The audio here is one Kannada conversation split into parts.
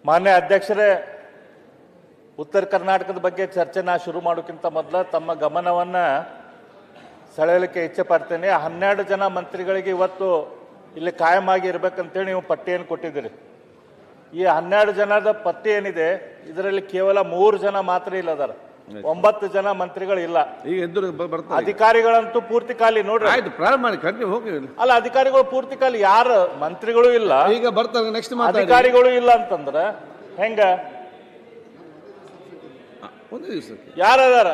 ಮಾನ್ಯ ಅಧ್ಯಕ್ಷರೇ, ಉತ್ತರ ಕರ್ನಾಟಕದ ಬಗ್ಗೆ ಚರ್ಚೆ ಶುರು ಮಾಡೋಕ್ಕಿಂತ ಮೊದಲು ತಮ್ಮ ಗಮನವನ್ನು ಸೆಳೆಯಲಿಕ್ಕೆ ಇಚ್ಛೆ ಪಡ್ತೇನೆ. 12 ಜನ ಮಂತ್ರಿಗಳಿಗೆ ಇವತ್ತು ಇಲ್ಲಿ ಕಾಯಂ ಆಗಿ ಇರಬೇಕಂತೇಳಿ ನೀವು ಪಟ್ಟಿಯನ್ನು ಕೊಟ್ಟಿದ್ದೀರಿ. ಈ 12 ಜನದ ಪಟ್ಟಿ ಏನಿದೆ ಇದರಲ್ಲಿ ಕೇವಲ 3 ಜನ ಮಾತ್ರ ಇಲ್ಲದಾರ, 9 ಜನ ಮಂತ್ರಿಗಳು ಇಲ್ಲ. ಅಧಿಕಾರಿಗಳಂತೂ ಪೂರ್ತಿ ಖಾಲಿ ನೋಡ್ರಿ. ಅಲ್ಲ, ಅಧಿಕಾರಿಗಳು ಪೂರ್ತಿ ಖಾಲಿ, ಯಾರು ಮಂತ್ರಿಗಳು ಇಲ್ಲ, ಈಗ ಬರ್ತಾರೆ ನೆಕ್ಸ್ಟ್ ಅಧಿಕಾರಿಗಳು ಇಲ್ಲ ಅಂತಂದ್ರ ಹೆಂಗ? ಯಾರದಾರ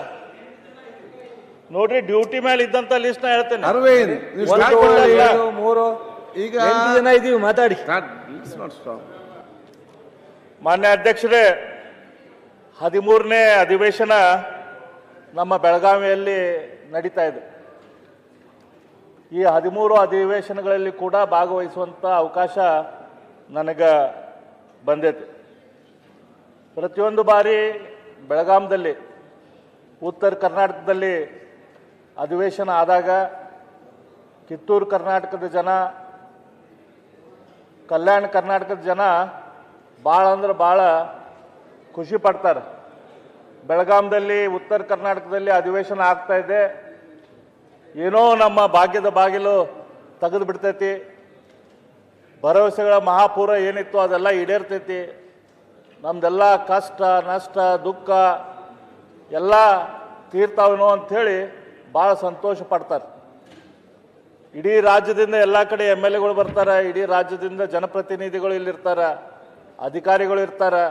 ನೋಡ್ರಿ, ಡ್ಯೂಟಿ ಮೇಲೆ ಇದ್ದಂತ ಲಿಸ್ಟ್ ನ ಹೇಳ್ತೇನೆ. ಈಗ ಜನ ಇದೀವಿ, ಮಾತಾಡಿ. ಮಾನ್ಯ ಅಧ್ಯಕ್ಷರೇ, 13ನೇ ಅಧಿವೇಶನ ನಮ್ಮ ಬೆಳಗಾವಿಯಲ್ಲಿ ನಡೀತಾ ಇದೆ. ಈ 13 ಅಧಿವೇಶನಗಳಲ್ಲಿ ಕೂಡ ಭಾಗವಹಿಸುವಂಥ ಅವಕಾಶ ನನಗೆ ಬಂದೈತೆ. ಪ್ರತಿಯೊಂದು ಬಾರಿ ಬೆಳಗಾಂದಲ್ಲಿ, ಉತ್ತರ ಕರ್ನಾಟಕದಲ್ಲಿ ಅಧಿವೇಶನ ಆದಾಗ ಕಿತ್ತೂರು ಕರ್ನಾಟಕದ ಜನ, ಕಲ್ಯಾಣ ಕರ್ನಾಟಕದ ಜನ ಭಾಳ ಅಂದ್ರೆ ಭಾಳ ಖುಷಿ ಪಡ್ತಾರೆ. ಬೆಳಗಾಂದಲ್ಲಿ, ಉತ್ತರ ಕರ್ನಾಟಕದಲ್ಲಿ ಅಧಿವೇಶನ ಆಗ್ತಾ ಇದೆ, ಏನೋ ನಮ್ಮ ಭಾಗ್ಯದ ಬಾಗಿಲು ತೆಗೆದು ಬಿಡ್ತೈತಿ, ಭರವಸೆಗಳ ಮಹಾಪೂರ ಏನಿತ್ತು ಅದೆಲ್ಲ ಈಡೇರ್ತೈತಿ, ನಮ್ದೆಲ್ಲ ಕಷ್ಟ ನಷ್ಟ ದುಃಖ ಎಲ್ಲ ತೀರ್ತಾವೇನೋ ಅಂಥೇಳಿ ಭಾಳ ಸಂತೋಷ ಪಡ್ತಾರೆ. ಇಡೀ ರಾಜ್ಯದಿಂದ ಎಲ್ಲ ಕಡೆ MLAಗಳು ಬರ್ತಾರೆ, ಇಡೀ ರಾಜ್ಯದಿಂದ ಜನಪ್ರತಿನಿಧಿಗಳು ಇಲ್ಲಿರ್ತಾರೆ, ಅಧಿಕಾರಿಗಳು ಇರ್ತಾರೆ,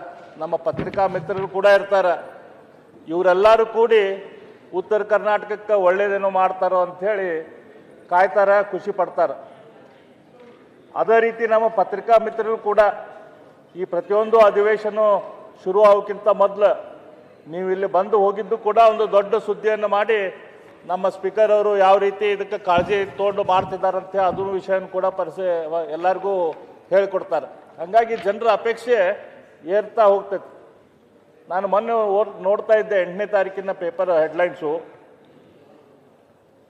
ನಮ್ಮ ಪತ್ರಿಕಾ ಮಿತ್ರರು ಕೂಡ ಇರ್ತಾರೆ. ಇವರೆಲ್ಲರೂ ಕೂಡಿ ಉತ್ತರ ಕರ್ನಾಟಕಕ್ಕೆ ಒಳ್ಳೇದೇನೋ ಮಾಡ್ತಾರೋ ಅಂಥೇಳಿ ಕಾಯ್ತಾರೆ, ಖುಷಿ ಪಡ್ತಾರೆ. ಅದೇ ರೀತಿ ನಮ್ಮ ಪತ್ರಿಕಾ ಮಿತ್ರರು ಕೂಡ ಈ ಪ್ರತಿಯೊಂದು ಅಧಿವೇಶನ ಶುರು ಆಗೋಕ್ಕಿಂತ ಮೊದಲು ನೀವು ಇಲ್ಲಿ ಬಂದು ಹೋಗಿದ್ದು ಕೂಡ ಒಂದು ದೊಡ್ಡ ಸುದ್ದಿಯನ್ನು ಮಾಡಿ ನಮ್ಮ ಸ್ಪೀಕರ್ ಅವರು ಯಾವ ರೀತಿ ಇದಕ್ಕೆ ಕಾಳಜಿ ತೊಗೊಂಡು ಮಾಡ್ತಿದ್ದಾರಂತ ಅದೂ ವಿಷಯನ ಕೂಡ ಎಲ್ಲರಿಗೂ ಹೇಳಿಕೊಡ್ತಾರೆ. ಹಾಗಾಗಿ ಜನರ ಅಪೇಕ್ಷೆ ಏರ್ತಾ ಹೋಗ್ತೈತಿ. ನಾನು ಮೊನ್ನೆ ನೋಡ್ತಾ ಇದ್ದೆ 8ನೇ ತಾರೀಕಿನ ಪೇಪರ್ ಹೆಡ್ಲೈನ್ಸು,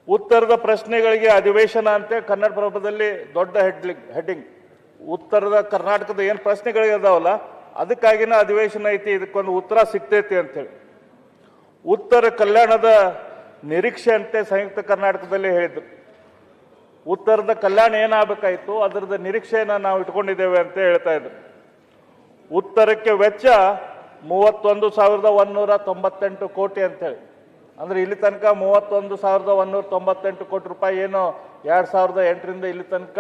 ಉತ್ತರದ ಪ್ರಶ್ನೆಗಳಿಗೆ ಅಧಿವೇಶನ ಅಂತೆ ಕನ್ನಡಪ್ರಭದಲ್ಲಿ ದೊಡ್ಡ ಹೆಡ್ಡಿಂಗ್. ಉತ್ತರದ ಕರ್ನಾಟಕದ ಏನು ಪ್ರಶ್ನೆಗಳಿದಾವಲ್ಲ ಅದಕ್ಕಾಗಿನ ಅಧಿವೇಶನ ಐತಿ, ಇದಕ್ಕೊಂದು ಉತ್ತರ ಸಿಗ್ತೈತಿ ಅಂತೇಳಿ. ಉತ್ತರ ಕಲ್ಯಾಣದ ನಿರೀಕ್ಷೆ ಅಂತೆ ಸಂಯುಕ್ತ ಕರ್ನಾಟಕದಲ್ಲಿ ಹೇಳಿದ್ರು. ಉತ್ತರದ ಕಲ್ಯಾಣ ಏನಾಗಬೇಕಾಯಿತು ಅದರದ ನಿರೀಕ್ಷೆಯನ್ನು ನಾವು ಇಟ್ಕೊಂಡಿದ್ದೇವೆ ಅಂತ ಹೇಳ್ತಾ ಇದ್ರು. ಉತ್ತರಕ್ಕೆ ವೆಚ್ಚ 31,198 ಕೋಟಿ ಅಂತೇಳಿ, ಅಂದರೆ ಇಲ್ಲಿ ತನಕ 31,198 ಕೋಟಿ ರೂಪಾಯಿ ಏನು 2008ರಿಂದ ಇಲ್ಲಿ ತನಕ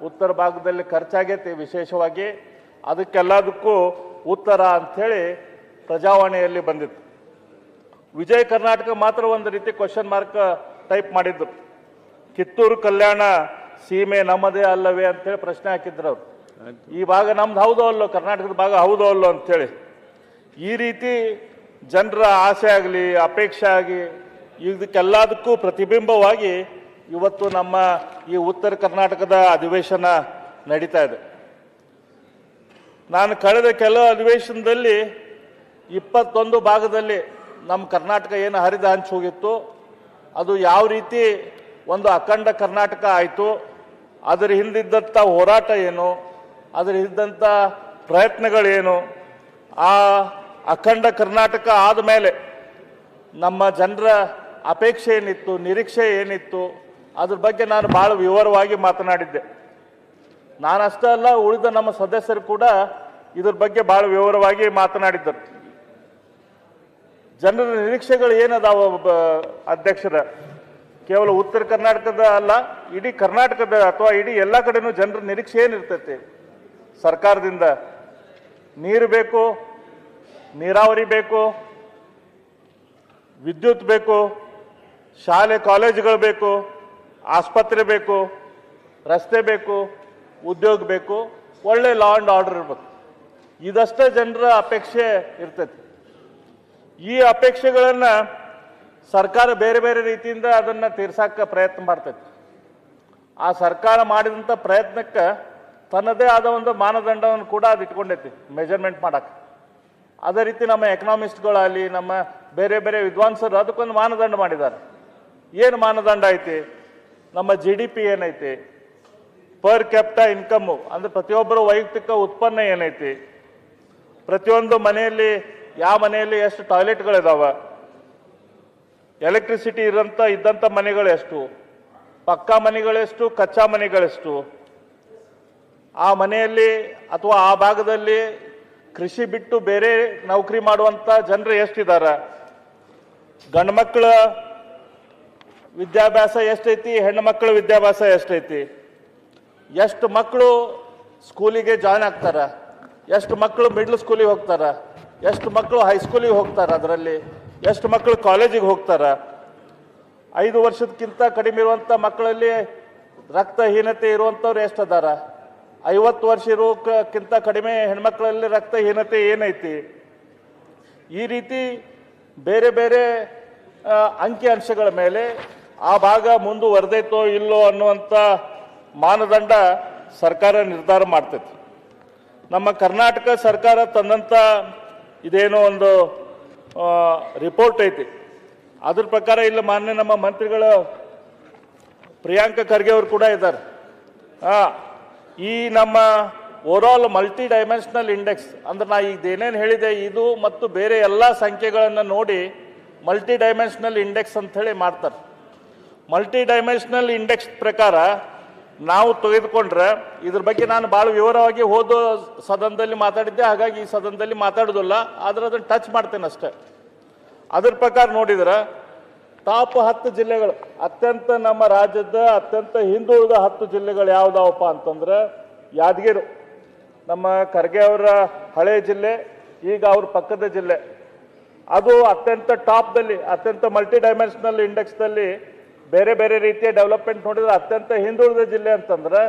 ಉತ್ತರ ಭಾಗದಲ್ಲಿ ಖರ್ಚಾಗೈತಿ. ವಿಶೇಷವಾಗಿ ಅದಕ್ಕೆಲ್ಲದಕ್ಕೂ ಉತ್ತರ ಅಂಥೇಳಿ ಪ್ರಜಾವಾಣಿಯಲ್ಲಿ ಬಂದಿತ್ತು. ವಿಜಯ ಕರ್ನಾಟಕ ಮಾತ್ರ ಒಂದು ರೀತಿ ಕ್ವಶನ್ ಮಾರ್ಕ್ ಟೈಪ್ ಮಾಡಿದ್ರು. ಕಿತ್ತೂರು ಕಲ್ಯಾಣ ಸೀಮೆ ನಮ್ಮದೇ ಅಲ್ಲವೇ ಅಂತೇಳಿ ಪ್ರಶ್ನೆ ಹಾಕಿದ್ರು ಅವರು. ಈ ಭಾಗ ನಮ್ದು ಹೌದೋ ಅಲ್ಲೋ, ಕರ್ನಾಟಕದ ಭಾಗ ಹೌದೋ ಅಲ್ಲೋ ಅಂಥೇಳಿ. ಈ ರೀತಿ ಜನರ ಆಸೆ ಆಗಲಿ ಅಪೇಕ್ಷೆ ಆಗಿ ಇದಕ್ಕೆಲ್ಲದಕ್ಕೂ ಪ್ರತಿಬಿಂಬವಾಗಿ ಇವತ್ತು ನಮ್ಮ ಈ ಉತ್ತರ ಕರ್ನಾಟಕದ ಅಧಿವೇಶನ ನಡೀತಾ ಇದೆ. ನಾನು ಕಳೆದ ಕೆಲವು ಅಧಿವೇಶನದಲ್ಲಿ 21 ಭಾಗದಲ್ಲಿ ನಮ್ಮ ಕರ್ನಾಟಕ ಏನು ಹರಿದು ಹಂಚಿ ಹೋಗಿತ್ತು ಅದು ಯಾವ ರೀತಿ ಒಂದು ಅಖಂಡ ಕರ್ನಾಟಕ ಆಯಿತು, ಅದರ ಹಿಂದಿದ್ದಂಥ ಹೋರಾಟ ಏನು, ಅದರ ಹಿಂದಂಥ ಪ್ರಯತ್ನಗಳೇನು, ಆ ಅಖಂಡ ಕರ್ನಾಟಕ ಆದಮೇಲೆ ನಮ್ಮ ಜನರ ಅಪೇಕ್ಷೆ ಏನಿತ್ತು, ನಿರೀಕ್ಷೆ ಏನಿತ್ತು, ಅದ್ರ ಬಗ್ಗೆ ನಾನು ಭಾಳ ವಿವರವಾಗಿ ಮಾತನಾಡಿದ್ದೆ. ನಾನಷ್ಟೇ ಅಲ್ಲ, ಉಳಿದ ನಮ್ಮ ಸದಸ್ಯರು ಕೂಡ ಇದ್ರ ಬಗ್ಗೆ ಭಾಳ ವಿವರವಾಗಿ ಮಾತನಾಡಿದ್ದರು. ಜನರ ನಿರೀಕ್ಷೆಗಳು ಏನದಾವ ಅಧ್ಯಕ್ಷರ? ಕೇವಲ ಉತ್ತರ ಕರ್ನಾಟಕದ ಅಲ್ಲ, ಇಡೀ ಕರ್ನಾಟಕದ ಅಥವಾ ಇಡೀ ಎಲ್ಲ ಕಡೆನೂ ಜನರ ನಿರೀಕ್ಷೆ ಏನಿರ್ತೈತಿ ಸರ್ಕಾರದಿಂದ? ನೀರು ಬೇಕು, ನೀರಾವರಿ ಬೇಕು, ವಿದ್ಯುತ್ ಬೇಕು, ಶಾಲೆ ಕಾಲೇಜುಗಳು ಬೇಕು, ಆಸ್ಪತ್ರೆ ಬೇಕು, ರಸ್ತೆ ಬೇಕು, ಉದ್ಯೋಗ ಬೇಕು, ಒಳ್ಳೆ ಲಾ ಆ್ಯಂಡ್ ಆರ್ಡರ್ ಇರ್ಬೇಕು. ಇದಷ್ಟೇ ಜನರ ಅಪೇಕ್ಷೆ ಇರ್ತೈತಿ. ಈ ಅಪೇಕ್ಷೆಗಳನ್ನು ಸರ್ಕಾರ ಬೇರೆ ಬೇರೆ ರೀತಿಯಿಂದ ಅದನ್ನು ತೀರ್ಸಕ್ಕೆ ಪ್ರಯತ್ನ ಮಾಡ್ತೈತಿ. ಆ ಸರ್ಕಾರ ಮಾಡಿದಂಥ ಪ್ರಯತ್ನಕ್ಕೆ ತನ್ನದೇ ಆದ ಒಂದು ಮಾನದಂಡವನ್ನು ಕೂಡ ಅದು ಇಟ್ಕೊಂಡೈತಿ ಮೆಜರ್ಮೆಂಟ್ ಮಾಡಕ್ಕೆ. ಅದೇ ರೀತಿ ನಮ್ಮ ಎಕನಾಮಿಸ್ಟ್ಗಳಾಗಲಿ, ನಮ್ಮ ಬೇರೆ ಬೇರೆ ವಿದ್ವಾಂಸರು ಅದಕ್ಕೊಂದು ಮಾನದಂಡ ಮಾಡಿದ್ದಾರೆ. ಏನು ಮಾನದಂಡ ಐತಿ? ನಮ್ಮ GDP ಏನೈತಿ, ಪರ್ ಕ್ಯಾಪಿಟಾ ಇನ್ಕಮ್ಮು ಅಂದರೆ ಪ್ರತಿಯೊಬ್ಬರ ವೈಯಕ್ತಿಕ ಉತ್ಪನ್ನ ಏನೈತಿ, ಪ್ರತಿಯೊಂದು ಮನೆಯಲ್ಲಿ ಯಾವ ಮನೆಯಲ್ಲಿ ಎಷ್ಟು ಟಾಯ್ಲೆಟ್ಗಳಿದಾವೆ, ಎಲೆಕ್ಟ್ರಿಸಿಟಿ ಇದ್ದಂಥ ಮನೆಗಳು ಎಷ್ಟು, ಪಕ್ಕಾ ಮನೆಗಳೆಷ್ಟು, ಕಚ್ಚಾ ಮನೆಗಳೆಷ್ಟು, ಆ ಮನೆಯಲ್ಲಿ ಅಥವಾ ಆ ಭಾಗದಲ್ಲಿ ಕೃಷಿ ಬಿಟ್ಟು ಬೇರೆ ನೌಕರಿ ಮಾಡುವಂಥ ಜನರು ಎಷ್ಟಿದ್ದಾರೆ, ಗಂಡು ಮಕ್ಕಳ ವಿದ್ಯಾಭ್ಯಾಸ ಎಷ್ಟೈತಿ, ಹೆಣ್ಣು ಮಕ್ಕಳ ವಿದ್ಯಾಭ್ಯಾಸ ಎಷ್ಟೈತಿ, ಎಷ್ಟು ಮಕ್ಕಳು ಸ್ಕೂಲಿಗೆ ಜಾಯ್ನ್ ಆಗ್ತಾರೆ, ಎಷ್ಟು ಮಕ್ಕಳು ಮಿಡ್ಲ್ ಸ್ಕೂಲಿಗೆ ಹೋಗ್ತಾರೆ, ಎಷ್ಟು ಮಕ್ಕಳು ಹೈಸ್ಕೂಲಿಗೆ ಹೋಗ್ತಾರೆ, ಅದರಲ್ಲಿ ಎಷ್ಟು ಮಕ್ಕಳು ಕಾಲೇಜಿಗೆ ಹೋಗ್ತಾರೆ, 5 ವರ್ಷದಕ್ಕಿಂತ ಕಡಿಮೆ ಇರುವಂಥ ಮಕ್ಕಳಲ್ಲಿ ರಕ್ತಹೀನತೆ ಇರುವಂಥವ್ರು ಎಷ್ಟು ಅದಾರ, 50 ವರ್ಷ ಇರೋಕ್ಕಿಂತ ಕಡಿಮೆ ಹೆಣ್ಮಕ್ಳಲ್ಲಿ ರಕ್ತಹೀನತೆ ಏನೈತಿ, ಈ ರೀತಿ ಬೇರೆ ಬೇರೆ ಅಂಕಿ ಅಂಶಗಳ ಮೇಲೆ ಆ ಭಾಗ ಮುಂದುವರೆದೈತೋ ಇಲ್ಲೋ ಅನ್ನುವಂಥ ಮಾನದಂಡ ಸರ್ಕಾರ ನಿರ್ಧಾರ ಮಾಡ್ತೈತಿ. ನಮ್ಮ ಕರ್ನಾಟಕ ಸರ್ಕಾರ ತಂದಂಥ ಇದೇನೋ ಒಂದು ರಿಪೋರ್ಟ್ ಐತಿ. ಅದ್ರ ಪ್ರಕಾರ ಇಲ್ಲಿ ಮಾನ್ಯ ನಮ್ಮ ಮಂತ್ರಿಗಳು ಪ್ರಿಯಾಂಕ ಖರ್ಗೆ ಅವರು ಕೂಡ ಇದ್ದಾರೆ. ಈ ನಮ್ಮ ಓವರಾಲ್ ಮಲ್ಟಿ ಡೈಮೆನ್ಷನಲ್ ಇಂಡೆಕ್ಸ್ ಅಂದ್ರೆ ನಾ ಈಗ ಏನೇನು ಹೇಳಿದೆ ಇದು ಮತ್ತು ಬೇರೆ ಎಲ್ಲ ಸಂಖ್ಯೆಗಳನ್ನು ನೋಡಿ ಮಲ್ಟಿ ಡೈಮೆನ್ಷನಲ್ ಇಂಡೆಕ್ಸ್ ಅಂತ ಹೇಳಿ ಮಾಡ್ತಾರೆ. ಮಲ್ಟಿ ಡೈಮೆನ್ಷನಲ್ ಇಂಡೆಕ್ಸ್ ಪ್ರಕಾರ ನಾವು ತೆಗೆದುಕೊಂಡ್ರೆ ಇದ್ರ ಬಗ್ಗೆ ನಾನು ಭಾಳ ವಿವರವಾಗಿ ಹೋದ ಸದನದಲ್ಲಿ ಮಾತಾಡಿದ್ದೆ, ಹಾಗಾಗಿ ಈ ಸದನದಲ್ಲಿ ಮಾತಾಡೋದಿಲ್ಲ, ಆದ್ರೆ ಅದನ್ನು ಟಚ್ ಮಾಡ್ತೇನೆ ಅಷ್ಟೇ. ಅದ್ರ ಪ್ರಕಾರ ನೋಡಿದ್ರೆ ಟಾಪ್ 10 ಜಿಲ್ಲೆಗಳು, ಅತ್ಯಂತ ನಮ್ಮ ರಾಜ್ಯದ ಅತ್ಯಂತ ಹಿಂದುಳಿದ 10 ಜಿಲ್ಲೆಗಳು ಯಾವುದಾವಪ್ಪ ಅಂತಂದ್ರೆ ಯಾದಗಿರಿ, ನಮ್ಮ ಖರ್ಗೆ ಅವರ ಹಳೆ ಜಿಲ್ಲೆ, ಈಗ ಅವ್ರ ಪಕ್ಕದ ಜಿಲ್ಲೆ, ಅದು ಅತ್ಯಂತ ಟಾಪ್ದಲ್ಲಿ, ಅತ್ಯಂತ ಮಲ್ಟಿ ಡೈಮೆನ್ಷನಲ್ ಇಂಡೆಕ್ಸ್ದಲ್ಲಿ ಬೇರೆ ಬೇರೆ ರೀತಿಯ ಡೆವಲಪ್ಮೆಂಟ್ ನೋಡಿದ್ರೆ ಅತ್ಯಂತ ಹಿಂದುಳಿದ ಜಿಲ್ಲೆ ಅಂತಂದ್ರೆ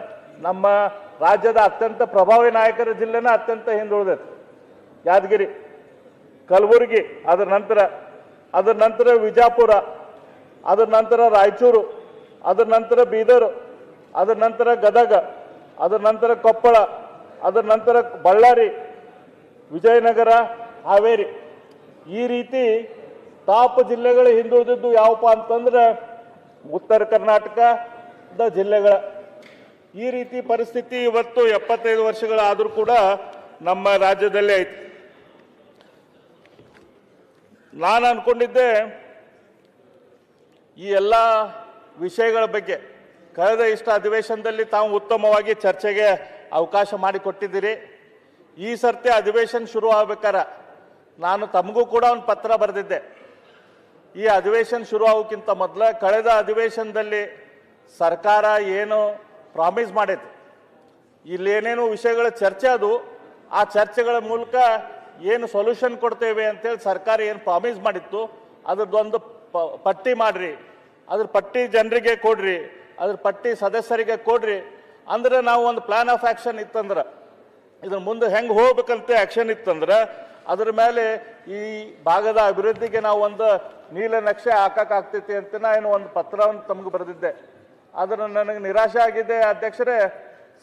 ನಮ್ಮ ರಾಜ್ಯದ ಅತ್ಯಂತ ಪ್ರಭಾವಿ ನಾಯಕರ ಜಿಲ್ಲೆನ ಅತ್ಯಂತ ಹಿಂದುಳಿದೈತೆ ಯಾದಗಿರಿ. ಕಲಬುರಗಿ, ಅದರ ನಂತರ ವಿಜಾಪುರ, ಅದರ ನಂತರ ರಾಯಚೂರು, ಅದರ ನಂತರ ಬೀದರ್, ಅದರ ನಂತರ ಗದಗ, ಅದರ ನಂತರ ಕೊಪ್ಪಳ, ಅದರ ನಂತರ ಬಳ್ಳಾರಿ, ವಿಜಯನಗರ, ಹಾವೇರಿ. ಈ ರೀತಿ ಟಾಪ್ ಜಿಲ್ಲೆಗಳು ಹಿಂದುಳಿದಿದ್ದು ಯಾವಪ್ಪ ಅಂತಂದ್ರೆ ಉತ್ತರ ಕರ್ನಾಟಕದ ಜಿಲ್ಲೆಗಳ. ಈ ರೀತಿ ಪರಿಸ್ಥಿತಿ ಇವತ್ತು 75 ವರ್ಷಗಳಾದರೂ ಕೂಡ ನಮ್ಮ ರಾಜ್ಯದಲ್ಲೇ ಐತಿ. ನಾನು ಅನ್ಕೊಂಡಿದ್ದೆ ಈ ಎಲ್ಲ ವಿಷಯಗಳ ಬಗ್ಗೆ ಕಳೆದ ಇಷ್ಟು ಅಧಿವೇಶನದಲ್ಲಿ ತಾವು ಉತ್ತಮವಾಗಿ ಚರ್ಚೆಗೆ ಅವಕಾಶ ಮಾಡಿಕೊಟ್ಟಿದ್ದೀರಿ. ಈ ಸರ್ತಿ ಅಧಿವೇಶನ ಶುರು ಆಗ್ಬೇಕಾರೆ ನಾನು ತಮಗೂ ಕೂಡ ಒಂದು ಪತ್ರ ಬರೆದಿದ್ದೆ. ಈ ಅಧಿವೇಶನ ಶುರು ಆಗೋಕ್ಕಿಂತ ಮೊದಲು ಕಳೆದ ಅಧಿವೇಶನದಲ್ಲಿ ಸರ್ಕಾರ ಏನು ಪ್ರಾಮಿಸ್ ಮಾಡೈತೆ, ಇಲ್ಲೇನೇನು ವಿಷಯಗಳ ಚರ್ಚೆ ಅದು, ಆ ಚರ್ಚೆಗಳ ಮೂಲಕ ಏನು ಸೊಲ್ಯೂಷನ್ ಕೊಡ್ತೇವೆ ಅಂತೇಳಿ ಸರ್ಕಾರ ಏನು ಪ್ರಾಮಿಸ್ ಮಾಡಿತ್ತು ಅದ್ರದ್ದೊಂದು ಪಟ್ಟಿ ಮಾಡ್ರಿ, ಅದ್ರ ಪಟ್ಟಿ ಜನರಿಗೆ ಕೊಡ್ರಿ, ಅದ್ರ ಪಟ್ಟಿ ಸದಸ್ಯರಿಗೆ ಕೊಡ್ರಿ. ಅಂದ್ರೆ ನಾವು ಒಂದು ಪ್ಲಾನ್ ಆಫ್ ಆ್ಯಕ್ಷನ್ ಇತ್ತಂದ್ರೆ ಇದ್ರ ಮುಂದೆ ಹೆಂಗೆ ಹೋಗ್ಬೇಕಂತ ಆ್ಯಕ್ಷನ್ ಇತ್ತಂದ್ರೆ ಅದ್ರ ಮೇಲೆ ಈ ಭಾಗದ ಅಭಿವೃದ್ಧಿಗೆ ನಾವು ಒಂದು ನೀಲನಕ್ಷೆ ಹಾಕಕ್ಕಾಗ್ತೈತಿ ಅಂತ ನಾನು ಒಂದು ಪತ್ರವನ್ನು ತಮಗೆ ಬರೆದಿದ್ದೆ. ಆದ್ರೆ ನನಗೆ ನಿರಾಶೆ ಆಗಿದೆ ಅಧ್ಯಕ್ಷರೇ,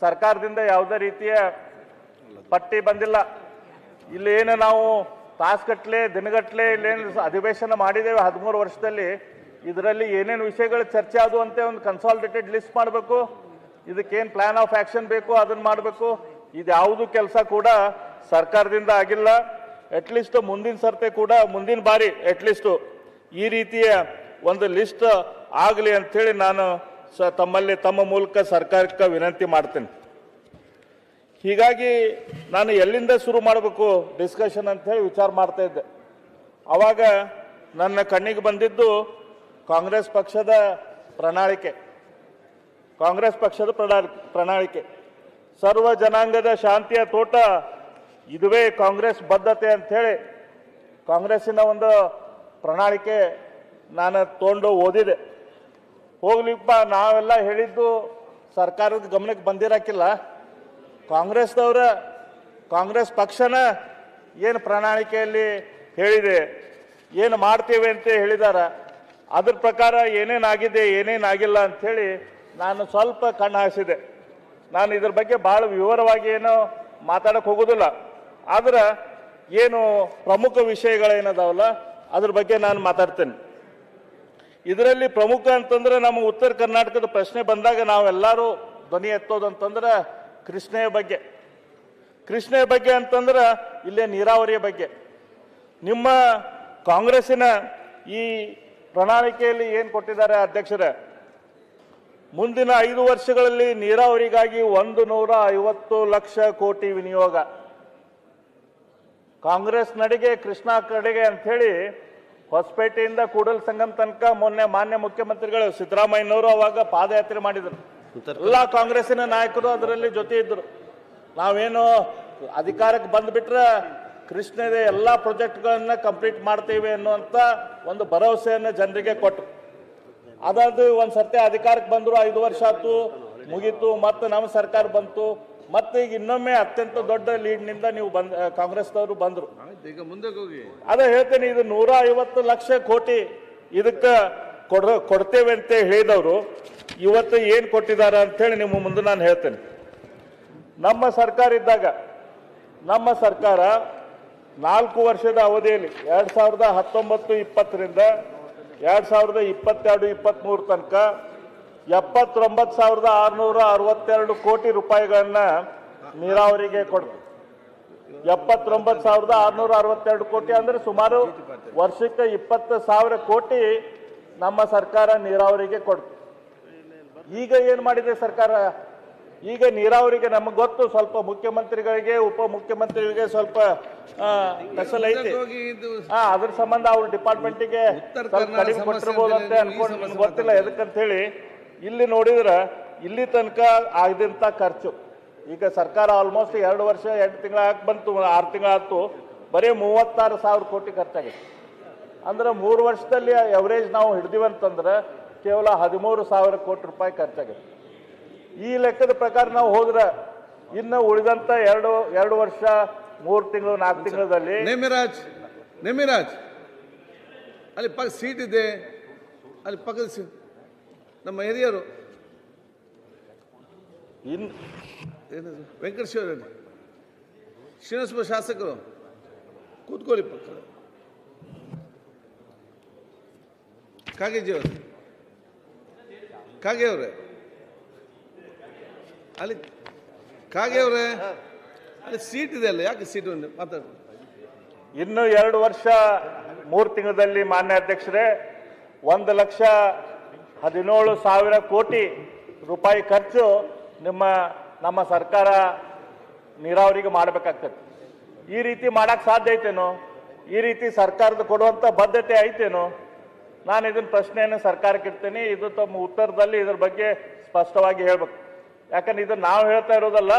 ಸರ್ಕಾರದಿಂದ ಯಾವುದೇ ರೀತಿಯ ಪಟ್ಟಿ ಬಂದಿಲ್ಲ. ಇಲ್ಲೇನು ನಾವು ತಾಸುಗಟ್ಟಲೆ ದಿನಗಟ್ಟಲೆ ಇಲ್ಲೇನು ಅಧಿವೇಶನ ಮಾಡಿದ್ದೇವೆ 13 ವರ್ಷದಲ್ಲಿ, ಇದರಲ್ಲಿ ಏನೇನು ವಿಷಯಗಳು ಚರ್ಚೆ ಆದವು ಅಂತ ಒಂದು ಕನ್ಸಾಲಿಡೇಟೆಡ್ ಲಿಸ್ಟ್ ಮಾಡಬೇಕು, ಇದಕ್ಕೇನು ಪ್ಲಾನ್ ಆಫ್ ಆ್ಯಕ್ಷನ್ ಬೇಕು ಅದನ್ನು ಮಾಡಬೇಕು. ಇದು ಯಾವುದು ಕೆಲಸ ಕೂಡ ಸರ್ಕಾರದಿಂದ ಆಗಿಲ್ಲ. ಅಟ್ಲೀಸ್ಟ್ ಮುಂದಿನ ಸರ್ತೆ ಕೂಡ ಮುಂದಿನ ಬಾರಿ ಅಟ್ಲೀಸ್ಟು ಈ ರೀತಿಯ ಒಂದು ಲಿಸ್ಟ್ ಆಗಲಿ ಅಂಥೇಳಿ ನಾನು ತಮ್ಮ ಮೂಲಕ ಸರ್ಕಾರಕ್ಕೆ ವಿನಂತಿ ಮಾಡ್ತೇನೆ. ಹೀಗಾಗಿ ನಾನು ಎಲ್ಲಿಂದ ಶುರು ಮಾಡಬೇಕು ಡಿಸ್ಕಷನ್ ಅಂಥೇಳಿ ವಿಚಾರ ಮಾಡ್ತಾ ಇದ್ದೆ. ಆವಾಗ ನನ್ನ ಕಣ್ಣಿಗೆ ಬಂದಿದ್ದು ಕಾಂಗ್ರೆಸ್ ಪಕ್ಷದ ಪ್ರಣಾಳಿಕೆ ಸರ್ವ ಜನಾಂಗದ ಶಾಂತಿಯ ತೋಟ, ಇದುವೇ ಕಾಂಗ್ರೆಸ್ ಬದ್ಧತೆ ಅಂಥೇಳಿ ಕಾಂಗ್ರೆಸ್ಸಿನ ಒಂದು ಪ್ರಣಾಳಿಕೆ ನಾನು ತೊಗೊಂಡು ಓದಿದೆ. ಹೋಗ್ಲಿಪ್ಪ, ನಾವೆಲ್ಲ ಹೇಳಿದ್ದು ಸರ್ಕಾರದ ಗಮನಕ್ಕೆ ಬಂದಿರಕ್ಕಿಲ್ಲ. ಕಾಂಗ್ರೆಸ್ ಪಕ್ಷನ ಏನು ಪ್ರಣಾಳಿಕೆಯಲ್ಲಿ ಹೇಳಿದೆ, ಏನು ಮಾಡ್ತೇವೆ ಅಂತ ಹೇಳಿದಾರ, ಅದ್ರ ಪ್ರಕಾರ ಏನೇನಾಗಿದೆ ಏನೇನಾಗಿಲ್ಲ ಅಂಥೇಳಿ ನಾನು ಸ್ವಲ್ಪ ಕಣ್ಣು ಹಾಯಿಸಿದೆ. ನಾನು ಇದ್ರ ಬಗ್ಗೆ ಭಾಳ ವಿವರವಾಗಿ ಏನೋ ಮಾತಾಡಕ್ಕೆ ಹೋಗೋದಿಲ್ಲ, ಆದ್ರೆ ಏನು ಪ್ರಮುಖ ವಿಷಯಗಳೇನದಾವಲ್ಲ ಅದ್ರ ಬಗ್ಗೆ ನಾನು ಮಾತಾಡ್ತೇನೆ. ಇದರಲ್ಲಿ ಪ್ರಮುಖ ಅಂತಂದ್ರೆ ನಮ್ಮ ಉತ್ತರ ಕರ್ನಾಟಕದ ಪ್ರಶ್ನೆ ಬಂದಾಗ ನಾವೆಲ್ಲರೂ ಧ್ವನಿ ಎತ್ತೋದಂತಂದ್ರೆ ಕೃಷ್ಣೆಯ ಬಗ್ಗೆ ಅಂತಂದ್ರೆ ಇಲ್ಲೇ ನೀರಾವರಿಯ ಬಗ್ಗೆ. ನಿಮ್ಮ ಕಾಂಗ್ರೆಸ್ಸಿನ ಈ ಪ್ರಣಾಳಿಕೆಯಲ್ಲಿ ಏನು ಕೊಟ್ಟಿದ್ದಾರೆ ಅಧ್ಯಕ್ಷರೇ, ಮುಂದಿನ 5 ವರ್ಷಗಳಲ್ಲಿ ನೀರಾವರಿಗಾಗಿ 150 ಲಕ್ಷ ಕೋಟಿ ವಿನಿಯೋಗ. ಕಾಂಗ್ರೆಸ್ ನಡೆಗೆ ಕೃಷ್ಣಾ ಕಡೆಗೆ ಅಂಥೇಳಿ ಹೊಸಪೇಟೆಯಿಂದ ಕೂಡಲ ಸಂಗಮ್ ತನಕ ಮೊನ್ನೆ ಮಾನ್ಯ ಮುಖ್ಯಮಂತ್ರಿಗಳು ಸಿದ್ದರಾಮಯ್ಯನವರು ಅವಾಗ ಪಾದಯಾತ್ರೆ ಮಾಡಿದರು. ಎಲ್ಲ ಕಾಂಗ್ರೆಸ್ಸಿನ ನಾಯಕರು ಅದರಲ್ಲಿ ಜೊತೆ ಇದ್ದರು. ನಾವೇನು ಅಧಿಕಾರಕ್ಕೆ ಬಂದ್ಬಿಟ್ರೆ ಕೃಷ್ಣದ ಎಲ್ಲ ಪ್ರಾಜೆಕ್ಟ್ಗಳನ್ನ ಕಂಪ್ಲೀಟ್ ಮಾಡ್ತೇವೆ ಅನ್ನುವಂಥ ಒಂದು ಭರವಸೆಯನ್ನು ಜನರಿಗೆ ಕೊಟ್ಟರು. ಅದಾದ ಒಂದು ಸರ್ತಿ ಅಧಿಕಾರಕ್ಕೆ ಬಂದರು, 5 ವರ್ಷ ಆಯ್ತು, ಮುಗೀತು, ಮತ್ತೆ ನಮ್ಮ ಸರ್ಕಾರ ಬಂತು, ಮತ್ತೆ ಈಗ ಇನ್ನೊಮ್ಮೆ ಅತ್ಯಂತ ದೊಡ್ಡ ಲೀಡ್ನಿಂದ ನೀವು ಕಾಂಗ್ರೆಸ್ನವರು ಬಂದರು. ಈಗ ಮುಂದೆ ಹೋಗಿ ಅದೇ ಹೇಳ್ತೇನೆ, ಇದು 150 ಲಕ್ಷ ಕೋಟಿ ಇದಕ್ಕೆ ಕೊಡ್ತೇವೆ ಅಂತ ಹೇಳಿದವರು ಇವತ್ತು ಏನು ಕೊಟ್ಟಿದ್ದಾರೆ ಅಂತೇಳಿ ನಿಮ್ಮ ಮುಂದೆ ನಾನು ಹೇಳ್ತೇನೆ. ನಮ್ಮ ಸರ್ಕಾರ ಇದ್ದಾಗ ನಮ್ಮ ಸರ್ಕಾರ 4 ವರ್ಷದ ಅವಧಿಯಲ್ಲಿ 2019-20 2022-23 ತನಕ 79,662 ಕೋಟಿ ರೂಪಾಯಿಗಳನ್ನ ನೀರಾವರಿಗೆ ಕೊಡ್ತು. 79,662 ಕೋಟಿ ಅಂದ್ರೆ ಸುಮಾರು ವರ್ಷಕ್ಕೆ 20,000 ಕೋಟಿ ನಮ್ಮ ಸರ್ಕಾರ ನೀರಾವರಿಗೆ ಕೊಡ್ತು. ಈಗ ಏನು ಮಾಡಿದೆ ಸರ್ಕಾರ? ಈಗ ನೀರಾವರಿಗೆ ನಮಗೆ ಗೊತ್ತು, ಸ್ವಲ್ಪ ಮುಖ್ಯಮಂತ್ರಿಗಳಿಗೆ ಉಪಮುಖ್ಯಮಂತ್ರಿಗಳಿಗೆ ಸ್ವಲ್ಪ ಕಸಲೈತಿ. ಅದ್ರ ಸಂಬಂಧ ಅವ್ರ ಡಿಪಾರ್ಟ್ಮೆಂಟಿಗೆ ಕಡಿಮೆ ಕೊಟ್ಟಿರ್ಬೋದು ಅಂತ ಅನ್ಕೊಂಡು ನನ್ಗೆ ಗೊತ್ತಿಲ್ಲ ಎದಕ್ಕಂತ ಹೇಳಿ. ಇಲ್ಲಿ ನೋಡಿದ್ರೆ ಇಲ್ಲಿ ತನಕ ಆಗದಂತ ಖರ್ಚು ಈಗ ಸರ್ಕಾರ ಆಲ್ಮೋಸ್ಟ್ 2 ವರ್ಷ 8 ತಿಂಗಳ ಬಂತು, 6 ತಿಂಗಳಾಯ್ತು, ಬರೀ 36,000 ಕೋಟಿ ಖರ್ಚಾಗಿದೆ. ಅಂದ್ರೆ 3 ವರ್ಷದಲ್ಲಿ ಎವರೇಜ್ ನಾವು ಹಿಡ್ದಿವಂತಂದ್ರೆ ಕೇವಲ 13,000 ಕೋಟಿ ರೂಪಾಯಿ ಖರ್ಚಾಗಿದೆ. ಈ ಲೆಕ್ಕದ ಪ್ರಕಾರ ನಾವು ಹೋದ್ರೆ ಇನ್ನು ಉಳಿದಂತ 2 ವರ್ಷ 3 ತಿಂಗಳು 4 ತಿಂಗಳಲ್ಲಿ ನೇಮಿರಾಜ್ ಅಲ್ಲಿ ಪಕ್ಕ ಸೀಟ್ ಇದೆ, ಅಲ್ಲಿ ಪಕ್ಕದ ಸೀಟ್ ನಮ್ಮ ಹಿರಿಯರು ಏನದು ವೆಂಕಟೇಶ್ವರ ಶ್ರೀನಿವಾಸ ಶಾಸಕರು ಕೂತ್ಕೊಳ್ಳಿ ಪಕ್ಕ. ಕಾಗೇಜಿ ಅವರು ಅವರೇ ಅಲ್ಲಿ ಅವರೇ ಅಲ್ಲಿ ಸೀಟ್ ಇದೆ ಅಲ್ಲ, ಯಾಕೆ ಸೀಟ್ ಒಂದು ಮಾತಾಡಿ. ಇನ್ನು 2 ವರ್ಷ 3 ತಿಂಗಳಲ್ಲಿ ಮಾನ್ಯ ಅಧ್ಯಕ್ಷರೇ 1,17,000 ಕೋಟಿ ರೂಪಾಯಿ ಖರ್ಚು ನಮ್ಮ ಸರ್ಕಾರ ನೀರಾವರಿಗೆ ಮಾಡಬೇಕಾಗ್ತದೆ. ಈ ರೀತಿ ಮಾಡಕ್ಕೆ ಸಾಧ್ಯ ಐತೇನೋ? ಈ ರೀತಿ ಸರ್ಕಾರದ ಕೊಡುವಂಥ ಬದ್ಧತೆ ಐತೇನೋ? ನಾನು ಇದನ್ನ ಪ್ರಶ್ನೆಯನ್ನು ಸರ್ಕಾರಕ್ಕೆ ಇಡ್ತೇನೆ. ಇದು ತಮ್ಮ ಉತ್ತರದಲ್ಲಿ ಇದ್ರ ಬಗ್ಗೆ ಸ್ಪಷ್ಟವಾಗಿ ಹೇಳ್ಬೇಕು. ಯಾಕಂದ್ರೆ ಇದು ನಾವು ಹೇಳ್ತಾ ಇರೋದಲ್ಲ,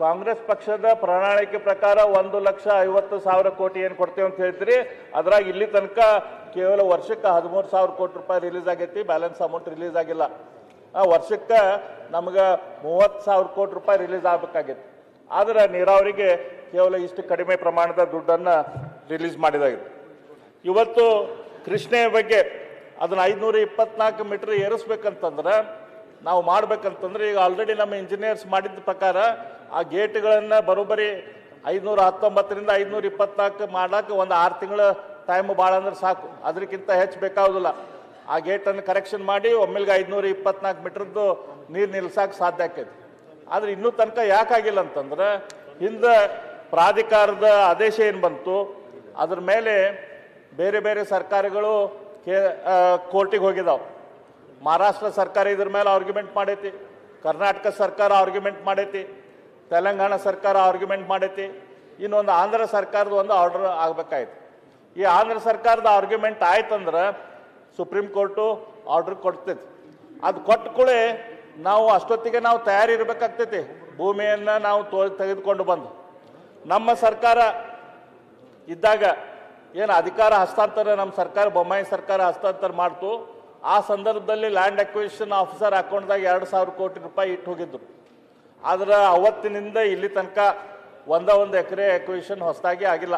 ಕಾಂಗ್ರೆಸ್ ಪಕ್ಷದ ಪ್ರಣಾಳಿಕೆ ಪ್ರಕಾರ 1,50,000 ಕೋಟಿ ಏನು ಕೊಡ್ತೇವೆ ಅಂತ ಹೇಳ್ತೀರಿ. ಅದ್ರಾಗ ಇಲ್ಲಿ ತನಕ ಕೇವಲ ವರ್ಷಕ್ಕೆ 13,000 ಕೋಟಿ ರೂಪಾಯಿ ರಿಲೀಸ್ ಆಗೈತಿ, ಬ್ಯಾಲೆನ್ಸ್ ಅಮೌಂಟ್ ರಿಲೀಸ್ ಆಗಿಲ್ಲ. ವರ್ಷಕ್ಕೆ ನಮ್ಗೆ 30,000 ಕೋಟಿ ರೂಪಾಯಿ ರಿಲೀಸ್ ಆಗಬೇಕಾಗಿತ್ತು. ಆದ್ರೆ ನೀರಾವರಿಗೆ ಕೇವಲ ಇಷ್ಟು ಕಡಿಮೆ ಪ್ರಮಾಣದ ದುಡ್ಡನ್ನು ರಿಲೀಸ್ ಮಾಡಿದಾಗಿತ್ತು. ಇವತ್ತು ಕೃಷ್ಣೆಯ ಬಗ್ಗೆ ಅದನ್ನ 524 ಮೀಟರ್ ಏರಿಸ್ಬೇಕಂತಂದ್ರೆ ನಾವು ಮಾಡ್ಬೇಕಂತಂದ್ರೆ ಈಗ ಆಲ್ರೆಡಿ ನಮ್ಮ ಇಂಜಿನಿಯರ್ಸ್ ಮಾಡಿದ ಪ್ರಕಾರ ಆ ಗೇಟ್ಗಳನ್ನು ಬರೋಬ್ಬರಿ 519ರಿಂದ 524 ಮಾಡಕ್ಕೆ ಒಂದು 6 ತಿಂಗಳ ಟೈಮ್ ಭಾಳ ಅಂದ್ರೆ ಸಾಕು, ಅದಕ್ಕಿಂತ ಹೆಚ್ಚು ಬೇಕಾಗೋದಿಲ್ಲ. ಆ ಗೇಟನ್ನು ಕರೆಕ್ಷನ್ ಮಾಡಿ ಒಮ್ಮೆಲ್ಗೆ 524 ಮೀಟರ್ದು ನೀರು ನಿಲ್ಸಕ್ಕೆ ಸಾಧ್ಯ ಆಕೈತಿ. ಆದರೆ ಇನ್ನೂ ತನಕ ಯಾಕಾಗಿಲ್ಲ ಅಂತಂದ್ರೆ ಹಿಂದೆ ಪ್ರಾಧಿಕಾರದ ಆದೇಶ ಏನು ಬಂತು, ಅದ್ರ ಮೇಲೆ ಬೇರೆ ಬೇರೆ ಸರ್ಕಾರಗಳು ಕೋರ್ಟಿಗೆ ಹೋಗಿದಾವೆ. ಮಹಾರಾಷ್ಟ್ರ ಸರ್ಕಾರ ಇದ್ರ ಮೇಲೆ ಆರ್ಗ್ಯುಮೆಂಟ್ ಮಾಡೈತಿ, ಕರ್ನಾಟಕ ಸರ್ಕಾರ ಆರ್ಗ್ಯುಮೆಂಟ್ ಮಾಡೈತಿ, ತೆಲಂಗಾಣ ಸರ್ಕಾರ ಆರ್ಗ್ಯುಮೆಂಟ್ ಮಾಡೈತಿ, ಇನ್ನೊಂದು ಆಂಧ್ರ ಸರ್ಕಾರದ ಒಂದು ಆರ್ಡರ್ ಆಗಬೇಕಾಯ್ತು. ಈ ಆಂಧ್ರ ಸರ್ಕಾರದ ಆರ್ಗ್ಯುಮೆಂಟ್ ಆಯ್ತಂದ್ರೆ ಸುಪ್ರೀಂ ಕೋರ್ಟು ಆರ್ಡರ್ ಕೊಡ್ತೈತಿ. ಅದು ಕೊಟ್ಟ ಕೂಡ ನಾವು ಅಷ್ಟೊತ್ತಿಗೆ ನಾವು ತಯಾರಿರ್ಬೇಕಾಗ್ತೈತಿ. ಭೂಮಿಯನ್ನು ನಾವು ತೆಗೆದುಕೊಂಡು ಬಂದು ನಮ್ಮ ಸರ್ಕಾರ ಇದ್ದಾಗ ಏನು ಅಧಿಕಾರ ಹಸ್ತಾಂತರ ನಮ್ಮ ಸರ್ಕಾರ ಬೊಮ್ಮಾಯಿ ಸರ್ಕಾರ ಹಸ್ತಾಂತರ ಮಾಡ್ತು, ಆ ಸಂದರ್ಭದಲ್ಲಿ ಲ್ಯಾಂಡ್ ಅಕ್ವಿಸಿಷನ್ ಆಫೀಸರ್ ಅಕೌಂಟ್ದಾಗ 2,000 ಕೋಟಿ ರೂಪಾಯಿ ಇಟ್ಟು ಹೋಗಿದ್ರು. ಆದ್ರೆ ಅವತ್ತಿನಿಂದ ಇಲ್ಲಿ ತನಕ ಒಂದು ಎಕರೆ ಅಕ್ವಿಸಿಷನ್ ಹೊಸದಾಗಿ ಆಗಿಲ್ಲ.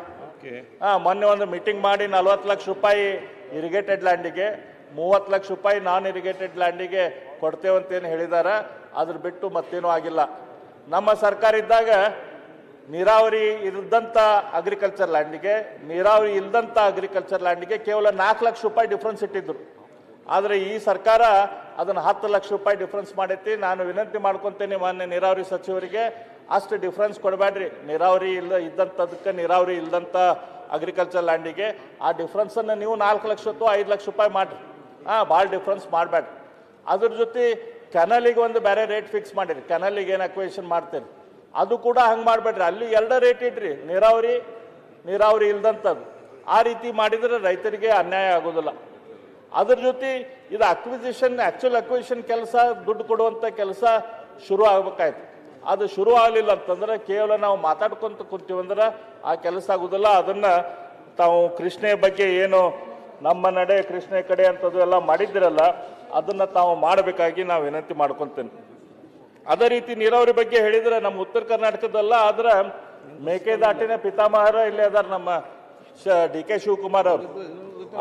ಮೊನ್ನೆ ಒಂದು ಮೀಟಿಂಗ್ ಮಾಡಿ 40 ಲಕ್ಷ ರೂಪಾಯಿ ಇರಿಗೇಟೆಡ್ ಲ್ಯಾಂಡಿಗೆ, 30 ಲಕ್ಷ ರೂಪಾಯಿ ನಾನ್ ಇರಿಗೇಟೆಡ್ ಲ್ಯಾಂಡಿಗೆ ಕೊಡ್ತೇವಂತೇನು ಹೇಳಿದ್ದಾರೆ. ಅದ್ರ ಬಿಟ್ಟು ಮತ್ತೇನೂ ಆಗಿಲ್ಲ. ನಮ್ಮ ಸರ್ಕಾರ ಇದ್ದಾಗ ನೀರಾವರಿ ಇಲ್ಲದಂಥ ಅಗ್ರಿಕಲ್ಚರ್ ಲ್ಯಾಂಡಿಗೆ, ನೀರಾವರಿ ಇಲ್ಲದಂಥ ಅಗ್ರಿಕಲ್ಚರ್ ಲ್ಯಾಂಡಿಗೆ ಕೇವಲ 4 ಲಕ್ಷ ರೂಪಾಯಿ ಡಿಫ್ರೆನ್ಸ್ ಇಟ್ಟಿದ್ರು. ಆದರೆ ಈ ಸರ್ಕಾರ ಅದನ್ನು 10 ಲಕ್ಷ ರೂಪಾಯಿ ಡಿಫ್ರೆನ್ಸ್ ಮಾಡೈತಿ. ನಾನು ವಿನಂತಿ ಮಾಡ್ಕೊತೇನೆ ಮಾನ್ಯ ನೀರಾವರಿ ಸಚಿವರಿಗೆ, ಅಷ್ಟು ಡಿಫ್ರೆನ್ಸ್ ಕೊಡಬೇಡ್ರಿ. ನೀರಾವರಿ ಇದ್ದಂಥದಕ್ಕೆ ನೀರಾವರಿ ಇಲ್ದಂಥ ಅಗ್ರಿಕಲ್ಚರ್ ಲ್ಯಾಂಡಿಗೆ ಆ ಡಿಫ್ರೆನ್ಸನ್ನು ನೀವು 4 ಲಕ್ಷಕ್ಕೂ 5 ಲಕ್ಷ ರೂಪಾಯಿ ಮಾಡಿರಿ. ಭಾಳ ಡಿಫ್ರೆನ್ಸ್ ಮಾಡಬೇಡ್ರಿ. ಅದ್ರ ಜೊತೆ ಕೆನಲಿಗೆ ಒಂದು ಬೇರೆ ರೇಟ್ ಫಿಕ್ಸ್ ಮಾಡಿರಿ. ಕೆನಲಿಗೆ ಏನು ಅಕ್ವೇಷನ್ ಮಾಡ್ತೀರಿ ಅದು ಕೂಡ ಹಂಗೆ ಮಾಡಬೇಡ್ರಿ. ಅಲ್ಲಿ 2 ರೇಟ್ ಇಡ್ರಿ, ನೀರಾವರಿ ಇಲ್ದಂಥದ್ದು. ಆ ರೀತಿ ಮಾಡಿದರೆ ರೈತರಿಗೆ ಅನ್ಯಾಯ ಆಗೋದಿಲ್ಲ. ಅದ್ರ ಜೊತೆ ಇದು ಆ್ಯಕ್ಚುಲ್ ಅಕ್ವಿಸಿಷನ್ ಕೆಲಸ, ದುಡ್ಡು ಕೊಡುವಂಥ ಕೆಲಸ ಶುರು ಆಗ್ಬೇಕಾಯ್ತು. ಅದು ಶುರು ಆಗಲಿಲ್ಲ ಅಂತಂದ್ರೆ ಕೇವಲ ನಾವು ಮಾತಾಡ್ಕೊಂತ ಕುಂತೀವಂದ್ರೆ ಆ ಕೆಲಸ ಆಗೋದಿಲ್ಲ. ಅದನ್ನು ತಾವು ಕೃಷ್ಣೆ ಬಗ್ಗೆ ಏನು ನಮ್ಮ ನಡೆ ಕೃಷ್ಣೆ ಕಡೆ ಅಂಥದ್ದು ಎಲ್ಲ ಮಾಡಿದ್ದಿರಲ್ಲ, ಅದನ್ನು ತಾವು ಮಾಡಬೇಕಾಗಿ ನಾವು ವಿನಂತಿ ಮಾಡ್ಕೊತೇನೆ. ಅದೇ ರೀತಿ ನೀರಾವರಿ ಬಗ್ಗೆ ಹೇಳಿದರೆ ನಮ್ಮ ಉತ್ತರ ಕರ್ನಾಟಕದಲ್ಲ, ಆದ್ರೆ ಮೇಕೆದಾಟಿನ ಪಿತಾಮಹರ ಇಲ್ಲೇ ಅದಾರ ನಮ್ಮ ಡಿ ಕೆ ಶಿವಕುಮಾರ್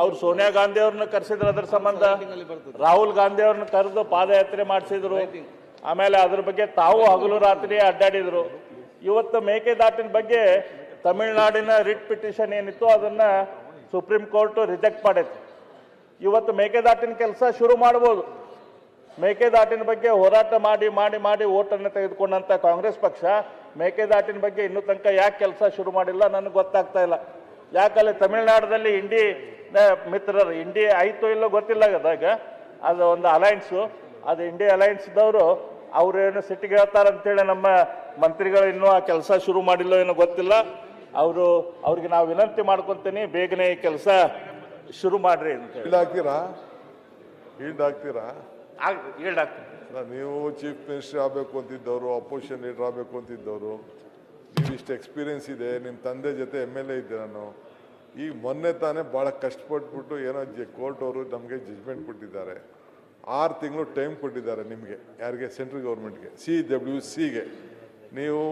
ಅವ್ರು ಸೋನಿಯಾ ಗಾಂಧಿ ಅವ್ರನ್ನ ಕರೆಸಿದ್ರು. ಅದ್ರ ಸಂಬಂಧ ರಾಹುಲ್ ಗಾಂಧಿ ಅವ್ರನ್ನ ಕರೆದು ಪಾದಯಾತ್ರೆ ಮಾಡಿಸಿದ್ರು. ಆಮೇಲೆ ಅದ್ರ ಬಗ್ಗೆ ತಾವು ಹಗಲು ರಾತ್ರಿ ಅಡ್ಡಾಡಿದ್ರು. ಇವತ್ತು ಮೇಕೆದಾಟಿನ ಬಗ್ಗೆ ತಮಿಳುನಾಡಿನ ರಿಟ್ ಪಿಟಿಷನ್ ಏನಿತ್ತು ಅದನ್ನ ಸುಪ್ರೀಂ ಕೋರ್ಟ್ ರಿಜೆಕ್ಟ್ ಮಾಡೈತಿ. ಇವತ್ತು ಮೇಕೆದಾಟಿನ ಕೆಲಸ ಶುರು ಮಾಡ್ಬೋದು. ಮೇಕೆದಾಟಿನ ಬಗ್ಗೆ ಹೋರಾಟ ಮಾಡಿ ಮಾಡಿ ಮಾಡಿ ಓಟನ್ನು ತೆಗೆದುಕೊಂಡಂತ ಕಾಂಗ್ರೆಸ್ ಪಕ್ಷ ಮೇಕೆದಾಟಿನ ಬಗ್ಗೆ ಇನ್ನೂ ತನಕ ಯಾಕೆ ಕೆಲಸ ಶುರು ಮಾಡಿಲ್ಲ ನನಗೆ ಗೊತ್ತಾಗ್ತಾ ಇಲ್ಲ. ಯಾಕಲ್ಲಿ ತಮಿಳುನಾಡಲ್ಲಿ ಇಂಡಿ ಮಿತ್ರರು ಇಂಡಿ ಆಯ್ತು ಇಲ್ಲೋ ಗೊತ್ತಿಲ್ಲ ಅದಾಗ ಅದು ಒಂದು ಅಲಯನ್ಸು, ಅದು ಇಂಡಿ ಅಲಯನ್ಸ್ದವರು ಅವ್ರೇನು ಸಿಟ್ಟಿಗೆ ಹೇಳ್ತಾರಂತೇಳಿ ನಮ್ಮ ಮಂತ್ರಿಗಳು ಇನ್ನೂ ಆ ಕೆಲಸ ಶುರು ಮಾಡಿಲ್ಲೋ ಏನೋ ಗೊತ್ತಿಲ್ಲ. ಅವ್ರಿಗೆ ನಾವು ವಿನಂತಿ ಮಾಡ್ಕೊತೀನಿ, ಬೇಗನೆ ಈ ಕೆಲಸ ಶುರು ಮಾಡ್ರಿ ಅಂತ ಹೇಳಿ. ಆಗ್ತೀರಾ ನೀವು ಚೀಫ್ ಮಿನಿಸ್ಟರ್ ಆಗಬೇಕು ಅಂತಿದ್ದವರು, ಅಪೋಸಿಷನ್ ಲೀಡರ್ ಆಗಬೇಕು ಅಂತಿದ್ದವರು, ನೀವು ಇಷ್ಟು ಎಕ್ಸ್ಪೀರಿಯನ್ಸ್ ಇದೆ, ನಿಮ್ಮ ತಂದೆ ಜೊತೆ MLA ಇದ್ದೆ ನಾನು. ಈಗ ಮೊನ್ನೆ ತಾನೇ ಭಾಳ ಕಷ್ಟಪಟ್ಬಿಟ್ಟು ಏನೋ ಕೋರ್ಟ್ ಅವರು ನಮಗೆ ಜಜ್ಮೆಂಟ್ ಕೊಟ್ಟಿದ್ದಾರೆ. 6 ತಿಂಗಳು ಟೈಮ್ ಕೊಟ್ಟಿದ್ದಾರೆ ನಿಮಗೆ, ಯಾರಿಗೆ? ಸೆಂಟ್ರಲ್ ಗೌರ್ಮೆಂಟ್ಗೆ, CWCಗೆ. ನೀವು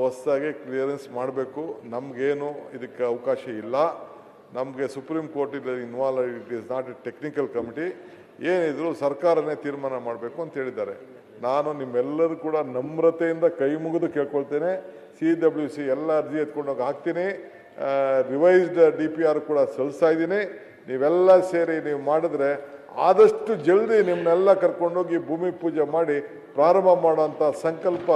ಹೊಸದಾಗಿ ಕ್ಲಿಯರೆನ್ಸ್ ಮಾಡಬೇಕು. ನಮಗೇನು ಇದಕ್ಕೆ ಅವಕಾಶ ಇಲ್ಲ. ನಮಗೆ supreme court involve, it is not A technical committee. ಏನಿದ್ರು ಸರ್ಕಾರನೇ ತೀರ್ಮಾನ ಮಾಡಬೇಕು ಅಂತ ಹೇಳಿದ್ದಾರೆ. ನಾನು ನಿಮ್ಮೆಲ್ಲರೂ ಕೂಡ ನಮ್ರತೆಯಿಂದ ಕೈ ಮುಗಿದು ಕೇಳ್ಕೊಳ್ತೇನೆ. CWC ಎಲ್ಲ ಅರ್ಜಿ ಎತ್ಕೊಂಡೋಗಿ ಹಾಕ್ತೀನಿ. ರಿವೈಸ್ಡ್ DPR ಕೂಡ ಸಲ್ಲಿಸ್ತಾ ಇದ್ದೀನಿ. ನೀವೆಲ್ಲ ಸೇರಿ ನೀವು ಮಾಡಿದ್ರೆ ಆದಷ್ಟು ಜಲ್ದಿ ನಿಮ್ಮನ್ನೆಲ್ಲ ಕರ್ಕೊಂಡೋಗಿ ಭೂಮಿ ಪೂಜೆ ಮಾಡಿ ಪ್ರಾರಂಭ ಮಾಡುವಂಥ ಸಂಕಲ್ಪ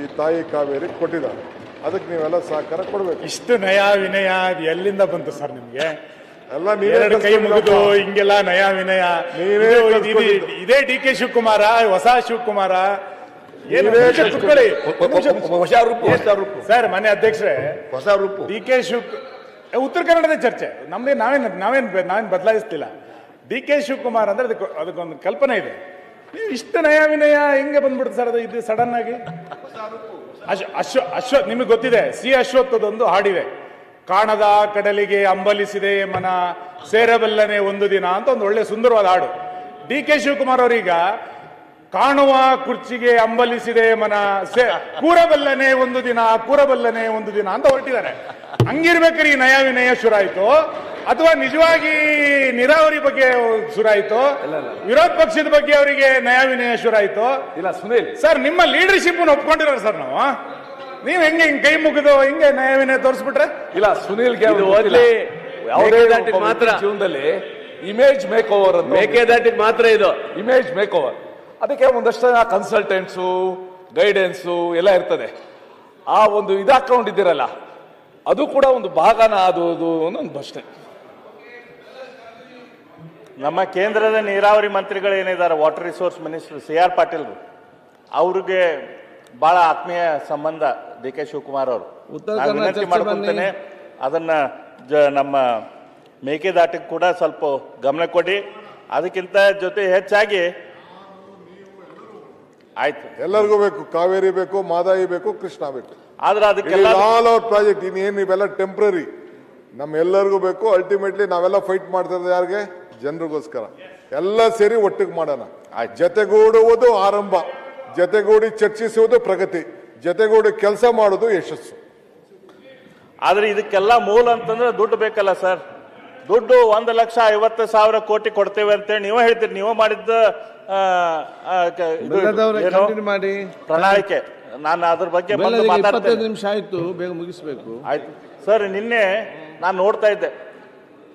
ಈ ತಾಯಿ ಕಾವೇರಿ ಕೊಟ್ಟಿದ್ದಾರೆ. ಅದಕ್ಕೆ ನೀವೆಲ್ಲ ಸಹಕಾರ ಕೊಡಬೇಕು. ಇಷ್ಟು ನಯ ವಿನಯ ಅದು ಎಲ್ಲಿಂದ ಬಂತು ಸರ್ ನಿಮ್ಗೆ? ಎಲ್ಲ ನೀವೇ ಕೈ ಮುಗಿದು ಹಿಂಗೆಲ್ಲ ನಯ ವಿನಯ. ಇದೇ DK ಶಿವಕುಮಾರ, ಹೊಸ ಶಿವಕುಮಾರ? ಸರ್ ಮನೆ ಅಧ್ಯಕ್ಷರೇ, ಹೊಸ ರೂಪು DK ಉತ್ತರ ಕನ್ನಡದ ಚರ್ಚೆ ನಮ್ದೇ, ನಾವೇನ್ ಬದಲಾಯಿಸ್ತಿಲ್ಲ. DK ಶಿವಕುಮಾರ್ ಅಂದ್ರೆ ಅದಕ್ಕೊಂದು ಕಲ್ಪನೆ ಇದೆ. ನೀವು ಇಷ್ಟು ನಯ ವಿನಯ ಹೆಂಗೆ ಬಂದ್ಬಿಡುತ್ತೆ ಸರ್? ಅದು ಇದು ಸಡನ್ ಆಗಿ ಅಶ್ವಥ್ ನಿಮಗೆ ಗೊತ್ತಿದೆ, ಅಶ್ವತ್ಥದೊಂದು ಹಾಡಿದೆ, ಕಾಣದ ಕಡಲಿಗೆ ಅಂಬಲಿಸಿದೆ ಮನ ಸೇರಬಲ್ಲನೆ ಒಂದು ದಿನ ಅಂತ ಒಂದು ಒಳ್ಳೆ ಸುಂದರವಾದ ಹಾಡು. DK ಶಿವಕುಮಾರ್ ಅವರೀಗ ಕಾಣುವ ಕುರ್ಚಿಗೆ ಅಂಬಲಿಸಿದೆ ಮನ ಕೂರಬಲ್ಲನೆ ಒಂದು ದಿನ ಅಂತ ಹೊರಟಿದ್ದಾರೆ. ಹಂಗಿರ್ಬೇಕಾದ್ರೆ ಈ ನಯ ವಿನಯ ಶುರಾಯ್ತು ಅಥವಾ ನಿಜವಾಗಿ ನೀರಾವರಿ ಬಗ್ಗೆ ಶುರಾಯ್ತು? ವಿರೋಧ ಪಕ್ಷದ ಬಗ್ಗೆ ಅವರಿಗೆ ನಯ ವಿನಯ ಶುರಾಯ್ತು? ಇಲ್ಲ ಸುನೀಲ್ ಸರ್, ನಿಮ್ಮ ಲೀಡರ್ಶಿಪ್ ಒಪ್ಕೊಂಡಿರೋ ಸರ್ ನಾವು. ನೀವ್ ಹೆಂಗೆ ಕೈ ಮುಗಿದು ಹಿಂಗೆ ನಯ ವಿನಯ ತೋರಿಸ್ಬಿಟ್ರೆ? ಇಲ್ಲ ಸುನೀಲ್ಗೆ ಮಾತ್ರ ಜೀವನದಲ್ಲಿ ಇಮೇಜ್ ಮೇಕ್ ಓವರ್ ಅಂತ, ಮೇಕೆದಾಟಿಗೆ ಮಾತ್ರ ಇದು ಇಮೇಜ್ ಮೇಕ್ ಓವರ್. ಅದಕ್ಕೆ ಒಂದಷ್ಟು ಕನ್ಸಲ್ಟೆಂಟ್ಸು, ಗೈಡೆನ್ಸು ಎಲ್ಲ ಇರ್ತದೆ. ಆ ಒಂದು ಹಾಕೊಂಡಿದ್ದೀರಲ್ಲ, ಅದು ಕೂಡ ಒಂದು ಭಾಗನ ಅದು ಒಂದು ಅಷ್ಟೇ. ನಮ್ಮ ಕೇಂದ್ರದ ನೀರಾವರಿ ಮಂತ್ರಿಗಳು ಏನಿದ್ದಾರೆ, water resource minister CR Patil, ಅವ್ರಿಗೆ ಬಹಳ ಆತ್ಮೀಯ ಸಂಬಂಧ DK ಶಿವಕುಮಾರ್ ಅವರು. ವಿನಂತಿ ಮಾಡ್ಕೊಳ್ತೇನೆ, ಅದನ್ನ ನಮ್ಮ ಮೇಕೆದಾಟಿಗೆ ಕೂಡ ಸ್ವಲ್ಪ ಗಮನ ಕೊಡಿ. ಅದಕ್ಕಿಂತ ಜೊತೆ ಹೆಚ್ಚಾಗಿ ಆಯ್ತು, ಎಲ್ಲರಿಗೂ ಬೇಕು, ಕಾವೇರಿ ಬೇಕು, ಮಾದಾಯಿ ಬೇಕು, ಕೃಷ್ಣ ಬೇಕು. ಆದ್ರೆ ಅದಕ್ಕೆಲ್ಲ ಆಲ್ ಔಟ್ ಪ್ರಾಜೆಕ್ಟ್ ಇನ್ನೇನು ಇವೆಲ್ಲ ಟೆಂಪ್ರರಿ, ನಮ್ಮೆಲ್ಲರಿಗೂ ಬೇಕು. ಅಲ್ಟಿಮೇಟ್ಲಿ ನಾವೆಲ್ಲ ಫೈಟ್ ಮಾಡ್ತಾ ಇರೋದು ಯಾರಿಗೆ? ಜನರಿಗೋಸ್ಕರ. ಎಲ್ಲ ಸೇರಿ ಒಟ್ಟಿಗೆ ಮಾಡೋಣ. ಜತೆಗೂಡುವುದು ಆರಂಭ, ಜತೆಗೂಡಿ ಚರ್ಚಿಸುವುದು ಪ್ರಗತಿ, ಜತೆಗೂಡಿ ಕೆಲಸ ಮಾಡೋದು ಯಶಸ್ಸು. ಆದ್ರೆ ಇದಕ್ಕೆಲ್ಲ ಮೂಲ ಅಂತಂದ್ರೆ ದುಡ್ಡು ಬೇಕಲ್ಲ ಸರ್. ದುಡ್ಡು 1,50,000 ಕೋಟಿ ಕೊಡ್ತೇವೆ ಅಂತೇಳಿ ನೀವೇ ಹೇಳ್ತೀರಿ. ನೀವು ಮಾಡಿದ್ದ ಮಾಡಿ ಪ್ರಣಾಳಿಕೆ, ನಾನು ಅದ್ರ ಬಗ್ಗೆ ಮಾತಾಡ್ತೇನೆ. ನಿಮಿಷ ಆಯ್ತು, ಬೇಗ ಮುಗಿಸ್ಬೇಕು. ಆಯ್ತು ಸರ್. ನಿನ್ನೆ ನಾನು ನೋಡ್ತಾ ಇದ್ದೆ,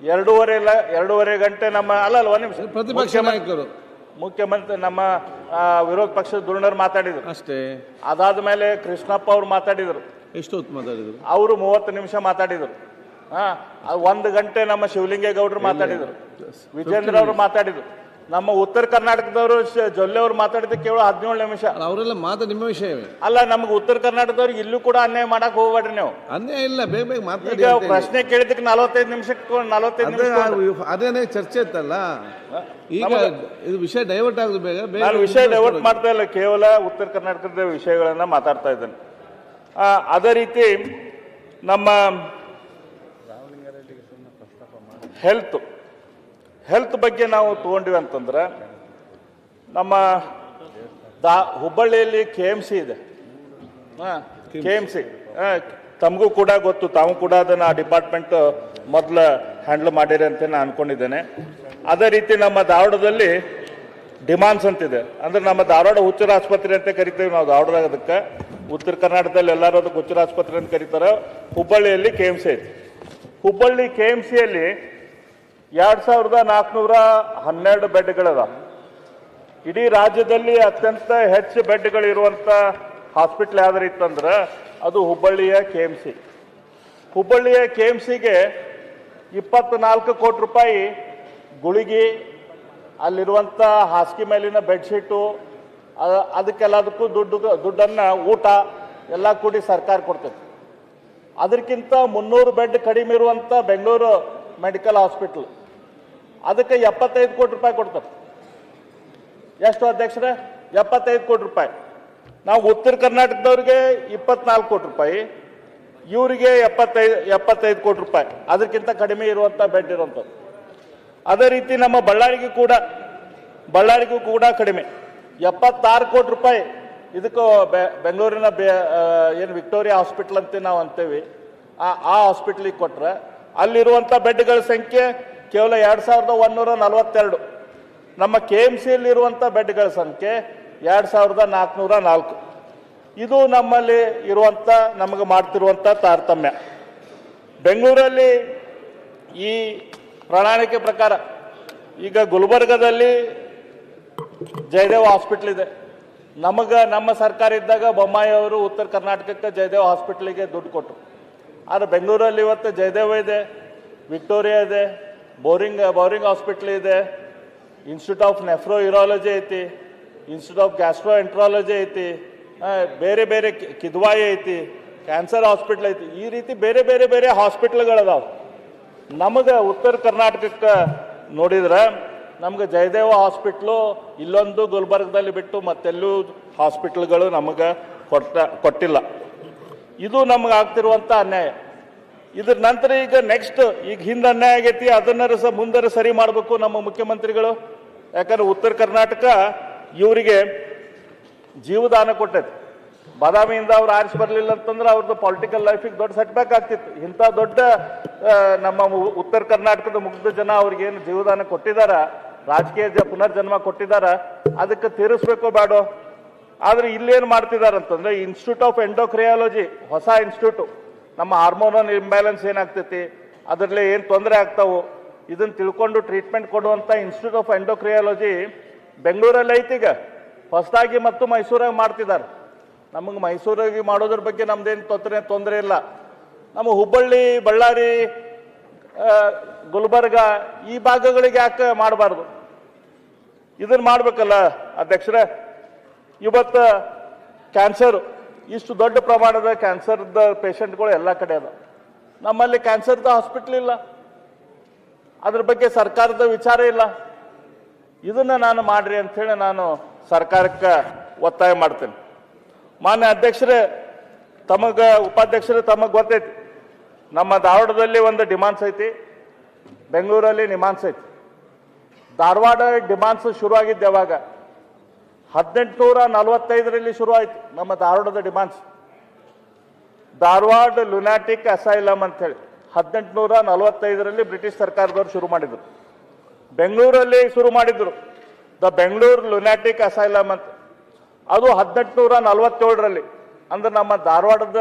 2.5 ಗಂಟೆ ನಮ್ಮ ಒಂದ್ ನಿಮಿಷ, ಪ್ರತಿಪಕ್ಷ ನಾಯಕರು ಮುಖ್ಯಮಂತ್ರಿ ನಮ್ಮ ವಿರೋಧ ಪಕ್ಷದ ಧುರೀಣರು ಮಾತಾಡಿದ್ರು. ಅಷ್ಟೇ. ಅದಾದ ಮೇಲೆ ಕೃಷ್ಣಪ್ಪ ಅವ್ರು ಮಾತಾಡಿದರು. ಎಷ್ಟು ಹೊತ್ತು ಮಾತಾಡಿದ್ರು? ಅವರು 30 ನಿಮಿಷ ಮಾತಾಡಿದರು. 1 ಗಂಟೆ ನಮ್ಮ ಶಿವಲಿಂಗೇಗೌಡರು ಮಾತಾಡಿದರು. ವಿಜೇಂದ್ರ ಅವರು ಮಾತಾಡಿದ್ರು. ನಮ್ಮ ಉತ್ತರ ಕರ್ನಾಟಕದವರು ಜೊಲ್ಲೆ ಅವರು ಮಾತಾಡಿದ ಕೇವಲ 17 ನಿಮಿಷ. ಅವರೆಲ್ಲ ನಿಮ್ಮ ವಿಷಯವೇ ಅಲ್ಲ, ನಮ್ಗೆ ಉತ್ತರ ಕರ್ನಾಟಕದವ್ರಿಗೆ ಇಲ್ಲೂ ಕೂಡ ಅನ್ಯಾಯ ಮಾಡಕ್ ಹೋಗ್ಬೇಡ್ರಿ ನೀವು. ಅನ್ಯಾಯ ಇಲ್ಲ, ಬೇಗ ಬೇಗ ಮಾತಾಡಿ. ಈಗ ಪ್ರಶ್ನೆ ಕೇಳಿದಕ್ಕೆ 45 ನಿಮಿಷ ಅದೇನೇ ಚರ್ಚೆ ಇತ್ತಲ್ಲ. ಈಗ ಇದು ವಿಷಯ ಡೈವರ್ಟ್ ಆಗುದು ಬೇಗ ಬೇಗ. ನಾನು ವಿಷಯ ಡೈವರ್ಟ್ ಮಾಡ್ತಾ ಇಲ್ಲ, ಕೇವಲ ಉತ್ತರ ಕರ್ನಾಟಕದ ವಿಷಯಗಳನ್ನ ಮಾತಾಡ್ತಾ ಇದ್ದೇನೆ. ಅದೇ ರೀತಿ ನಮ್ಮ ಹೆಲ್ತ್ ಬಗ್ಗೆ ನಾವು ತಗೊಂಡಿವಿ ಅಂತಂದ್ರೆ, ನಮ್ಮ ಹುಬ್ಬಳ್ಳಿಯಲ್ಲಿ KMC ಇದೆ. KMC ತಮಗೂ ಕೂಡ ಗೊತ್ತು, ತಾವು ಕೂಡ ಅದನ್ನ ಡಿಪಾರ್ಟ್ಮೆಂಟ್ ಮೊದಲ ಹ್ಯಾಂಡಲ್ ಮಾಡಿರಿ ಅಂತ ನಾನು ಅನ್ಕೊಂಡಿದ್ದೇನೆ. ಅದೇ ರೀತಿ ನಮ್ಮ ಧಾರವಾಡದಲ್ಲಿ ಡಿಮಾನ್ಸ್ ಅಂತಿದೆ. ಅಂದ್ರೆ ನಮ್ಮ ಧಾರವಾಡ ಹುಚ್ಚರ ಆಸ್ಪತ್ರೆ ಅಂತ ಕರಿತೀವಿ ನಾವು ಧಾರವಾಡ. ಅದಕ್ಕೆ ಉತ್ತರ ಕರ್ನಾಟಕದಲ್ಲಿ ಎಲ್ಲರೂ ಅದಕ್ಕೆ ಹುಚ್ಚರ ಆಸ್ಪತ್ರೆ ಅಂತ ಕರೀತಾರೆ. ಹುಬ್ಬಳ್ಳಿಯಲ್ಲಿ KMC ಐತಿ. ಹುಬ್ಬಳ್ಳಿ KMCಯಲ್ಲಿ 2412 ಬೆಡ್ಗಳದ. ಇಡೀ ರಾಜ್ಯದಲ್ಲಿ ಅತ್ಯಂತ ಹೆಚ್ಚು ಬೆಡ್ಗಳು ಇರುವಂತ ಹಾಸ್ಪಿಟ್ಲ್ ಯಾವ್ದಾರು ಇತ್ತಂದ್ರೆ ಅದು ಹುಬ್ಬಳ್ಳಿಯ KMC. ಹುಬ್ಬಳ್ಳಿಯ KMCಗೆ 24 ಕೋಟಿ ರೂಪಾಯಿ ಗುಳಿಗೆ, ಅಲ್ಲಿರುವಂಥ ಹಾಸಿಗೆ ಮೇಲಿನ ಬೆಡ್ಶೀಟು, ಅದಕ್ಕೆಲ್ಲದಕ್ಕೂ ದುಡ್ಡನ್ನು ಊಟ ಎಲ್ಲ ಕೂಡಿ ಸರ್ಕಾರ ಕೊಡ್ತೈತೆ. ಅದಕ್ಕಿಂತ 300 ಬೆಡ್ ಕಡಿಮೆ ಇರುವಂಥ ಬೆಂಗಳೂರು ಮೆಡಿಕಲ್ ಹಾಸ್ಪಿಟಲ್, ಅದಕ್ಕೆ 75 ಕೋಟಿ ರೂಪಾಯಿ ಕೊಡ್ತಾರೆ. ಎಷ್ಟು ಅಧ್ಯಕ್ಷರೇ? 75 ಕೋಟಿ ರೂಪಾಯಿ. ನಾವು ಉತ್ತರ ಕರ್ನಾಟಕದವ್ರಿಗೆ 24 ಕೋಟಿ ರೂಪಾಯಿ, ಇವರಿಗೆ 75 ಕೋಟಿ ರೂಪಾಯಿ, ಅದಕ್ಕಿಂತ ಕಡಿಮೆ ಇರುವಂಥ ಬೆಡ್ ಇರುವಂಥದ್ದು. ಅದೇ ರೀತಿ ನಮ್ಮ ಬಳ್ಳಾರಿಗೂ ಕೂಡ ಕಡಿಮೆ 76 ಕೋಟಿ ರೂಪಾಯಿ. ಇದಕ್ಕೂ ಬೆಂಗಳೂರಿನ ಏನು ವಿಕ್ಟೋರಿಯಾ ಹಾಸ್ಪಿಟಲ್ ಅಂತ ನಾವು ಅಂತೇವಿ, ಆ ಹಾಸ್ಪಿಟ್ಲಿಗೆ ಕೊಟ್ರೆ ಅಲ್ಲಿರುವಂಥ ಬೆಡ್ಗಳ ಸಂಖ್ಯೆ ಕೇವಲ 2142. ನಮ್ಮ KMCಯಲ್ಲಿರುವಂಥ ಬೆಡ್ಗಳ ಸಂಖ್ಯೆ 2404. ಇದು ನಮ್ಮಲ್ಲಿ ಇರುವಂಥ ನಮಗೆ ಮಾಡ್ತಿರುವಂಥ ತಾರತಮ್ಯ. ಬೆಂಗಳೂರಲ್ಲಿ ಈ ಪ್ರಣಾಳಿಕೆ ಪ್ರಕಾರ ಈಗ ಗುಲ್ಬರ್ಗದಲ್ಲಿ ಜಯದೇವ್ ಹಾಸ್ಪಿಟ್ಲ್ ಇದೆ. ನಮ್ಮ ಸರ್ಕಾರ ಇದ್ದಾಗ ಬೊಮ್ಮಾಯಿ ಅವರು ಉತ್ತರ ಕರ್ನಾಟಕಕ್ಕೆ ಜಯದೇವ್ ಹಾಸ್ಪಿಟ್ಲಿಗೆ ದುಡ್ಡು ಕೊಟ್ಟರು. ಆದರೆ ಬೆಂಗಳೂರಲ್ಲಿ ಇವತ್ತು ಜಯದೇವ ಇದೆ, ವಿಕ್ಟೋರಿಯಾ ಇದೆ, ಬೋರಿಂಗ್ ಹಾಸ್ಪಿಟ್ಲ್ ಇದೆ, ಇನ್ಸ್ಟಿಟ್ಯೂಟ್ ಆಫ್ ನೆಫ್ರೋ ಯೂರಾಲಜಿ ಐತಿ, ಇನ್ಸ್ಟಿಟ್ಯೂಟ್ ಆಫ್ ಗ್ಯಾಸ್ಟ್ರೋ ಎಂಟ್ರಾಲಜಿ ಐತಿ, ಬೇರೆ ಬೇರೆ ಕಿದ್ವಾಯಿ ಐತಿ, ಕ್ಯಾನ್ಸರ್ ಹಾಸ್ಪಿಟ್ಲ್ ಐತಿ. ಈ ರೀತಿ ಬೇರೆ ಬೇರೆ ಬೇರೆ ಹಾಸ್ಪಿಟ್ಲ್ಗಳದಾವೆ. ನಮಗೆ ಉತ್ತರ ಕರ್ನಾಟಕಕ್ಕೆ ನೋಡಿದ್ರೆ ನಮ್ಗೆ ಜಯದೇವ ಹಾಸ್ಪಿಟ್ಲು ಇಲ್ಲೊಂದು ಗುಲ್ಬರ್ಗದಲ್ಲಿ ಬಿಟ್ಟು ಮತ್ತೆಲ್ಲೂ ಹಾಸ್ಪಿಟ್ಲ್ಗಳು ನಮಗೆ ಕೊಟ್ಟಿಲ್ಲ. ಇದು ನಮಗೆ ಆಗ್ತಿರುವಂಥ ಅನ್ಯಾಯ. ಇದ್ರ ನಂತರ ಈಗ ನೆಕ್ಸ್ಟ್ ಈಗ ಹಿಂದೆ ಅನ್ಯಾಯ ಆಗೈತಿ, ಅದನ್ನ ಮುಂದೆ ಸರಿ ಮಾಡಬೇಕು ನಮ್ಮ ಮುಖ್ಯಮಂತ್ರಿಗಳು. ಯಾಕಂದ್ರೆ ಉತ್ತರ ಕರ್ನಾಟಕ ಇವರಿಗೆ ಜೀವದಾನ ಕೊಟ್ಟೈತಿ. ಬಾದಾಮಿಯಿಂದ ಅವ್ರು ಆರಿಸಿ ಬರಲಿಲ್ಲ ಅಂತಂದ್ರೆ ಅವ್ರದ್ದು ಪೊಲಿಟಿಕಲ್ ಲೈಫಿಗೆ ದೊಡ್ಡ ಸೆಟ್ಬ್ಯಾಕ್ ಆಗ್ತಿತ್ತು. ಇಂಥ ದೊಡ್ಡ ನಮ್ಮ ಉತ್ತರ ಕರ್ನಾಟಕದ ಮುಗ್ಧ ಜನ ಅವ್ರಿಗೇನು ಜೀವದಾನ ಕೊಟ್ಟಿದಾರ, ರಾಜಕೀಯ ಪುನರ್ಜನ್ಮ ಕೊಟ್ಟಿದಾರ, ಅದಕ್ಕೆ ತೀರಿಸ್ಬೇಕೋ ಬೇಡೋ. ಆದ್ರೆ ಇಲ್ಲೇನು ಮಾಡ್ತಿದಾರಂತಂದ್ರೆ ಇನ್ಸ್ಟಿಟ್ಯೂಟ್ ಆಫ್ ಎಂಡೋಕ್ರಿಯಾಲಜಿ, ಹೊಸ ಇನ್ಸ್ಟಿಟ್ಯೂಟ್, ನಮ್ಮ ಹಾರ್ಮೋನಲ್ ಇಂಬ್ಯಾಲೆನ್ಸ್ ಏನಾಗ್ತೈತಿ, ಅದರಲ್ಲಿ ಏನು ತೊಂದರೆ ಆಗ್ತಾವು, ಇದನ್ನ ತಿಳ್ಕೊಂಡು ಟ್ರೀಟ್ಮೆಂಟ್ ಕೊಡುವಂಥ ಇನ್ಸ್ಟಿಟ್ಯೂಟ್ ಆಫ್ ಎಂಡೋಕ್ರಿಯಾಲಜಿ ಬೆಂಗಳೂರಲ್ಲಿ ಐತೀಗ. ಹೊಸದಾಗಿ ಮತ್ತು ಮೈಸೂರಾಗ ಮಾಡ್ತಿದ್ದಾರೆ. ನಮಗೆ ಮೈಸೂರಿಗೆ ಮಾಡೋದ್ರ ಬಗ್ಗೆ ನಮ್ದೇನು ತೊಂದರೆ ಇಲ್ಲ. ನಮ್ಮ ಹುಬ್ಬಳ್ಳಿ, ಬಳ್ಳಾರಿ, ಗುಲ್ಬರ್ಗ ಈ ಭಾಗಗಳಿಗೆ ಯಾಕೆ ಮಾಡಬಾರ್ದು? ಇದನ್ನ ಮಾಡ್ಬೇಕಲ್ಲ ಅಧ್ಯಕ್ಷರೇ. ಇವತ್ತು ಕ್ಯಾನ್ಸರ್, ಇಷ್ಟು ದೊಡ್ಡ ಪ್ರಮಾಣದ ಕ್ಯಾನ್ಸರ್ದ ಪೇಷಂಟ್ಗಳು ಎಲ್ಲ ಕಡೆ ಅದ. ನಮ್ಮಲ್ಲಿ ಕ್ಯಾನ್ಸರ್ದ ಹಾಸ್ಪಿಟ್ಲ್ ಇಲ್ಲ, ಅದ್ರ ಬಗ್ಗೆ ಸರ್ಕಾರದ ವಿಚಾರ ಇಲ್ಲ. ಇದನ್ನ ನಾನು ಮಾಡ್ರಿ ಅಂಥೇಳಿ ನಾನು ಸರ್ಕಾರಕ್ಕೆ ಒತ್ತಾಯ ಮಾಡ್ತೇನೆ. ಮಾನ್ಯ ಅಧ್ಯಕ್ಷರೇ, ಉಪಾಧ್ಯಕ್ಷರೇ, ತಮಗೆ ಗೊತ್ತೈತಿ ನಮ್ಮ ಧಾರವಾಡದಲ್ಲಿ ಒಂದು ಡಿಮಾನ್ಸ್ ಐತಿ, ಬೆಂಗಳೂರಲ್ಲಿ ನಿಮಾನ್ಸ್ ಐತಿ. ಧಾರವಾಡ ಡಿಮಾನ್ಸ್ ಶುರುವಾಗಿದ್ದು ಯಾವಾಗ? 1845ರಲ್ಲಿ ಶುರು ಆಯ್ತು ನಮ್ಮ ಧಾರವಾಡದ ಡಿಮಾನ್ಸ್. ಧಾರವಾಡ ಲುನಾಟಿಕ್ ಅಸೈಲಮ್ ಅಂತ ಹೇಳಿ 1845ರಲ್ಲಿ ಬ್ರಿಟಿಷ್ ಸರ್ಕಾರದವರು ಶುರು ಮಾಡಿದ್ರು. ಬೆಂಗಳೂರಲ್ಲಿ ಶುರು ಮಾಡಿದ್ರು ದ ಬೆಂಗಳೂರು ಲುನಾಟಿಕ್ ಅಸೈಲಮ್ ಅಂತ. ಅದು 1847ರಲ್ಲಿ, ಅಂದ್ರೆ ನಮ್ಮ ಧಾರವಾಡದ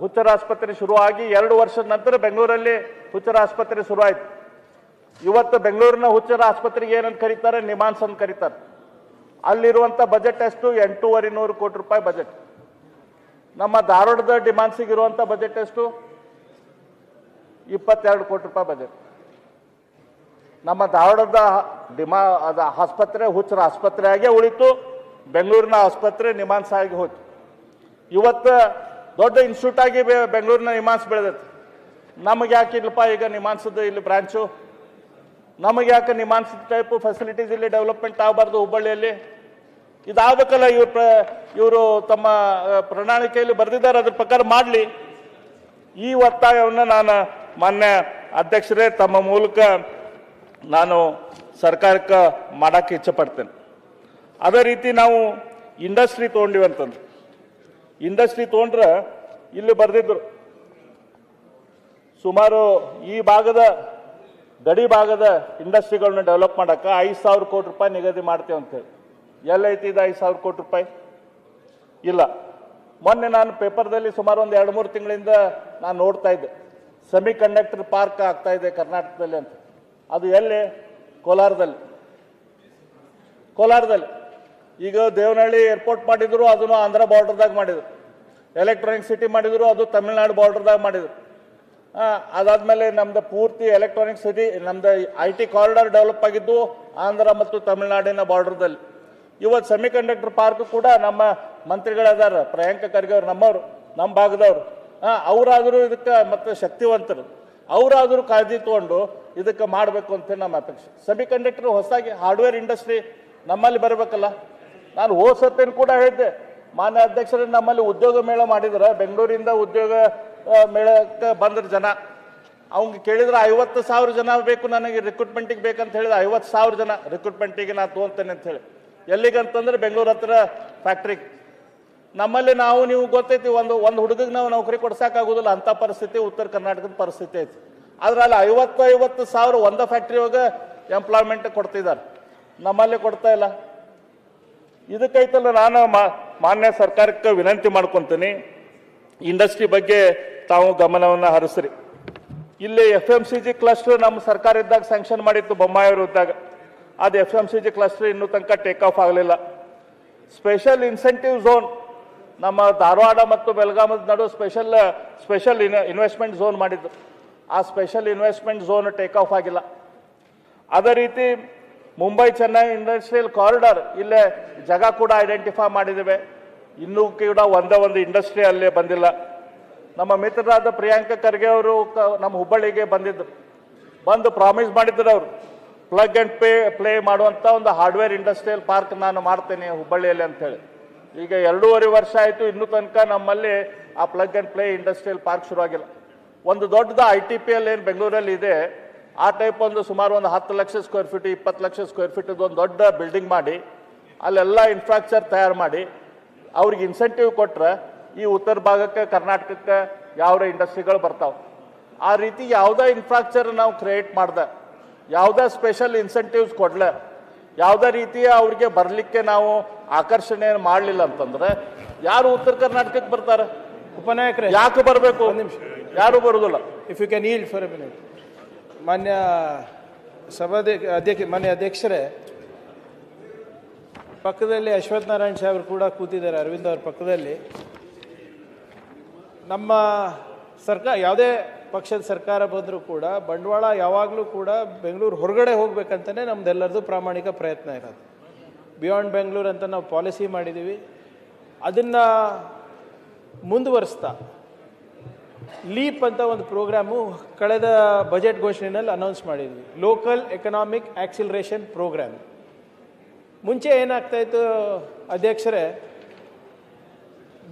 ಹುಚ್ಚರ ಆಸ್ಪತ್ರೆ ಶುರುವಾಗಿ 2 ವರ್ಷದ ನಂತರ ಬೆಂಗಳೂರಲ್ಲಿ ಹುಚ್ಚರ ಆಸ್ಪತ್ರೆ ಶುರು ಆಯ್ತು. ಇವತ್ತು ಬೆಂಗಳೂರಿನ ಹುಚ್ಚರ ಆಸ್ಪತ್ರೆಗೆ ಏನಂತ ಕರೀತಾರೆ? ನಿಮಾನ್ಸ್ ಅಂತ ಕರೀತಾರೆ. ಅಲ್ಲಿರುವಂಥ ಬಜೆಟ್ ಎಷ್ಟು? 8,200 ಕೋಟಿ ರೂಪಾಯಿ ಬಜೆಟ್. ನಮ್ಮ ಧಾರವಾಡದ ಡಿಮಾನ್ಸಿಗೆ ಇರುವಂಥ ಬಜೆಟ್ ಎಷ್ಟು? 22 ಕೋಟಿ ರೂಪಾಯಿ ಬಜೆಟ್. ನಮ್ಮ ಧಾರವಾಡದ ಅದ ಆಸ್ಪತ್ರೆ ಹುಚ್ಚರ ಆಸ್ಪತ್ರೆಯಾಗೆ ಉಳಿತು, ಬೆಂಗಳೂರಿನ ಆಸ್ಪತ್ರೆ ನಿಮಾನ್ಸ್ ಆಗಿ ಹೋಯ್ತು. ಇವತ್ತು ದೊಡ್ಡ ಇನ್ಸ್ಟಿಟ್ಯೂಟ್ ಆಗಿ ಬೆಂಗಳೂರಿನ ನಿಮಾನ್ಸ್ ಬೆಳೆದೈತೆ. ನಮಗೆ ಯಾಕೆ ಇಲ್ಲಪ್ಪ ಈಗ ನಿಮಾನ್ಸದ ಇಲ್ಲಿ ಬ್ರಾಂಚು? ನಮಗೆ ಯಾಕೆ ನಿಮಾನ್ಸ್ ಟೈಪ್ ಫೆಸಿಲಿಟೀಸ್ ಇಲ್ಲಿ ಡೆವಲಪ್ಮೆಂಟ್ ಆಗಬಾರ್ದು ಹುಬ್ಬಳ್ಳಿಯಲ್ಲಿ? ಇದಾಗಬೇಕಲ್ಲ. ಇವರು ತಮ್ಮ ಪ್ರಣಾಳಿಕೆಯಲ್ಲಿ ಬರೆದಿದ್ದಾರೆ, ಅದ್ರ ಪ್ರಕಾರ ಮಾಡಲಿ. ಈ ಒತ್ತಾಯವನ್ನು ನಾನು ಮಾನ್ಯ ಅಧ್ಯಕ್ಷರೇ ತಮ್ಮ ಮೂಲಕ ನಾನು ಸರ್ಕಾರಕ್ಕೆ ಮಾಡೋಕ್ಕೆ ಇಚ್ಛೆ ಪಡ್ತೇನೆ. ಅದೇ ರೀತಿ ನಾವು ಇಂಡಸ್ಟ್ರಿ ತೊಗೊಂಡಿವಂತಂದು, ಇಂಡಸ್ಟ್ರಿ ತೊಗೊಂಡ್ರೆ ಇಲ್ಲಿ ಬರೆದಿದ್ರು ಸುಮಾರು ಈ ಭಾಗದ ಗಡಿ ಭಾಗದ ಇಂಡಸ್ಟ್ರಿಗಳನ್ನ ಡೆವಲಪ್ ಮಾಡೋಕ್ಕೆ 5,000 ಕೋಟಿ ರೂಪಾಯಿ ನಿಗದಿ ಮಾಡ್ತೇವೆ ಅಂತೇಳಿ. ಎಲ್ಲೈತಿ ಇದು 5,000 ಕೋಟಿ ರೂಪಾಯಿ? ಇಲ್ಲ. ಮೊನ್ನೆ ನಾನು ಪೇಪರ್ದಲ್ಲಿ ಸುಮಾರು ಒಂದು 2-3 ತಿಂಗಳಿಂದ ನಾನು ನೋಡ್ತಾ ಇದ್ದೆ, ಸೆಮಿ ಕಂಡಕ್ಟರ್ ಪಾರ್ಕ್ ಆಗ್ತಾ ಇದೆ ಕರ್ನಾಟಕದಲ್ಲಿ ಅಂತ. ಅದು ಎಲ್ಲಿ? ಕೋಲಾರದಲ್ಲಿ. ಈಗ ದೇವನಹಳ್ಳಿ ಏರ್ಪೋರ್ಟ್ ಮಾಡಿದ್ರು, ಅದನ್ನು ಆಂಧ್ರ ಬಾರ್ಡರ್ದಾಗ ಮಾಡಿದ್ರು. ಎಲೆಕ್ಟ್ರಾನಿಕ್ ಸಿಟಿ ಮಾಡಿದ್ರು, ಅದು ತಮಿಳ್ನಾಡು ಬಾರ್ಡರ್ದಾಗ ಮಾಡಿದ್ರು. ಅದಾದ್ಮೇಲೆ ನಮ್ದು ಪೂರ್ತಿ ಎಲೆಕ್ಟ್ರಾನಿಕ್ ಸಿಟಿ, ನಮ್ದು IT ಕಾರಿಡಾರ್ ಡೆವಲಪ್ ಆಗಿದ್ದು ಆಂಧ್ರ ಮತ್ತು ತಮಿಳ್ನಾಡಿನ ಬಾರ್ಡರ್ದಲ್ಲಿ. ಇವತ್ತು ಸೆಮಿ ಕಂಡಕ್ಟರ್ ಪಾರ್ಕ್ ಕೂಡ ನಮ್ಮ ಮಂತ್ರಿಗಳದಾರ, ಪ್ರಿಯಾಂಕ ಖರ್ಗೆ ಅವರು, ನಮ್ಮವರು, ನಮ್ಮ ಭಾಗದವರು. ಅವರಾದರೂ ಇದಕ್ಕೆ ಮತ್ತೆ ಶಕ್ತಿವಂತರು, ಅವರಾದರೂ ಕಾಳಜಿ ತಗೊಂಡು ಇದಕ್ಕೆ ಮಾಡಬೇಕು ಅಂತ ನಮ್ಮ ಅಪೇಕ್ಷೆ. ಸೆಮಿ ಕಂಡಕ್ಟರ್ ಹೊಸದಾಗಿ ಹಾರ್ಡ್ವೇರ್ ಇಂಡಸ್ಟ್ರಿ ನಮ್ಮಲ್ಲಿ ಬರಬೇಕಲ್ಲ. ನಾನು ಹೋಸತ್ತೇನು ಕೂಡ ಹೇಳಿದ್ದೆ, ಮಾನ್ಯ ಅಧ್ಯಕ್ಷರೇ, ನಮ್ಮಲ್ಲಿ ಉದ್ಯೋಗ ಮೇಳ ಮಾಡಿದ್ರೆ, ಬೆಂಗಳೂರಿಂದ ಉದ್ಯೋಗ ಮೇಳಕ್ಕೆ ಬಂದ್ರ ಜನ, ಅವ್ಗೆ ಕೇಳಿದ್ರೆ 50,000 ಜನ ಬೇಕು ನನಗೆ ರಿಕ್ರೂಟ್ಮೆಂಟಿಗೆ ಬೇಕಂತ ಹೇಳಿದ್ರೆ 50,000 ಜನ ರಿಕ್ರೂಟ್ಮೆಂಟಿಗೆ ನಾನು ತೊಗೊಳ್ತೇನೆ ಅಂತ ಹೇಳಿ. ಎಲ್ಲಿಗಂತಂದ್ರೆ ಬೆಂಗಳೂರು ಹತ್ರ ಫ್ಯಾಕ್ಟ್ರಿಗೆ. ನಮ್ಮಲ್ಲಿ ನೀವು ಗೊತ್ತೈತಿ, ಒಂದು ಹುಡುಗಿಗೆ ನಾವು ನೌಕರಿ ಕೊಡ್ಸೋಕ್ಕಾಗೋದಿಲ್ಲ, ಅಂಥ ಪರಿಸ್ಥಿತಿ ಉತ್ತರ ಕರ್ನಾಟಕದ ಪರಿಸ್ಥಿತಿ ಐತಿ. ಆದ್ರೆ ಅಲ್ಲಿ 50,000 ಒಂದ ಫ್ಯಾಕ್ಟ್ರಿ ಒಳಗೆ ಎಂಪ್ಲಾಯ್ಮೆಂಟ್ ಕೊಡ್ತಿದ್ದಾರೆ, ನಮ್ಮಲ್ಲಿ ಕೊಡ್ತಾ ಇಲ್ಲ. ಇದಕ್ಕೈತಲ್ಲ ನಾನು ಮಾನ್ಯ ಸರ್ಕಾರಕ್ಕೆ ವಿನಂತಿ ಮಾಡ್ಕೊತೀನಿ, ಇಂಡಸ್ಟ್ರಿ ಬಗ್ಗೆ ತಾವು ಗಮನವನ್ನು ಹರಿಸ್ರಿ. ಇಲ್ಲಿ FMCG ಕ್ಲಸ್ಟರ್ ನಮ್ಮ ಸರ್ಕಾರ ಇದ್ದಾಗ ಸ್ಯಾಂಕ್ಷನ್ ಮಾಡಿತ್ತು, ಬೊಮ್ಮಾಯಿಯವರು ಇದ್ದಾಗ. ಅದು FMCG ಕ್ಲಸ್ಟರ್ ಇನ್ನೂ ತನಕ ಟೇಕ್ ಆಫ್ ಆಗಲಿಲ್ಲ. ಸ್ಪೆಷಲ್ ಇನ್ಸೆಂಟಿವ್ ಝೋನ್ ನಮ್ಮ ಧಾರವಾಡ ಮತ್ತು ಬೆಳಗಾಮದ ನಡು ಸ್ಪೆಷಲ್ ಇನ್ವೆಸ್ಟ್ಮೆಂಟ್ ಝೋನ್ ಮಾಡಿದ್ದು. ಆ special investment zone take off ಆಗಿಲ್ಲ. ಅದೇ ರೀತಿ ಮುಂಬೈ ಚೆನ್ನೈ ಇಂಡಸ್ಟ್ರಿಯಲ್ ಕಾರಿಡಾರ್ ಇಲ್ಲೇ ಜಾಗ ಕೂಡ ಐಡೆಂಟಿಫೈ ಮಾಡಿದ್ದೇವೆ, ಇನ್ನೂ ಕೂಡ ಒಂದು ಇಂಡಸ್ಟ್ರಿ ಅಲ್ಲೇ ಬಂದಿಲ್ಲ. ನಮ್ಮ ಮಿತ್ರರಾದ ಪ್ರಿಯಾಂಕ ಖರ್ಗೆ ಅವರು ನಮ್ಮ ಹುಬ್ಬಳ್ಳಿಗೆ ಬಂದು ಪ್ರಾಮಿಸ್ ಮಾಡಿದ್ರು, ಅವರು ಪ್ಲಗ್ ಆ್ಯಂಡ್ ಪ್ಲೇ ಮಾಡುವಂಥ ಒಂದು ಹಾರ್ಡ್ವೇರ್ ಇಂಡಸ್ಟ್ರಿಯಲ್ ಪಾರ್ಕ್ ನಾನು ಮಾಡ್ತೇನೆ ಹುಬ್ಬಳ್ಳಿಯಲ್ಲಿ ಅಂತೇಳಿ. ಈಗ 2.5 ವರ್ಷ ಆಯಿತು, ಇನ್ನೂ ತನಕ ನಮ್ಮಲ್ಲಿ ಆ plug and play industrial park ಶುರುವಾಗಿಲ್ಲ. ಒಂದು ದೊಡ್ಡದ ITPL ಏನು ಬೆಂಗಳೂರಲ್ಲಿ ಇದೆ, ಆ ಟೈಪ್ ಒಂದು ಸುಮಾರು 10 lakh square feet 20 lakh square feet ಒಂದು ದೊಡ್ಡ ಬಿಲ್ಡಿಂಗ್ ಮಾಡಿ ಅಲ್ಲೆಲ್ಲ ಇನ್ಫ್ರಾಸ್ಟ್ರಕ್ಚರ್ ತಯಾರು ಮಾಡಿ ಅವ್ರಿಗೆ ಇನ್ಸೆಂಟಿವ್ ಕೊಟ್ರೆ ಈ ಉತ್ತರ ಭಾಗಕ್ಕೆ ಕರ್ನಾಟಕಕ್ಕೆ ಯಾವ ಇಂಡಸ್ಟ್ರಿಗಳು ಬರ್ತಾವೆ. ಆ ರೀತಿ ಯಾವುದೇ ಇನ್ಫ್ರಾಸ್ಟ್ರಕ್ಚರ್ ನಾವು ಕ್ರಿಯೇಟ್ ಮಾಡ್ದೆ, ಯಾವುದೇ ಸ್ಪೆಷಲ್ ಇನ್ಸೆಂಟಿವ್ಸ್ ಕೊಡ್ಲೆ, ಯಾವುದೇ ರೀತಿಯ ಅವ್ರಿಗೆ ಬರಲಿಕ್ಕೆ ನಾವು ಆಕರ್ಷಣೆ ಮಾಡಲಿಲ್ಲ ಅಂತಂದ್ರೆ ಯಾರು ಉತ್ತರ ಕರ್ನಾಟಕಕ್ಕೆ ಬರ್ತಾರೆ? ಉಪನಾಯಕರೇ, ಯಾಕೆ ಬರಬೇಕು? ಯಾರು ಬರುವುದಿಲ್ಲ. If you can yield for a minute. ಮಾನ್ಯ ಮಾನ್ಯ ಅಧ್ಯಕ್ಷರೇ, ಪಕ್ಕದಲ್ಲಿ ಅಶ್ವಥ್ ನಾರಾಯಣ್ ಸಾಹೇಬರು ಕೂಡ ಕೂತಿದ್ದಾರೆ, ಅರವಿಂದ್ ಅವ್ರ ಪಕ್ಕದಲ್ಲಿ. ನಮ್ಮ ಸರ್ಕಾರ, ಯಾವುದೇ ಪಕ್ಷದ ಸರ್ಕಾರ ಬಂದರೂ ಕೂಡ ಬಂಡವಾಳ ಯಾವಾಗಲೂ ಕೂಡ ಬೆಂಗಳೂರು ಹೊರಗಡೆ ಹೋಗ್ಬೇಕಂತಲೇ ನಮ್ದೆಲ್ಲರದು ಪ್ರಾಮಾಣಿಕ ಪ್ರಯತ್ನ ಇರೋದು. ಬಿಯಾಂಡ್ ಬೆಂಗಳೂರು ಅಂತ ನಾವು ಪಾಲಿಸಿ ಮಾಡಿದ್ದೀವಿ. ಅದನ್ನು ಮುಂದುವರಿಸ್ತಾ ಲೀಪ್ ಅಂತ ಒಂದು ಪ್ರೋಗ್ರಾಮು ಕಳೆದ ಬಜೆಟ್ ಘೋಷಣೆಯಲ್ಲಿ ಅನೌನ್ಸ್ ಮಾಡಿದ್ವಿ, ಲೋಕಲ್ ಎಕನಾಮಿಕ್ ಆಕ್ಸಿಲರೇಷನ್ ಪ್ರೋಗ್ರಾಮ್. ಮುಂಚೆ ಏನಾಗ್ತಾಯಿತ್ತು ಅಧ್ಯಕ್ಷರೇ,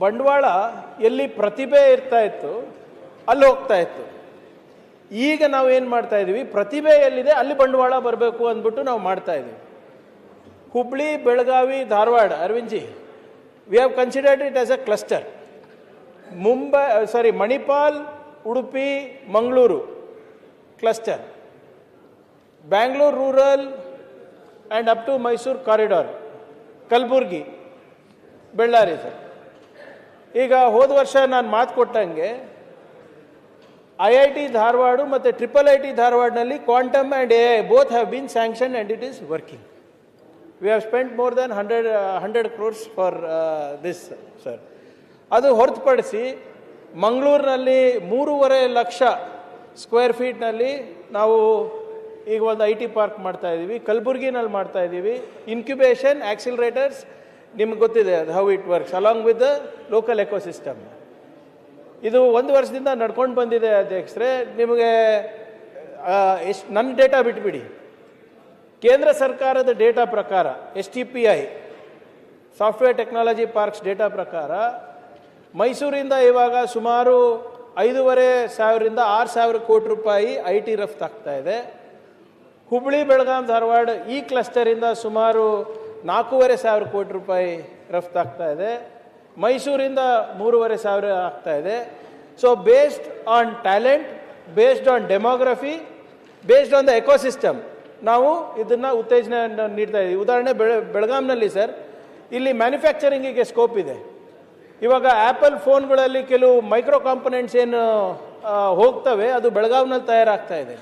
ಬಂಡವಾಳ ಎಲ್ಲಿ ಪ್ರತಿಭೆ ಇರ್ತಾ ಇತ್ತು ಅಲ್ಲಿ ಹೋಗ್ತಾ ಇತ್ತು. ಈಗ ನಾವು ಏನು ಮಾಡ್ತಾ ಇದ್ದೀವಿ, ಪ್ರತಿಭೆ ಎಲ್ಲಿದೆ ಅಲ್ಲಿ ಬಂಡವಾಳ ಬರಬೇಕು ಅಂದ್ಬಿಟ್ಟು ನಾವು ಮಾಡ್ತಾ ಇದ್ದೀವಿ. Hubli, Belagavi, Dharwad, Arvind ji, we have considered it as a cluster. Manipal, Udupi, Mangaluru cluster, Bangalore rural and up to Mysuru corridor, Kalaburagi, Bellary. Sir, ಈಗ ಹೋದ ವರ್ಷ ನಾನು ಮಾತು ಕೊಟ್ಟಂಗೆ IIT ಧಾರವಾಡ ಮತ್ತು IIT ಧಾರವಾಡನಲ್ಲಿ quantum and AI both have been sanction and it is working. We have spend more than 100 crores for this sir. ಅದು ಹೊರತುಪಡಿಸಿ ಮಂಗಳೂರಿನಲ್ಲಿ 3.5 ಲಕ್ಷ ಸ್ಕ್ವೇರ್ ಫೀಟ್ನಲ್ಲಿ ನಾವು ಈಗ ಒಂದು IT ಪಾರ್ಕ್ ಮಾಡ್ತಾ ಇದ್ದೀವಿ, ಕಲಬುರ್ಗಿನಲ್ಲಿ ಮಾಡ್ತಾ ಇದ್ದೀವಿ. ಇನ್ಕ್ಯುಬೇಷನ್ ಆಕ್ಸಿಲರೇಟರ್ಸ್ ನಿಮ್ಗೆ ಗೊತ್ತಿದೆ ಅದು how it works along with the local ecosystem. ಇದು 1 ವರ್ಷದಿಂದ ನಡ್ಕೊಂಡು ಬಂದಿದೆ ಅಧ್ಯಕ್ಷರೇ. ನಿಮಗೆ ನನ್ನ ಡೇಟಾ ಬಿಟ್ಬಿಡಿ, ಕೇಂದ್ರ ಸರ್ಕಾರದ ಡೇಟಾ ಪ್ರಕಾರ STPI software technology parks data ಪ್ರಕಾರ ಮೈಸೂರಿಂದ ಇವಾಗ ಸುಮಾರು 5,500 6,000 ಕೋಟಿ ರೂಪಾಯಿ IT ರಫ್ತಾಗ್ತಾ ಇದೆ. ಹುಬ್ಳಿ ಬೆಳಗಾಂ ಧಾರವಾಡ ಈ ಕ್ಲಸ್ಟರಿಂದ ಸುಮಾರು 4,500 ಕೋಟಿ ರೂಪಾಯಿ ರಫ್ತಾಗ್ತಾ ಇದೆ. ಮೈಸೂರಿಂದ 3,500 ಆಗ್ತಾ ಇದೆ. So based on talent, based on demography, based on the ecosystem ನಾವು ಇದನ್ನು ಉತ್ತೇಜನ ನೀಡ್ತಾ ಇದ್ದೀವಿ. ಉದಾಹರಣೆ ಬೆಳಗಾಂನಲ್ಲಿ ಸರ್, ಇಲ್ಲಿ ಮ್ಯಾನುಫ್ಯಾಕ್ಚರಿಂಗಿಗೆ ಸ್ಕೋಪ್ ಇದೆ. ಇವಾಗ ಆ್ಯಪಲ್ ಫೋನ್ಗಳಲ್ಲಿ ಕೆಲವು ಮೈಕ್ರೋ ಕಾಂಪೊನೆಂಟ್ಸ್ ಏನು ಹೋಗ್ತವೆ, ಅದು ಬೆಳಗಾವಿನಲ್ಲಿ ತಯಾರಾಗ್ತಾ ಇದೆ.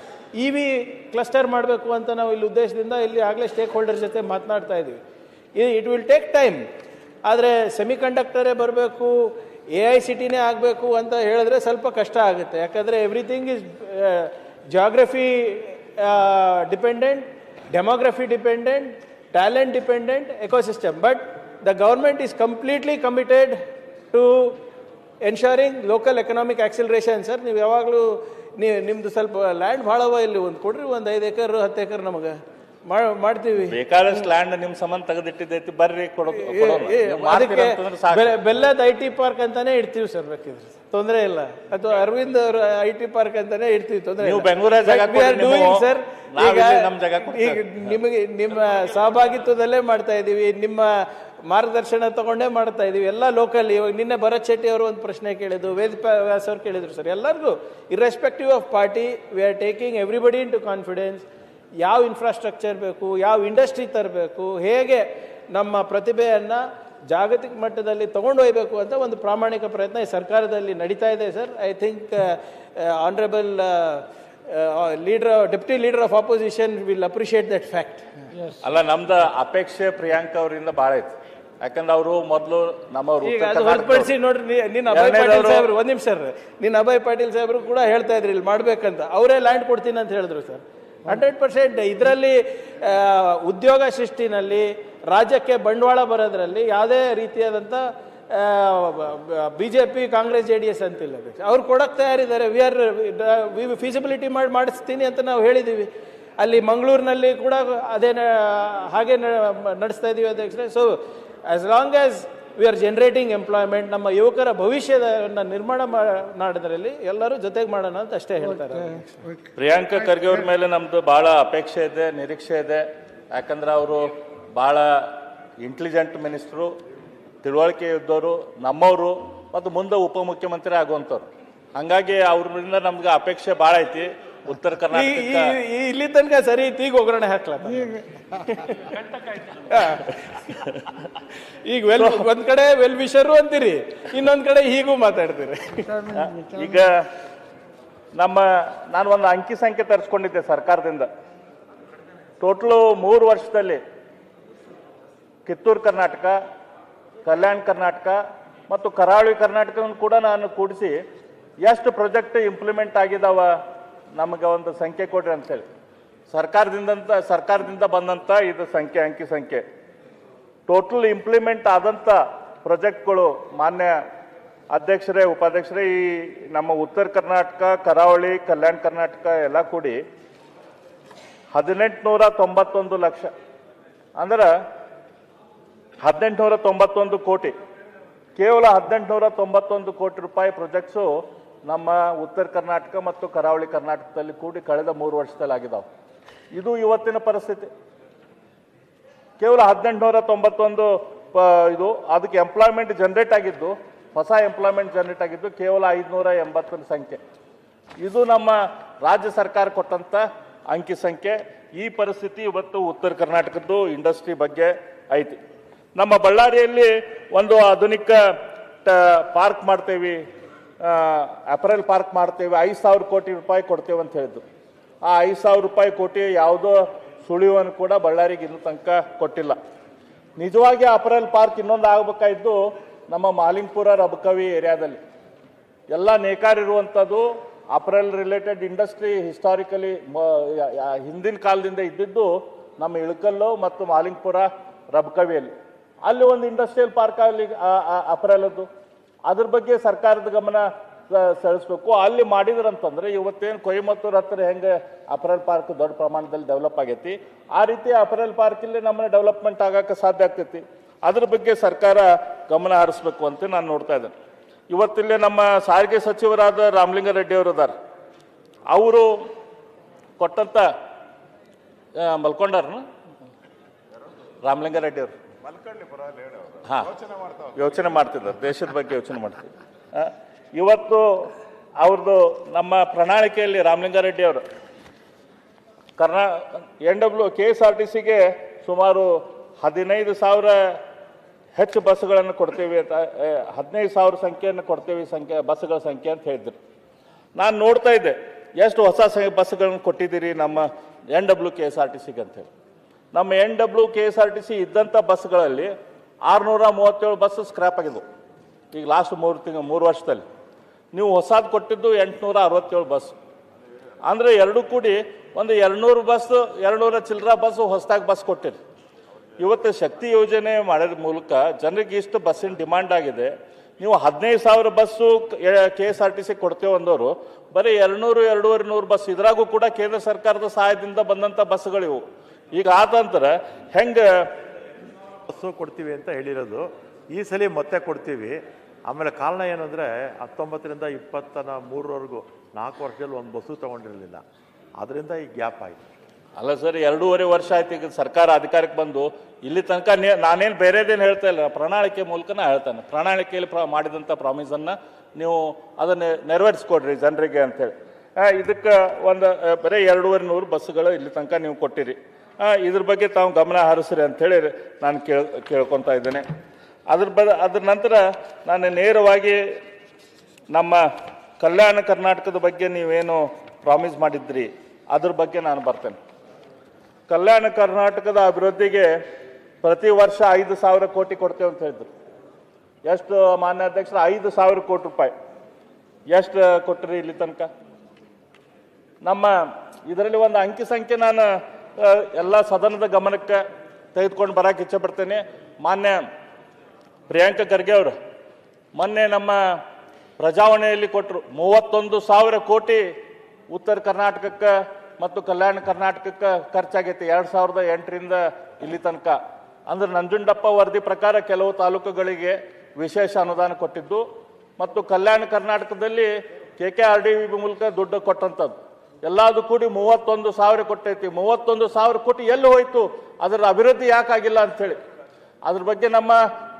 EV ಕ್ಲಸ್ಟರ್ ಮಾಡಬೇಕು ಅಂತ ನಾವು ಇಲ್ಲಿ ಉದ್ದೇಶದಿಂದ ಇಲ್ಲಿ ಆಗಲೇ ಸ್ಟೇಕ್ ಹೋಲ್ಡರ್ಸ್ ಜೊತೆ ಮಾತನಾಡ್ತಾ ಇದ್ದೀವಿ. It will take time. ಆದರೆ ಸೆಮಿಕಂಡಕ್ಟರೇ ಬರಬೇಕು, AICTನೇ ಆಗಬೇಕು ಅಂತ ಹೇಳಿದ್ರೆ ಸ್ವಲ್ಪ ಕಷ್ಟ ಆಗುತ್ತೆ. ಯಾಕಂದರೆ everything is geography dependent, demography dependent, talent dependent, ecosystem. But the government is completely committed to ensuring local economic acceleration. Sir, ನೀವು ಯಾವಾಗಲೂ ನಿಮ್ಮದು ಸ್ವಲ್ಪ ಲ್ಯಾಂಡ್ ಭಾಳವ, ಇಲ್ಲಿ ಒಂದು ಕೊಡ್ರಿ, ಒಂದು 5 ಎಕರ್ 10 ಎಕರ್ ನಮಗೆ ಮಾಡ್ತೀವಿ. ಬೇಕಾದಷ್ಟು ಲ್ಯಾಂಡ್ ನಿಮ್ಮ ಸಂಬಂಧ ತೆಗೆದಿಟ್ಟಿದ್ದೈತಿ, ಬರ್ರಿ ಅದಕ್ಕೆ ಬೆಲ್ಲದ IT ಪಾರ್ಕ್ ಅಂತಾನೆ ಇಡ್ತೀವಿ ಸರ್, ಬೇಕಿದ್ರೆ ತೊಂದರೆ ಇಲ್ಲ. ಅಥವಾ ಅರವಿಂದ್ ಅವ್ರ IT ಪಾರ್ಕ್ ಅಂತಾನೆ ಇಡ್ತೀವಿ, ತೊಂದರೆ ಇಲ್ಲ. ಸರ್ ಈಗ ನಿಮಗೆ ನಿಮ್ಮ ಸಹಭಾಗಿತ್ವದಲ್ಲೇ ಮಾಡ್ತಾ ಇದ್ದೀವಿ, ನಿಮ್ಮ ಮಾರ್ಗದರ್ಶನ ತಗೊಂಡೇ ಮಾಡ್ತಾ ಇದೀವಿ. ಎಲ್ಲ ಲೋಕಲ್. ಇವಾಗ ನಿನ್ನೆ ಭರತ್ ಶೆಟ್ಟಿ ಅವರು ಒಂದು ಪ್ರಶ್ನೆ ಕೇಳಿದ್ರು, ವೇದ ವ್ಯಾಸ್ ಅವ್ರು ಕೇಳಿದ್ರು. ಸರ್, ಎಲ್ಲರಿಗೂ irrespective of party we are taking everybody in to confidence. ಯಾವ ಇನ್ಫ್ರಾಸ್ಟ್ರಕ್ಚರ್ ಬೇಕು, ಯಾವ ಇಂಡಸ್ಟ್ರಿ ತರಬೇಕು, ಹೇಗೆ ನಮ್ಮ ಪ್ರತಿಭೆಯನ್ನು ಜಾಗತಿಕ ಮಟ್ಟದಲ್ಲಿ ತೊಗೊಂಡೊಯ್ಯಬೇಕು ಅಂತ ಒಂದು ಪ್ರಾಮಾಣಿಕ ಪ್ರಯತ್ನ ಈ ಸರ್ಕಾರದಲ್ಲಿ ನಡೀತಾ ಇದೆ sir. I think honourable deputy leader of opposition will appreciate that fact. ಅಲ್ಲ, ನಮ್ದು ಅಪೇಕ್ಷೆ ಪ್ರಿಯಾಂಕ ಅವರಿಂದ ಭಾಳ ಐತಿ. ಯಾಕಂದ್ರೆ ಅವರು ಮೊದಲು ನಮ್ಮವ್ರು ಹೊರತುಪಡಿಸಿ ನೋಡ್ರಿ, ನಿನ್ನ ಅಭಯ್ ಪಾಟೀಲ್ ಸಾಹೇಬ್ರು, ಒಂದ್ ನಿಮಿಷ ಸರ್, ನಿನ್ನ ಅಭಯ್ ಪಾಟೀಲ್ ಸಾಹೇಬ್ರು ಕೂಡ ಹೇಳ್ತಾ ಇದ್ರಿ ಇಲ್ಲಿ ಮಾಡ್ಬೇಕಂತ. ಅವರೇ ಲ್ಯಾಂಡ್ ಕೊಡ್ತೀನಿ ಅಂತ ಹೇಳಿದ್ರು ಸರ್. 100% ಇದರಲ್ಲಿ ಉದ್ಯೋಗ ಸೃಷ್ಟಿನಲ್ಲಿ, ರಾಜ್ಯಕ್ಕೆ ಬಂಡವಾಳ ಬರೋದ್ರಲ್ಲಿ ಯಾವುದೇ ರೀತಿಯಾದಂಥ BJP ಕಾಂಗ್ರೆಸ್ JDS ಅಂತಿಲ್ಲ. ಅವ್ರು ಕೊಡಕ್ಕೆ ತಯಾರಿದ್ದಾರೆ. ವಿ ಫೀಸಿಬಿಲಿಟಿ ಮಾಡಿಸ್ತೀನಿ ಅಂತ ನಾವು ಹೇಳಿದ್ದೀವಿ. ಅಲ್ಲಿ ಮಂಗಳೂರಿನಲ್ಲಿ ಕೂಡ ಅದೇ ಹಾಗೆ ನಡೆಸ್ತಾ ಇದ್ದೀವಿ ಅಧ್ಯಕ್ಷರೇ. So as long as we are generating employment, ನಮ್ಮ ಯುವಕರ ಭವಿಷ್ಯವನ್ನು ನಿರ್ಮಾಣ ಮಾಡೋದ್ರಲ್ಲಿ ಎಲ್ಲರೂ ಜೊತೆಗೆ ಮಾಡೋಣ ಅಂತ ಅಷ್ಟೇ ಹೇಳ್ತಾರೆ. ಪ್ರಿಯಾಂಕ ಖರ್ಗೆ ಅವ್ರ ಮೇಲೆ ನಮ್ದು ಭಾಳ ಅಪೇಕ್ಷೆ ಇದೆ, ನಿರೀಕ್ಷೆ ಇದೆ. ಯಾಕಂದ್ರೆ ಅವರು ಭಾಳ ಇಂಟೆಲಿಜೆಂಟ್ ಮಿನಿಸ್ಟ್ರು, ತಿಳುವಳಿಕೆ ಇದ್ದವರು, ನಮ್ಮವರು, ಮತ್ತು ಮುಂದೆ ಉಪಮುಖ್ಯಮಂತ್ರಿ ಆಗುವಂಥವ್ರು. ಹಂಗಾಗಿ ಅವ್ರಿಂದ ನಮ್ಗೆ ಅಪೇಕ್ಷೆ ಭಾಳ ಐತಿ. ಉತ್ತರ ಕರ್ನಾಟಕ ಇಲ್ಲಿ ತನಕ ಸರಿ ಐತಿ, ಈಗ ಒಗ್ಗರಣೆ ಹಾಕ್ಲ. ಈಗ ಒಂದ್ ಕಡೆ ವೆಲ್ ವಿಷರು ಅಂತೀರಿ, ಇನ್ನೊಂದ್ ಕಡೆ ಹೀಗೂ ಮಾತಾಡ್ತೀರಿ. ಈಗ ನಾನು ಒಂದು ಅಂಕಿ ಸಂಖ್ಯೆ ತರಿಸ್ಕೊಂಡಿದ್ದೆ ಸರ್ಕಾರದಿಂದ. ಟೋಟಲು 3 ವರ್ಷದಲ್ಲಿ ಕಿತ್ತೂರು ಕರ್ನಾಟಕ, ಕಲ್ಯಾಣ ಕರ್ನಾಟಕ ಮತ್ತು ಕರಾವಳಿ ಕರ್ನಾಟಕವನ್ನು ಕೂಡ ನಾನು ಕೂಡಿಸಿ ಎಷ್ಟು ಪ್ರಾಜೆಕ್ಟ್ ಇಂಪ್ಲಿಮೆಂಟ್ ಆಗಿದಾವ ನಮಗೆ ಒಂದು ಸಂಖ್ಯೆ ಕೊಡ್ರಿ ಅಂತೇಳಿ ಸರ್ಕಾರದಿಂದ ಬಂದಂಥ ಇದು ಸಂಖ್ಯೆ, ಅಂಕಿ ಸಂಖ್ಯೆ. ಟೋಟಲ್ ಇಂಪ್ಲಿಮೆಂಟ್ ಆದಂಥ ಪ್ರಾಜೆಕ್ಟ್ಗಳು ಮಾನ್ಯ ಅಧ್ಯಕ್ಷರೇ, ಉಪಾಧ್ಯಕ್ಷರೇ, ಈ ನಮ್ಮ ಉತ್ತರ ಕರ್ನಾಟಕ, ಕರಾವಳಿ, ಕಲ್ಯಾಣ ಕರ್ನಾಟಕ ಎಲ್ಲ ಕೂಡಿ 1891 ಲಕ್ಷ, ಅಂದ್ರೆ 1891 ಕೋಟಿ. ಕೇವಲ 1891 ಕೋಟಿ ರೂಪಾಯಿ ಪ್ರಾಜೆಕ್ಟ್ಸು ನಮ್ಮ ಉತ್ತರ ಕರ್ನಾಟಕ ಮತ್ತು ಕರಾವಳಿ ಕರ್ನಾಟಕದಲ್ಲಿ ಕೂಡಿ ಕಳೆದ 3 ವರ್ಷದಲ್ಲಿ ಆಗಿದ್ದಾವೆ. ಇದು ಇವತ್ತಿನ ಪರಿಸ್ಥಿತಿ. ಕೇವಲ 1891 ಇದು, ಅದಕ್ಕೆ ಎಂಪ್ಲಾಯ್ಮೆಂಟ್ ಜನರೇಟ್ ಆಗಿದ್ದು, ಹೊಸ ಎಂಪ್ಲಾಯ್ಮೆಂಟ್ ಜನರೇಟ್ ಆಗಿದ್ದು ಕೇವಲ 580 ಸಂಖ್ಯೆ. ಇದು ನಮ್ಮ ರಾಜ್ಯ ಸರ್ಕಾರ ಕೊಟ್ಟಂಥ ಅಂಕಿ ಸಂಖ್ಯೆ. ಈ ಪರಿಸ್ಥಿತಿ ಇವತ್ತು ಉತ್ತರ ಕರ್ನಾಟಕದ್ದು ಇಂಡಸ್ಟ್ರಿ ಬಗ್ಗೆ ಐತಿ. ನಮ್ಮ ಬಳ್ಳಾರಿಯಲ್ಲಿ ಒಂದು ಆಧುನಿಕ ಪಾರ್ಕ್ ಮಾಡ್ತೇವೆ, ಅಪರಲ್ ಪಾರ್ಕ್ ಮಾಡ್ತೇವೆ, 5,000 ಕೋಟಿ ರೂಪಾಯಿ ಕೊಡ್ತೇವೆ ಅಂತ ಹೇಳಿದ್ರು. ಆ 5,000 ಕೋಟಿ ಯಾವುದೋ ಸುಳಿವನ್ನು ಕೂಡ ಬಳ್ಳಾರಿಗೆ ಇನ್ನೂ ತನಕ ಕೊಟ್ಟಿಲ್ಲ. ನಿಜವಾಗಿ ಅಪರಲ್ ಪಾರ್ಕ್ ಇನ್ನೊಂದು ಆಗಬೇಕಾಯಿದ್ದು ನಮ್ಮ ಮಾಲಿಂಗ್ಪುರ ರಬಕವಿ ಏರಿಯಾದಲ್ಲಿ. ಎಲ್ಲ ನೇಕಾರ ಇರುವಂಥದ್ದು ಅಪರಲ್ ರಿಲೇಟೆಡ್ ಇಂಡಸ್ಟ್ರಿ ಹಿಸ್ಟಾರಿಕಲಿ ಹಿಂದಿನ ಕಾಲದಿಂದ ಇದ್ದಿದ್ದು ನಮ್ಮ ಇಳಕಲ್ಲು ಮತ್ತು ಮಾಲಿಂಗ್ಪುರ ರಬಕವಿಯಲ್ಲಿ. ಅಲ್ಲಿ ಒಂದು ಇಂಡಸ್ಟ್ರಿಯಲ್ ಪಾರ್ಕ್ ಆಗಲಿ ಅಪರಲದ್ದು, ಅದ್ರ ಬಗ್ಗೆ ಸರ್ಕಾರದ ಗಮನ ಸೆಳೆಸ್ಬೇಕು. ಅಲ್ಲಿ ಮಾಡಿದ್ರಂತಂದ್ರೆ ಇವತ್ತೇನು ಕೊಯಮತ್ತೂರು ಹತ್ತಿರ ಹೆಂಗೆ ಅಪರಲ್ ಪಾರ್ಕ್ ದೊಡ್ಡ ಪ್ರಮಾಣದಲ್ಲಿ ಡೆವಲಪ್ ಆಗೈತಿ, ಆ ರೀತಿ ಅಪರಲ್ ಪಾರ್ಕಲ್ಲಿ ನಮ್ಮನ್ನ ಡೆವಲಪ್ಮೆಂಟ್ ಆಗಕ್ಕೆ ಸಾಧ್ಯ ಆಗ್ತೈತಿ. ಅದ್ರ ಬಗ್ಗೆ ಸರ್ಕಾರ ಗಮನ ಹರಿಸ್ಬೇಕು ಅಂತ ನಾನು ನೋಡ್ತಾ ಇದ್ದೇನೆ. ಇವತ್ತಿಲ್ಲೇ ನಮ್ಮ ಸಾರಿಗೆ ಸಚಿವರಾದ ರಾಮಲಿಂಗಾರೆಡ್ಡಿ ಅವರು ಅದಾರ, ಅವರು ಕೊಟ್ಟಂತ ಮಲ್ಕೊಂಡಾರನು ರಾಮಲಿಂಗಾರೆಡ್ಡಿ ಅವರು ಹಾ ಯೋಚನೆ ಮಾಡ್ತಿದ್ದಾರೆ, ದೇಶದ ಬಗ್ಗೆ ಯೋಚನೆ ಮಾಡ್ತಿದ್ದಾರೆ. ಇವತ್ತು ಅವ್ರದ್ದು ನಮ್ಮ ಪ್ರಣಾಳಿಕೆಯಲ್ಲಿ ರಾಮಲಿಂಗಾರೆಡ್ಡಿ ಅವರು KSRTCಗೆ ಸುಮಾರು 15,000 ಹೆಚ್ಚು ಬಸ್ಗಳನ್ನು ಕೊಡ್ತೀವಿ ಅಂತ, 15,000 ಸಂಖ್ಯೆಯನ್ನು ಕೊಡ್ತೀವಿ ಬಸ್ಗಳ ಸಂಖ್ಯೆ ಅಂತ ಹೇಳಿದ್ರು. ನಾನು ನೋಡ್ತಾ ಇದ್ದೆ ಎಷ್ಟು ಹೊಸ ಬಸ್ಗಳನ್ನು ಕೊಟ್ಟಿದ್ದೀರಿ ನಮ್ಮ KSRTCಗೆ ಅಂತೇಳಿ. ನಮ್ಮ KSRTC ಇದ್ದಂಥ ಬಸ್ಗಳಲ್ಲಿ 637 ಬಸ್ ಸ್ಕ್ರ್ಯಾಪ್ ಆಗಿದ್ವು ಈಗ ಲಾಸ್ಟ್ 3 ವರ್ಷದಲ್ಲಿ. ನೀವು ಹೊಸದು ಕೊಟ್ಟಿದ್ದು 867 ಬಸ್, ಅಂದರೆ ಎರಡು ಕೂಡಿ ಒಂದು 200 ಬಸ್, 200 ಚಿಲ್ಲರ ಬಸ್ ಹೊಸದಾಗಿ ಬಸ್ ಕೊಟ್ಟಿರಿ. ಇವತ್ತು ಶಕ್ತಿ ಯೋಜನೆ ಮಾಡೋದ್ರ ಮೂಲಕ ಜನರಿಗೆ ಇಷ್ಟು ಬಸ್ಸಿನ ಡಿಮಾಂಡ್ ಆಗಿದೆ. ನೀವು 15,000 ಬಸ್ಸು KSRTC ಕೊಡ್ತೇವೆ ಅಂದವರು ಬರೀ 200-250 ಬಸ್, ಇದ್ರಾಗೂ ಕೂಡ ಕೇಂದ್ರ ಸರ್ಕಾರದ ಸಹಾಯದಿಂದ ಬಂದಂಥ ಬಸ್ಗಳಿವು. ಈಗ ಆದಂತರ ಹೆಂಗೆ ಬಸ್ಸು ಕೊಡ್ತೀವಿ ಅಂತ ಹೇಳಿರೋದು, ಈ ಸಲ ಮತ್ತೆ ಕೊಡ್ತೀವಿ. ಆಮೇಲೆ ಕಾರಣ ಏನು ಅಂದರೆ 19ರಿಂದ 23ವರೆಗೂ 4 ವರ್ಷದಲ್ಲಿ ಒಂದು ಬಸ್ಸು ತೊಗೊಂಡಿರಲಿಲ್ಲ, ಅದರಿಂದ ಈ ಗ್ಯಾಪ್ ಆಯಿತು. ಅಲ್ಲ ಸರ್, 2.5 ವರ್ಷ ಆಯ್ತು ಈಗ ಸರ್ಕಾರ ಅಧಿಕಾರಕ್ಕೆ ಬಂದು. ಇಲ್ಲಿ ತನಕ ನಾನೇನು ಬೇರೆದೇನು ಹೇಳ್ತಾ ಇಲ್ಲ, ಪ್ರಣಾಳಿಕೆ ಮೂಲಕನ ಹೇಳ್ತಾನೆ. ಪ್ರಣಾಳಿಕೆಯಲ್ಲಿ ಮಾಡಿದಂಥ ಪ್ರಾಮಿಸನ್ನು ನೀವು ಅದನ್ನು ನೆರವೇರಿಸ್ಕೊಡ್ರಿ ಜನರಿಗೆ ಅಂತೇಳಿ. ಇದಕ್ಕೆ ಒಂದು ಬರೀ 2,200 ಬಸ್ಸುಗಳು ಇಲ್ಲಿ ತನಕ ನೀವು ಕೊಟ್ಟಿರಿ. ಇದ್ರ ಬಗ್ಗೆ ತಾವು ಗಮನ ಹರಿಸ್ರಿ ಅಂಥೇಳಿ ನಾನು ಕೇಳ್ಕೊತಾ ಇದ್ದೇನೆ. ಅದ್ರ ನಂತರ ನಾನು ನೇರವಾಗಿ ನಮ್ಮ ಕಲ್ಯಾಣ ಕರ್ನಾಟಕದ ಬಗ್ಗೆ ನೀವೇನು ಪ್ರಾಮಿಸ್ ಮಾಡಿದ್ರಿ ಅದ್ರ ಬಗ್ಗೆ ನಾನು ಬರ್ತೇನೆ. ಕಲ್ಯಾಣ ಕರ್ನಾಟಕದ ಅಭಿವೃದ್ಧಿಗೆ ಪ್ರತಿ ವರ್ಷ 5,000 ಕೋಟಿ ಕೊಡ್ತೇವೆ ಅಂತ ಹೇಳಿದ್ರು. ಎಷ್ಟು ಮಾನ್ಯ ಅಧ್ಯಕ್ಷರು? 5,000 ಕೋಟಿ ರೂಪಾಯಿ. ಎಷ್ಟು ಕೊಟ್ಟರಿ ಇಲ್ಲಿ ತನಕ? ನಮ್ಮ ಇದರಲ್ಲಿ ಒಂದು ಅಂಕಿ ಸಂಖ್ಯೆ ನಾನು ಎಲ್ಲ ಸದನದ ಗಮನಕ್ಕೆ ತೆಗೆದುಕೊಂಡು ಬರಕ್ಕೆ ಇಚ್ಛೆ ಪಡ್ತೇನೆ. ಮಾನ್ಯ ಪ್ರಿಯಾಂಕ ಖರ್ಗೆ ಅವರು ಮೊನ್ನೆ ನಮ್ಮ ಪ್ರಜಾವಾಣಿಯಲ್ಲಿ ಕೊಟ್ಟರು 31,000 ಕೋಟಿ ಉತ್ತರ ಕರ್ನಾಟಕಕ್ಕೆ ಮತ್ತು ಕಲ್ಯಾಣ ಕರ್ನಾಟಕಕ್ಕೆ ಖರ್ಚಾಗೈತಿ 2008ರಿಂದ ಇಲ್ಲಿ ತನಕ. ಅಂದ್ರೆ ನಂಜುಂಡಪ್ಪ ವರದಿ ಪ್ರಕಾರ ಕೆಲವು ತಾಲೂಕುಗಳಿಗೆ ವಿಶೇಷ ಅನುದಾನ ಕೊಟ್ಟಿದ್ದು ಮತ್ತು ಕಲ್ಯಾಣ ಕರ್ನಾಟಕದಲ್ಲಿ KKRDB ಮೂಲಕ ದುಡ್ಡು ಕೊಟ್ಟಂಥದ್ದು ಎಲ್ಲದು ಕೂಡಿ 31,000 ಕೊಟ್ಟೈತಿ. 31,000 ಕೋಟಿ ಎಲ್ಲಿ ಹೋಯ್ತು? ಅದರ ಅಭಿವೃದ್ಧಿ ಯಾಕಾಗಿಲ್ಲ ಅಂಥೇಳಿ ಅದ್ರ ಬಗ್ಗೆ ನಮ್ಮ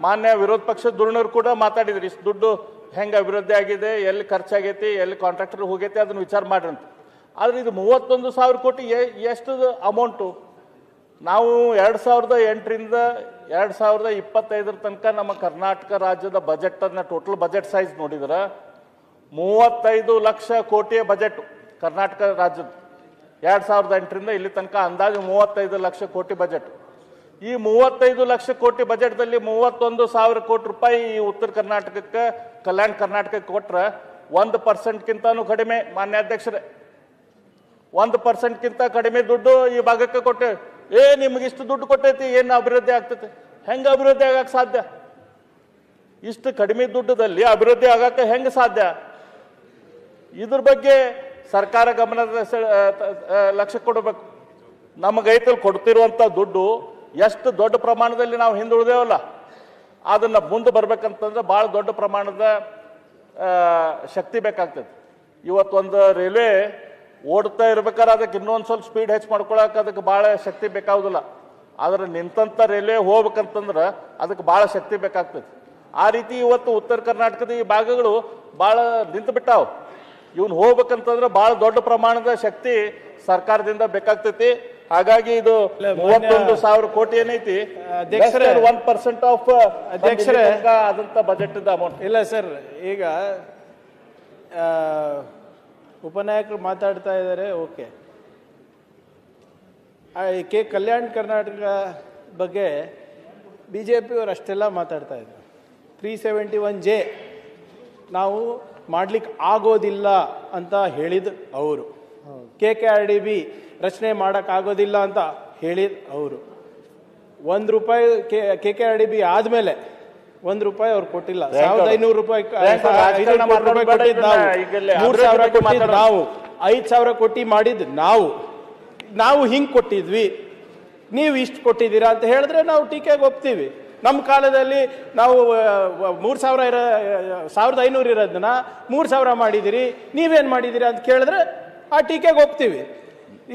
ಮಾನ್ಯ ವಿರೋಧ ಪಕ್ಷದ ಧುರೀಣರು ಕೂಡ ಮಾತಾಡಿದ್ರು. ಇಷ್ಟು ದುಡ್ಡು ಹೆಂಗೆ ಅಭಿವೃದ್ಧಿ ಆಗಿದೆ, ಎಲ್ಲಿ ಖರ್ಚಾಗೈತಿ, ಎಲ್ಲಿ ಕಾಂಟ್ರಾಕ್ಟರ್ ಹೋಗೈತಿ, ಅದನ್ನು ವಿಚಾರ ಮಾಡ್ರಿ ಅಂತ. ಆದರೆ ಇದು 31,000 ಕೋಟಿ ಎಷ್ಟು ಅಮೌಂಟು? ನಾವು 2008ರಿಂದ 2025 ತನಕ ನಮ್ಮ ಕರ್ನಾಟಕ ರಾಜ್ಯದ ಬಜೆಟನ್ನು ಟೋಟಲ್ ಬಜೆಟ್ ಸೈಜ್ ನೋಡಿದ್ರೆ 35 ಲಕ್ಷ ಕೋಟಿಯ ಬಜೆಟ್ ಕರ್ನಾಟಕ ರಾಜ್ಯದ. 2008ರಿಂದ ಇಲ್ಲಿ ತನಕ ಅಂದಾಜು 35 ಲಕ್ಷ ಕೋಟಿ ಬಜೆಟ್. ಈ 35 ಲಕ್ಷ ಕೋಟಿ ಬಜೆಟ್ದಲ್ಲಿ 31,000 ಕೋಟಿ ರೂಪಾಯಿ ಈ ಉತ್ತರ ಕರ್ನಾಟಕಕ್ಕೆ, ಕಲ್ಯಾಣ ಕರ್ನಾಟಕಕ್ಕೆ ಕೊಟ್ರೆ 1%ಗಿಂತನೂ ಕಡಿಮೆ. ಮಾನ್ಯ ಅಧ್ಯಕ್ಷರೇ, 1%ಗಿಂತ ಕಡಿಮೆ ದುಡ್ಡು ಈ ಭಾಗಕ್ಕೆ ಕೊಟ್ಟೆ. ನಿಮ್ಗೆ ಇಷ್ಟು ದುಡ್ಡು ಕೊಟ್ಟೈತಿ, ಏನು ಅಭಿವೃದ್ಧಿ ಆಗ್ತೈತಿ? ಹೆಂಗೆ ಅಭಿವೃದ್ಧಿ ಆಗಕ್ಕೆ ಸಾಧ್ಯ? ಇಷ್ಟು ಕಡಿಮೆ ದುಡ್ಡದಲ್ಲಿ ಅಭಿವೃದ್ಧಿ ಆಗಕ್ಕೆ ಹೆಂಗೆ ಸಾಧ್ಯ? ಇದ್ರ ಬಗ್ಗೆ ಸರ್ಕಾರ ಗಮನದ ಲಕ್ಷ್ಯ ಕೊಡಬೇಕು. ನಮಗೈತಲ್ಲಿ ಕೊಡ್ತಿರುವಂಥ ದುಡ್ಡು ಎಷ್ಟು ದೊಡ್ಡ ಪ್ರಮಾಣದಲ್ಲಿ ನಾವು ಹಿಂದುಳಿದೇವಲ್ಲ, ಅದನ್ನು ಮುಂದೆ ಬರ್ಬೇಕಂತಂದ್ರೆ ಭಾಳ ದೊಡ್ಡ ಪ್ರಮಾಣದ ಶಕ್ತಿ ಬೇಕಾಗ್ತದೆ. ಇವತ್ತೊಂದು ರೈಲ್ವೆ ಓಡ್ತಾ ಇರ್ಬೇಕಾದ್ರೆ ಅದಕ್ಕೆ ಇನ್ನೊಂದು ಸ್ವಲ್ಪ ಸ್ಪೀಡ್ ಹೆಚ್ಚು ಮಾಡ್ಕೊಳಕ್ಕೆ ಅದಕ್ಕೆ ಭಾಳ ಶಕ್ತಿ ಬೇಕಾಗೋದಿಲ್ಲ. ಆದರೆ ನಿಂತಂಥ ರೈಲ್ವೆ ಹೋಗ್ಬೇಕಂತಂದ್ರೆ ಅದಕ್ಕೆ ಭಾಳ ಶಕ್ತಿ ಬೇಕಾಗ್ತದೆ. ಆ ರೀತಿ ಇವತ್ತು ಉತ್ತರ ಕರ್ನಾಟಕದ ಈ ಭಾಗಗಳು ಭಾಳ ನಿಂತು ಬಿಟ್ಟಾವು. ಇವನು ಹೋಗ್ಬೇಕಂತಂದ್ರೆ ಭಾಳ ದೊಡ್ಡ ಪ್ರಮಾಣದ ಶಕ್ತಿ ಸರ್ಕಾರದಿಂದ ಬೇಕಾಗ್ತೈತಿ. ಹಾಗಾಗಿ ಇದು 31,000 ಕೋಟಿ ಏನೈತಿ, 1% ಆಫ್ ಅಧ್ಯಕ್ಷರೇ ಆದಂತ ಬಜೆಟ್ ಅಮೌಂಟ್. ಇಲ್ಲ ಸರ್, ಈಗ ಉಪನಾಯಕರು ಮಾತಾಡ್ತಾ ಇದ್ದಾರೆ, ಓಕೆ. ಕಲ್ಯಾಣ ಕರ್ನಾಟಕ ಬಗ್ಗೆ ಬಿ ಜೆ ಪಿಯವರು ಅಷ್ಟೆಲ್ಲ ಮಾತಾಡ್ತಾ ಇದ್ರು. 371J ನಾವು ಮಾಡಲಿಕ್ಕೆ ಆಗೋದಿಲ್ಲ ಅಂತ ಹೇಳಿದ ಅವರು, KKRDB ರಚನೆ ಮಾಡೋಕ್ಕಾಗೋದಿಲ್ಲ ಅಂತ ಹೇಳಿದ ಅವರು. ₹1 KKRDB ಆದಮೇಲೆ ₹1 ಅವ್ರು ಕೊಟ್ಟಿಲ್ಲ. 1500 ರೂಪಾಯಿ ಕೊಟ್ಟಿದ್ದು ನಾವು, 3000 ಕೊಟ್ಟಿದ್ದು ನಾವು, 5000 ಕೊಟ್ಟು ಮಾಡಿದ್ದು ನಾವು ಹಿಂಗೆ ಕೊಟ್ಟಿದ್ವಿ, ನೀವು ಇಷ್ಟು ಕೊಟ್ಟಿದ್ದೀರಾ ಅಂತ ಹೇಳಿದ್ರೆ ನಾವು ಟೀಕೆಗೆ ಒಪ್ತೀವಿ. ನಮ್ಮ ಕಾಲದಲ್ಲಿ ನಾವು 1500 ಇರೋದನ್ನ 3000 ಮಾಡಿದಿರಿ, ನೀವೇನು ಮಾಡಿದಿರಿ ಅಂತ ಕೇಳಿದ್ರೆ ಆ ಟೀಕೆಗೆ ಒಪ್ತೀವಿ.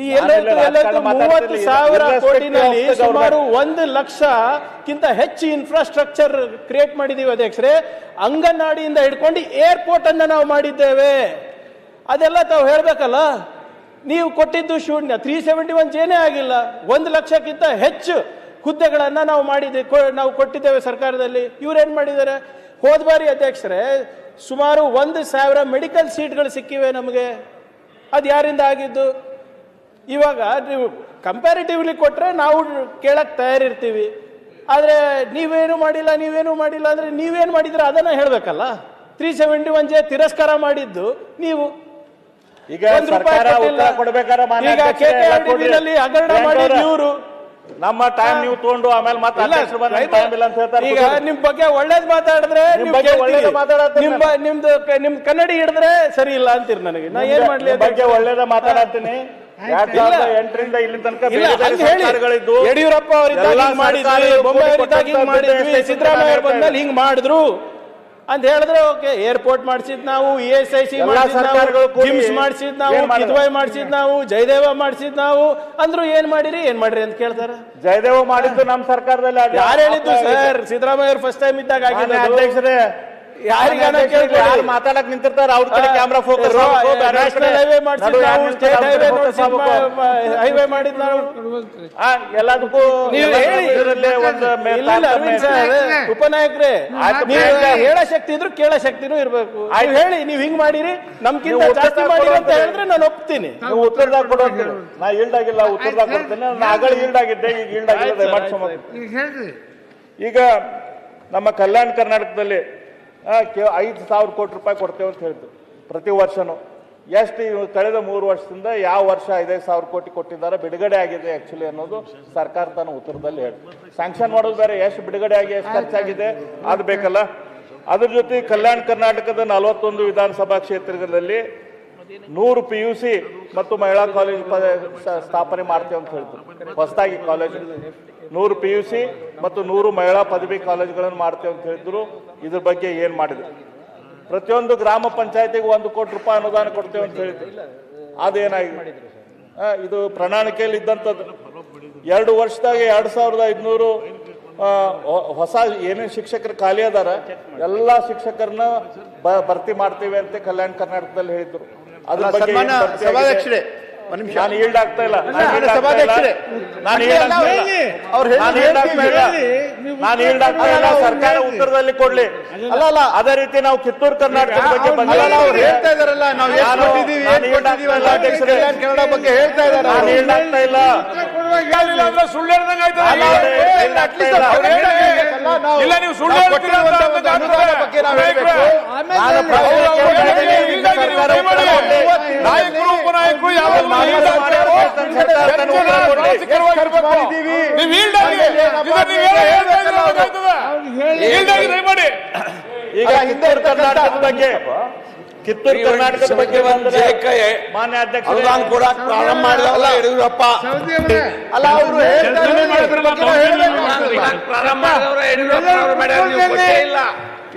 ಈ 30,000 ಕೋಟಿನಲ್ಲಿ ಸುಮಾರು 1 ಲಕ್ಷಕ್ಕಿಂತ ಹೆಚ್ಚು ಇನ್ಫ್ರಾಸ್ಟ್ರಕ್ಚರ್ ಕ್ರಿಯೇಟ್ ಮಾಡಿದೀವಿ ಅಧ್ಯಕ್ಷರೇ. ಅಂಗನವಾಡಿಯಿಂದ ಹಿಡ್ಕೊಂಡು ಏರ್ಪೋರ್ಟ್ ಅನ್ನ ನಾವು ಮಾಡಿದ್ದೇವೆ. ಅದೆಲ್ಲ ತಾವು ಹೇಳ್ಬೇಕಲ್ಲ. ನೀವು ಕೊಟ್ಟಿದ್ದು ಶೂನ್ಯ. 371Jನೇ ಆಗಿಲ್ಲ. 1 ಲಕ್ಷಕ್ಕಿಂತ ಹೆಚ್ಚು ಹುದ್ದೆಗಳನ್ನ ನಾವು ಕೊಟ್ಟಿದ್ದೇವೆ ಸರ್ಕಾರದಲ್ಲಿ. ಇವ್ರೇನ್ ಮಾಡಿದ್ದಾರೆ? ಹೋದ ಬಾರಿ ಅಧ್ಯಕ್ಷರೇ ಸುಮಾರು 1,000 ಮೆಡಿಕಲ್ ಸೀಟ್ಗಳು ಸಿಕ್ಕಿವೆ ನಮಗೆ. ಅದು ಯಾರಿಂದ ಆಗಿದ್ದು? ಇವಾಗ ನೀವು ಕಂಪ್ಯಾರಿಟಿವ್ಲಿ ಕೊಟ್ಟರೆ ನಾವು ಕೇಳಕ್ಕೆ ತಯಾರಿರ್ತೀವಿ. ಆದರೆ ನೀವೇನು ಮಾಡಿಲ್ಲ ಅಂದರೆ ನೀವೇನು ಮಾಡಿದ್ರೆ ಅದನ್ನು ಹೇಳಬೇಕಲ್ಲ. 371J ತಿರಸ್ಕಾರ ಮಾಡಿದ್ದು ನೀವು. ಈಗ ಸರ್ಕಾರ ಉತ್ತರ ಕೊಡಬೇಕಾದ್ರೆ KKRDBನಲ್ಲಿ ಹಗರಣ ಮಾಡಿದ್ದು ಇವರು. ನಮ್ಮ ಟೈಮ್ ನೀವು ತಗೊಂಡು ಆಮೇಲೆ ಈಗ ನಿಮ್ ಬಗ್ಗೆ ಒಳ್ಳೇದ್ ಮಾತಾಡಿದ್ರೆ ನಿಮ್ ಕನ್ನಡಿ ಹಿಡಿದ್ರೆ ಸರಿ ಇಲ್ಲ ಅಂತೀರಿ ನನಗೆ. ನಾ ಏನ್ ಮಾಡ್ಲಿ? ಬಗ್ಗೆ ಒಳ್ಳೇದ ಮಾತಾಡತ್ತೀನಿ. 2008ರಿಂದ ಇಲ್ಲಿ ತನಕ ಯಡಿಯೂರಪ್ಪ ಅವರಿದ್ದಾಗ ಮಾಡಿದ್ವಿ, ಬೊಮ್ಮಾಯಿ ಅವರಿದ್ದಾಗ ಹಿಂಗ್ ಮಾಡಿದ್ವಿ, ಸಿದ್ದರಾಮಯ್ಯ ಅವ್ರು ಬಂದ್ಮೇಲೆ ಹಿಂಗ್ ಮಾಡಿದ್ರು ಅಂತ ಹೇಳಿದ್ರೆ ಓಕೆ. ಏರ್ಪೋರ್ಟ್ ಮಾಡಿಸಿದ್ ನಾವು, ESIC ಜಿಮ್ಸ್ ಮಾಡಿಸಿದ್ ನಾವು, ಕಿದ್ವಾಯ್ ಮಾಡಿಸಿದ್ ನಾವು, ಜಯದೇವ ಮಾಡಿಸಿದ್ ನಾವು ಅಂದ್ರು ಏನ್ ಮಾಡಿರಿ ಅಂತ ಕೇಳ್ತಾರೆ. ಜಯದೇವ ಮಾಡಿದ್ದು ನಮ್ಮ ಸರ್ಕಾರದಲ್ಲಿ ಯಾರು ಹೇಳಿದ್ದು ಸರ್? ಸಿದ್ದರಾಮಯ್ಯ ಅವ್ರು ಫಸ್ಟ್ ಟೈಮ್ ಇದ್ದಾಗ ಆಗಿದೆ ಅಧ್ಯಕ್ಷರೇ. ಯಾರು ಮಾತಾಡಕ್ ನಿಂತಿರ್ತಾರ ಅವ್ರ ಕಡೆ ಕ್ಯಾಮ್ರಾ ಫೋಕಸ್. ನ್ಯಾಷನಲ್ ಹೈವೇ ಮಾಡಿಸಿದ್ ನಾವು, ಸ್ಟೇಟ್ ಹೈವೇ ಮಾಡಿದ್ ನಾವು. ಎಲ್ಲದಕ್ಕೂ ಉಪನಾಯಕರೇ, ಹೇಳೋ ಶಕ್ತಿ ಇದ್ರು ಕೇಳೋ ಶಕ್ತಿನೂ ಇರ್ಬೇಕು. ಹೇಳಿ ನೀವ್ ಹಿಂಗ್ ಮಾಡಿರಿ, ನಮ್ಗಿಂತ ಜಾಸ್ತಿ ಮಾಡಿರಿ ಅಂತ ಹೇಳಿದ್ರೆ ನಾನು ಒಪ್ತೀನಿ. ನೀವು ಉತ್ತರದಾಗ ಕೊಡೋದು. ನಾ ಈಲ್ಡಾಗಿಲ್ಲ, ಉತ್ತರದಾಗ ಕೊಡ್ತೇನೆ. ನಾನು ಆಗಲೇ ಈಲ್ಡಾಗಿದ್ದೆ, ಈಗ ಈಲ್ಡಾಗಿಲ್ಲ. ಈಗ ನಮ್ಮ ಕಲ್ಯಾಣ ಕರ್ನಾಟಕದಲ್ಲಿ 5,000 ಕೋಟಿ ರೂಪಾಯಿ ಕೊಡ್ತೇವೆ ಅಂತ ಹೇಳಿದ್ರು ಪ್ರತಿ ವರ್ಷನೂ. ಎಷ್ಟು ಕಳೆದ 3 ವರ್ಷದಿಂದ ಯಾವ ವರ್ಷ 5,000 ಕೋಟಿ ಕೊಟ್ಟಿದ್ದಾರೆ, ಬಿಡುಗಡೆ ಆಗಿದೆ ಆಕ್ಚುಲಿ ಅನ್ನೋದು ಸರ್ಕಾರ ತನ್ನ ಉತ್ತರದಲ್ಲಿ ಹೇಳಿ. ಸ್ಯಾಂಕ್ಷನ್ ಮಾಡೋದು ಬೇರೆ, ಎಷ್ಟು ಬಿಡುಗಡೆ ಆಗಿ ಎಷ್ಟು ಖರ್ಚಾಗಿದೆ ಅದು ಬೇಕಲ್ಲ. ಅದ್ರ ಜೊತೆ ಕಲ್ಯಾಣ ಕರ್ನಾಟಕದ 41 ವಿಧಾನಸಭಾ ಕ್ಷೇತ್ರದಲ್ಲಿ 100 PUC ಮತ್ತು ಮಹಿಳಾ ಕಾಲೇಜ್ ಸ್ಥಾಪನೆ ಮಾಡ್ತೇವೆ ಅಂತ ಹೇಳಿದ್ರು. ಹೊಸದಾಗಿ ಕಾಲೇಜ್ 100 PUC ಮತ್ತು 100 ಮಹಿಳಾ ಪದವಿ ಕಾಲೇಜುಗಳನ್ನು ಮಾಡ್ತೇವೆ ಅಂತ ಹೇಳಿದ್ರು. ಇದ್ರ ಬಗ್ಗೆ ಏನ್ ಮಾಡಿದ್ರು? ಪ್ರತಿಯೊಂದು ಗ್ರಾಮ ಪಂಚಾಯತಿಗೆ 1 ಕೋಟಿ ರೂಪಾಯಿ ಅನುದಾನ ಕೊಡ್ತೇವೆ ಅಂತ ಹೇಳಿದ್ರು. ಅದೇನಾಗಿದೆ? ಇದು ಪ್ರಣಾಳಿಕೆಯಲ್ಲಿ ಇದ್ದಂಥದ್ದು. 2 ವರ್ಷದಾಗ 2,500 ಹೊಸ ಏನೇನು ಶಿಕ್ಷಕರು ಖಾಲಿ ಅದಾರ ಎಲ್ಲ ಶಿಕ್ಷಕರನ್ನ ಭರ್ತಿ ಮಾಡ್ತೀವಿ ಅಂತ ಕಲ್ಯಾಣ ಕರ್ನಾಟಕದಲ್ಲಿ ಹೇಳಿದ್ರು. ಅದ್ರ ಬಗ್ಗೆ ನಾನು ಈಲ್ಡ್ ಆಗ್ತಾ ಇಲ್ಲ. ಸರ್ಕಾರ ಉತ್ತರದಲ್ಲಿ ಕೊಡ್ಲಿ. ಅದೇ ರೀತಿ ನಾವು ಕಿತ್ತೂರು ಕರ್ನಾಟಕದ ಬಗ್ಗೆ ಹೇಳ್ತಾ ಇದಾರಲ್ಲ, ನಾವು ಕನ್ನಡ ಬಗ್ಗೆ ಹೇಳ್ತಾ ಇದ್ದಾರೆ. ನಾನು ಈಲ್ಡ್ ಆಗ್ತಾ ಇಲ್ಲ. ಸುಳ್ಳು ಹೇಳ್ದಂಗೆ ಇಲ್ಲ, ನೀವು ಸುಳ್ಳು ನಾಯಕರು ಉಪನಾಯಕರು ಯಾವಾಗ ಈಗ ಕಿತ್ತೂರು ಕರ್ನಾಟಕದ ಬಗ್ಗೆ ಮಾನ್ಯ ಅಧ್ಯಕ್ಷ ಕೂಡ ಪ್ರಾರಂಭ ಮಾಡಿದವಲ್ಲ ಯಡಿಯೂರಪ್ಪ. ಅಲ್ಲ, ಅವರು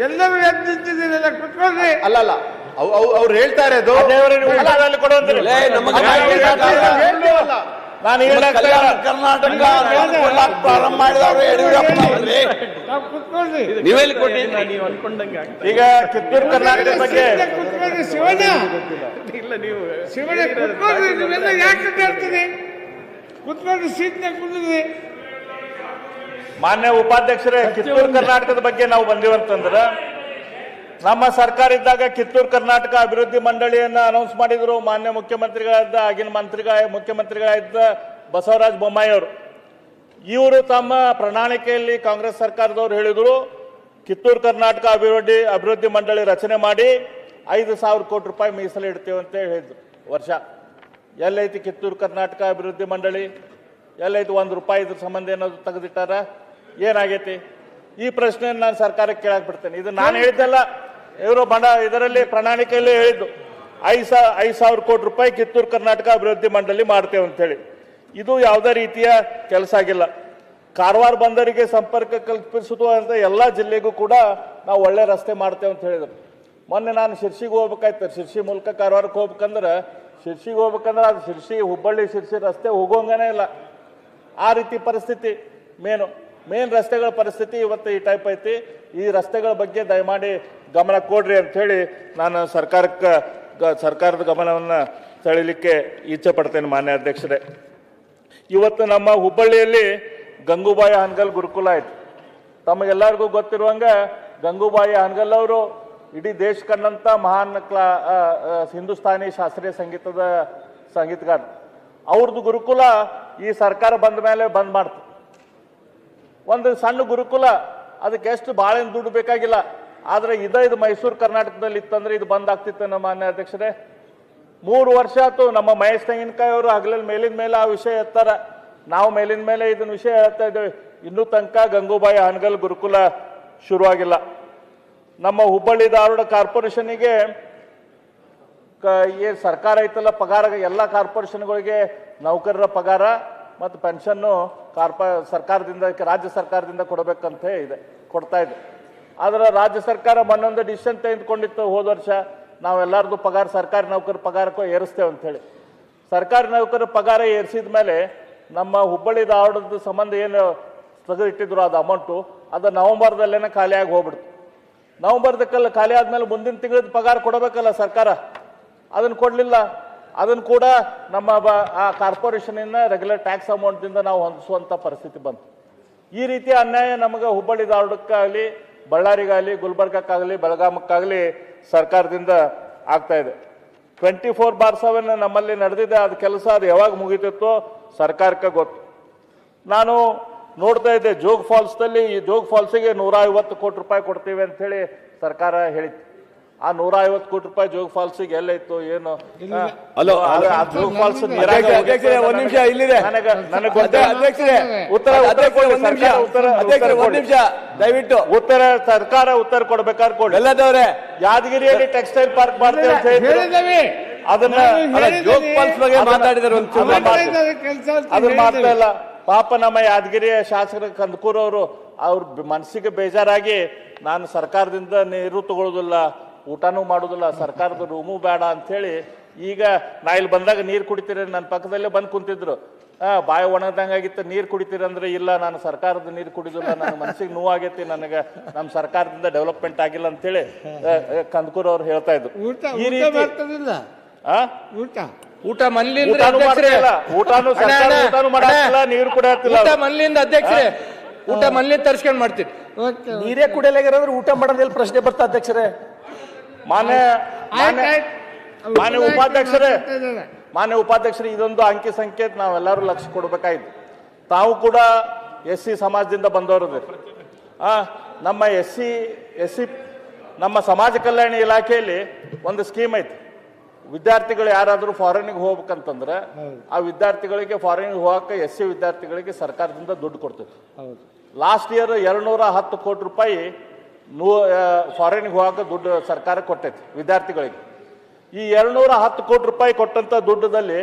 ಎಲ್ಲರೂ ಎದ್ದಿದ್ದೀರಲ್ಲ, ಕುತ್ಕೊಳ್ಳಿ. ಅಲ್ಲ ಅವ್ರು ಹೇಳ್ತಾ ಇರೋದು ನಾನು ಕರ್ನಾಟಕ ಪ್ರಾರಂಭ ಮಾಡಿದವರು ಯಡಿಯೂರಪ್ಪನವ್ರಿ. ನೀವೆಲ್ಲಿ ಕೊಟ್ಟಿದ್ದೀರಿ? ನೀವು ಅನ್ಕೊಂಡಂಗೆ ಈಗ ಕಿತ್ತೂರು ಕರ್ನಾಟಕದ ಬಗ್ಗೆ ಮಾನ್ಯ ಉಪಾಧ್ಯಕ್ಷರೇ, ಕಿತ್ತೂರು ಕರ್ನಾಟಕದ ಬಗ್ಗೆ ನಾವು ಬಂದಿವಂತಂದ್ರೆ ನಮ್ಮ ಸರ್ಕಾರ ಇದ್ದಾಗ ಕಿತ್ತೂರು ಕರ್ನಾಟಕ ಅಭಿವೃದ್ಧಿ ಮಂಡಳಿಯನ್ನ ಅನೌನ್ಸ್ ಮಾಡಿದ್ರು. ಮಾನ್ಯ ಮುಖ್ಯಮಂತ್ರಿಗಳಾದ ಆಗಿನ ಮುಖ್ಯಮಂತ್ರಿಗಳಾದ ಬಸವರಾಜ ಬೊಮ್ಮಾಯಿ ಅವರು. ಇವರು ತಮ್ಮ ಪ್ರಣಾಳಿಕೆಯಲ್ಲಿ ಕಾಂಗ್ರೆಸ್ ಸರ್ಕಾರದವರು ಹೇಳಿದರು, ಕಿತ್ತೂರು ಕರ್ನಾಟಕ ಅಭಿವೃದ್ಧಿ ಮಂಡಳಿ ರಚನೆ ಮಾಡಿ 5,000 ಕೋಟಿ ರೂಪಾಯಿ ಮೀಸಲು ಇಡ್ತೇವೆ ಅಂತ ಹೇಳಿದ್ರು ವರ್ಷ. ಎಲ್ಲೈತಿ ಕಿತ್ತೂರು ಕರ್ನಾಟಕ ಅಭಿವೃದ್ಧಿ ಮಂಡಳಿ? ಎಲ್ಲೈತಿ? 1 ರೂಪಾಯಿ ಇದ್ರ ಸಂಬಂಧ ಏನಾದ್ರು ತೆಗೆದಿಟ್ಟಾರ? ಏನಾಗೈತಿ? ಈ ಪ್ರಶ್ನೆಯನ್ನು ನಾನು ಸರ್ಕಾರಕ್ಕೆ ಕೇಳಕ್ ಬಿಡ್ತೇನೆ. ಇದು ನಾನು ಹೇಳಿದ್ದಲ್ಲ, ಇವರು ಇದರಲ್ಲಿ ಪ್ರಣಾಳಿಕೆಯಲ್ಲಿ ಹೇಳಿದ್ದು 5,000 ಕೋಟಿ ರೂಪಾಯಿ ಕಿತ್ತೂರು ಕರ್ನಾಟಕ ಅಭಿವೃದ್ಧಿ ಮಂಡಳಿ ಮಾಡ್ತೇವೆ ಅಂತ ಹೇಳಿ. ಇದು ಯಾವುದೇ ರೀತಿಯ ಕೆಲಸ ಆಗಿಲ್ಲ. ಕಾರವಾರ ಬಂದರಿಗೆ ಸಂಪರ್ಕ ಕಲ್ಪಿಸುವಂತ ಎಲ್ಲ ಜಿಲ್ಲೆಗೂ ಕೂಡ ನಾವು ಒಳ್ಳೆ ರಸ್ತೆ ಮಾಡ್ತೇವೆ ಅಂತ ಹೇಳಿದ್ರು. ಮೊನ್ನೆ ನಾನು ಶಿರ್ಸಿಗೆ ಹೋಗ್ಬೇಕಾಯ್ತು. ಶಿರ್ಸಿ ಮೂಲಕ ಕಾರವಾರಕ್ಕೆ ಹೋಗ್ಬೇಕಂದ್ರೆ ಅದು ಶಿರ್ಸಿ ಹುಬ್ಬಳ್ಳಿ ಶಿರ್ಸಿ ರಸ್ತೆ ಹೋಗೋಂಗನೇ ಇಲ್ಲ. ಆ ರೀತಿ ಪರಿಸ್ಥಿತಿ ಮೇನ್ ರಸ್ತೆಗಳ ಪರಿಸ್ಥಿತಿ ಇವತ್ತು ಈ ಟೈಪ್ ಐತಿ. ಈ ರಸ್ತೆಗಳ ಬಗ್ಗೆ ದಯಮಾಡಿ ಗಮನ ಕೊಡ್ರಿ ಅಂತ ಹೇಳಿ ನಾನು ಸರ್ಕಾರದ ಗಮನವನ್ನು ಸೆಳೆಯಲಿಕ್ಕೆ ಇಚ್ಛೆ ಪಡ್ತೇನೆ. ಮಾನ್ಯ ಅಧ್ಯಕ್ಷರೇ, ಇವತ್ತು ನಮ್ಮ ಹುಬ್ಬಳ್ಳಿಯಲ್ಲಿ ಗಂಗೂಬಾಯಿ ಹಾನಗಲ್ ಗುರುಕುಲ ಆಯ್ತು. ತಮಗೆಲ್ಲರಿಗೂ ಗೊತ್ತಿರುವಂಗೆ ಗಂಗೂಬಾಯಿ ಹಾನಗಲ್ ಅವರು ಇಡೀ ದೇಶ ಕಂಡಂತ ಮಹಾನ್ ಹಿಂದೂಸ್ತಾನಿ ಶಾಸ್ತ್ರೀಯ ಸಂಗೀತದ ಸಂಗೀತಗಾರ. ಅವ್ರದ್ದು ಗುರುಕುಲ ಈ ಸರ್ಕಾರ ಬಂದ ಮೇಲೆ ಬಂದ್ ಮಾಡ್ತು. ಒಂದು ಸಣ್ಣ ಗುರುಕುಲ, ಅದಕ್ಕೆ ಎಷ್ಟು ಭಾಳ ದುಡ್ಡು ಬೇಕಾಗಿಲ್ಲ. ಆದರೆ ಇದು ಮೈಸೂರು ಕರ್ನಾಟಕದಲ್ಲಿ ಇತ್ತಂದ್ರೆ ಇದು ಬಂದ್ ಆಗ್ತಿತ್ತು. ನಮ್ಮ ಮಾನ್ಯ ಅಧ್ಯಕ್ಷರೇ, 3 ವರ್ಷ ಆಯ್ತು. ನಮ್ಮ ಮಹೇಶ್ ತೆಂಗಿನಕಾಯಿ ಅವರು ಹಗಲಲ್ಲಿ ಮೇಲಿನ ಮೇಲೆ ಆ ವಿಷಯ ಎತ್ತಾರ. ನಾವು ಮೇಲಿನ ಮೇಲೆ ಇದನ್ನ ವಿಷಯ ಹೇಳ್ತಾ ಇದ್ದೇವೆ. ಇನ್ನೂ ತನಕ ಗಂಗೂಬಾಯಿ ಹಾನಗಲ್ ಗುರುಕುಲ ಶುರುವಾಗಿಲ್ಲ. ನಮ್ಮ ಹುಬ್ಬಳ್ಳಿ ಧಾರವಾಡ ಕಾರ್ಪೊರೇಷನ್ಗೆ ಏನು ಸರ್ಕಾರ ಐತಲ್ಲ, ಪಗಾರ ಎಲ್ಲ ಕಾರ್ಪೊರೇಷನ್ಗಳಿಗೆ ನೌಕರರ ಪಗಾರ ಮತ್ತು ಪೆನ್ಷನ್ನು ಸರ್ಕಾರದಿಂದ, ರಾಜ್ಯ ಸರ್ಕಾರದಿಂದ ಕೊಡಬೇಕಂತ ಕೊಡ್ತಾ ಇದೆ. ಆದರೆ ರಾಜ್ಯ ಸರ್ಕಾರ ಮೊನ್ನೊಂದು ಡಿಸಿಷನ್ ತೆಗೆದುಕೊಂಡಿತ್ತು ಹೋದ ವರ್ಷ, ನಾವೆಲ್ಲರದು ಪಗಾರ ಸರ್ಕಾರಿ ನೌಕರ ಪಗಾರಕ್ಕೂ ಏರಿಸ್ತೇವೆ ಅಂಥೇಳಿ. ಸರ್ಕಾರಿ ನೌಕರ ಪಗಾರ ಏರಿಸಿದ ಮೇಲೆ ನಮ್ಮ ಹುಬ್ಬಳ್ಳಿ ಧಾರವಾಡದ ಸಂಬಂಧ ಏನು ತೆಗೆದಿಟ್ಟಿದ್ರು ಅದು ಅಮೌಂಟು, ಅದು ನವೆಂಬರ್ದಲ್ಲೇನೆ ಖಾಲಿಯಾಗಿ ಹೋಗ್ಬಿಡ್ತು. ನವೆಂಬರ್ದಕ್ಕೆಲ್ಲ ಖಾಲಿ ಆದಮೇಲೆ ಮುಂದಿನ ತಿಂಗಳದ ಪಗಾರ ಕೊಡಬೇಕಲ್ಲ ಸರ್ಕಾರ, ಅದನ್ನು ಕೊಡಲಿಲ್ಲ. ಅದನ್ನು ಕೂಡ ನಮ್ಮ ಆ ಕಾರ್ಪೊರೇಷನಿಂದ ರೆಗ್ಯುಲರ್ ಟ್ಯಾಕ್ಸ್ ಅಮೌಂಟ್ದಿಂದ ನಾವು ಹೊಂದಿಸುವಂಥ ಪರಿಸ್ಥಿತಿ ಬಂತು. ಈ ರೀತಿಯ ಅನ್ಯಾಯ ನಮಗೆ ಹುಬ್ಬಳ್ಳಿ ಧಾರವಾಡಕ್ಕಾಗಲಿ, ಬಳ್ಳಾರಿಗಾಗಲಿ, ಗುಲ್ಬರ್ಗಕ್ಕಾಗಲಿ, ಬೆಳಗಾಮಕ್ಕಾಗಲಿ ಸರ್ಕಾರದಿಂದ ಆಗ್ತಾ ಇದೆ. 24/7 ನಮ್ಮಲ್ಲಿ ನಡೆದಿದೆ. ಅದು ಕೆಲಸ ಅದು ಯಾವಾಗ ಮುಗಿತಿತ್ತೋ ಸರ್ಕಾರಕ್ಕೆ ಗೊತ್ತು. ನಾನು ನೋಡ್ತಾ ಇದ್ದೆ ಜೋಗ್ ಫಾಲ್ಸ್ದಲ್ಲಿ, ಈ ಜೋಗ್ ಫಾಲ್ಸಿಗೆ 150 ಕೋಟಿ ರೂಪಾಯಿ ಕೊಡ್ತೀವಿ ಅಂತ ಹೇಳಿ ಸರ್ಕಾರ ಹೇಳಿತ್ತು. ಆ 150 ಕೋಟಿ ರೂಪಾಯಿ ಜೋಗ್ ಫಾಲ್ಸಿಗೆ ಎಲ್ಲೈತು ಏನು? ಜೋಗ್ ಫಾಲ್ಸ್ ದಯವಿಟ್ಟು ಸರ್ಕಾರ ಉತ್ತರ ಕೊಡ್ಬೇಕಾದ್ರೆ ಕೊಡಿ. ಯಾದಗಿರಿಯಲ್ಲಿ ಟೆಕ್ಸ್ಟೈಲ್ ಪಾರ್ಕ್ ಮಾಡ್ತೇವೆ ಅಂತ ಹೇಳಿ ಅದನ್ನ ಅದನ್ನ ಮಾಡ್ತಾ ಇಲ್ಲ. ಪಾಪ ನಮ್ಮ ಯಾದಗಿರಿಯ ಶಾಸಕರ ಕಂದಕೂರ್ ಅವರು ಅವ್ರ ಮನಸ್ಸಿಗೆ ಬೇಜಾರಾಗಿ, ನಾನು ಸರ್ಕಾರದಿಂದ ನೀರು ತಗೊಳ್ಳೋದಿಲ್ಲ, ಊಟನೂ ಮಾಡೋದಿಲ್ಲ, ಸರ್ಕಾರದ ರೂಮು ಬೇಡ ಅಂಥೇಳಿ, ಈಗ ನಾ ಇಲ್ಲಿ ಬಂದಾಗ ನೀರು ಕುಡಿತೀರಿ, ನನ್ನ ಪಕ್ಕದಲ್ಲೇ ಬಂದು ಕುಂತಿದ್ರು. ಬಾಯಿ ಒಣದಂಗಾಗಿತ್ತು, ನೀರು ಕುಡಿತೀರಂದ್ರೆ ಇಲ್ಲ, ನಾನು ಸರ್ಕಾರದ ನೀರು ಕುಡಿದಿಲ್ಲ, ನನ್ನ ಮನಸ್ಸಿಗೆ ನೋವಾಗೈತಿ, ನನಗೆ ನಮ್ಮ ಸರ್ಕಾರದಿಂದ ಡೆವಲಪ್ಮೆಂಟ್ ಆಗಿಲ್ಲ ಅಂತೇಳಿ ಕಂದಕೂರ್ ಅವ್ರು ಹೇಳ್ತಾ ಇದ್ರು. ಈ ರೀತಿ ಊಟ ಮನ್ಲಿಂದ ನೀರು ಕುಡಿಯತ್ತಿಲ್ಲ. ಮನ್ಲಿಂದ ಅಧ್ಯಕ್ಷರೇ, ಊಟ ಮನ್ಲಿಂದ ತರ್ಸ್ಕೊಂಡ್ ಮಾಡ್ತೀವಿ. ನೀರೇ ಕುಡಿಯಲಾಗಿರೋದ್ರೆ ಊಟ ಮಾಡೋದಿಲ್ಲ ಪ್ರಶ್ನೆ ಬರ್ತಾ ಅಧ್ಯಕ್ಷರೇ. ಮಾನ್ಯ ಉಪಾಧ್ಯಕ್ಷರೇ, ಇದೊಂದು ಅಂಕಿ ಸಂಖ್ಯೆ ನಾವೆಲ್ಲರೂ ಲಕ್ಷ್ಯ ಕೊಡ್ಬೇಕಾಯ್ತು. ತಾವು ಕೂಡ SC ಸಮಾಜದಿಂದ ಬಂದವರು. ನಮ್ಮ ನಮ್ಮ ಸಮಾಜ ಕಲ್ಯಾಣ ಇಲಾಖೆಯಲ್ಲಿ ಒಂದು ಸ್ಕೀಮ್ ಐತಿ. ವಿದ್ಯಾರ್ಥಿಗಳು ಯಾರಾದರೂ ಫಾರಿನ್ಗೆ ಹೋಗ್ಬೇಕಂತಂದ್ರೆ ಆ ವಿದ್ಯಾರ್ಥಿಗಳಿಗೆ ಫಾರಿನ್ಗೆ ಹೋಗಕ್ಕೆ SC ವಿದ್ಯಾರ್ಥಿಗಳಿಗೆ ಸರ್ಕಾರದಿಂದ ದುಡ್ಡು ಕೊಡ್ತೈತಿ. ಲಾಸ್ಟ್ ಇಯರ್ 210 ಕೋಟಿ ರೂಪಾಯಿ ಫಾರಿನ್ಗೆ ಹೋಗಕ್ಕೆ ದುಡ್ಡು ಸರ್ಕಾರ ಕೊಟ್ಟೈತಿ ವಿದ್ಯಾರ್ಥಿಗಳಿಗೆ. ಈ 210 ಕೋಟಿ ರೂಪಾಯಿ ಕೊಟ್ಟಂತ ದುಡ್ಡದಲ್ಲಿ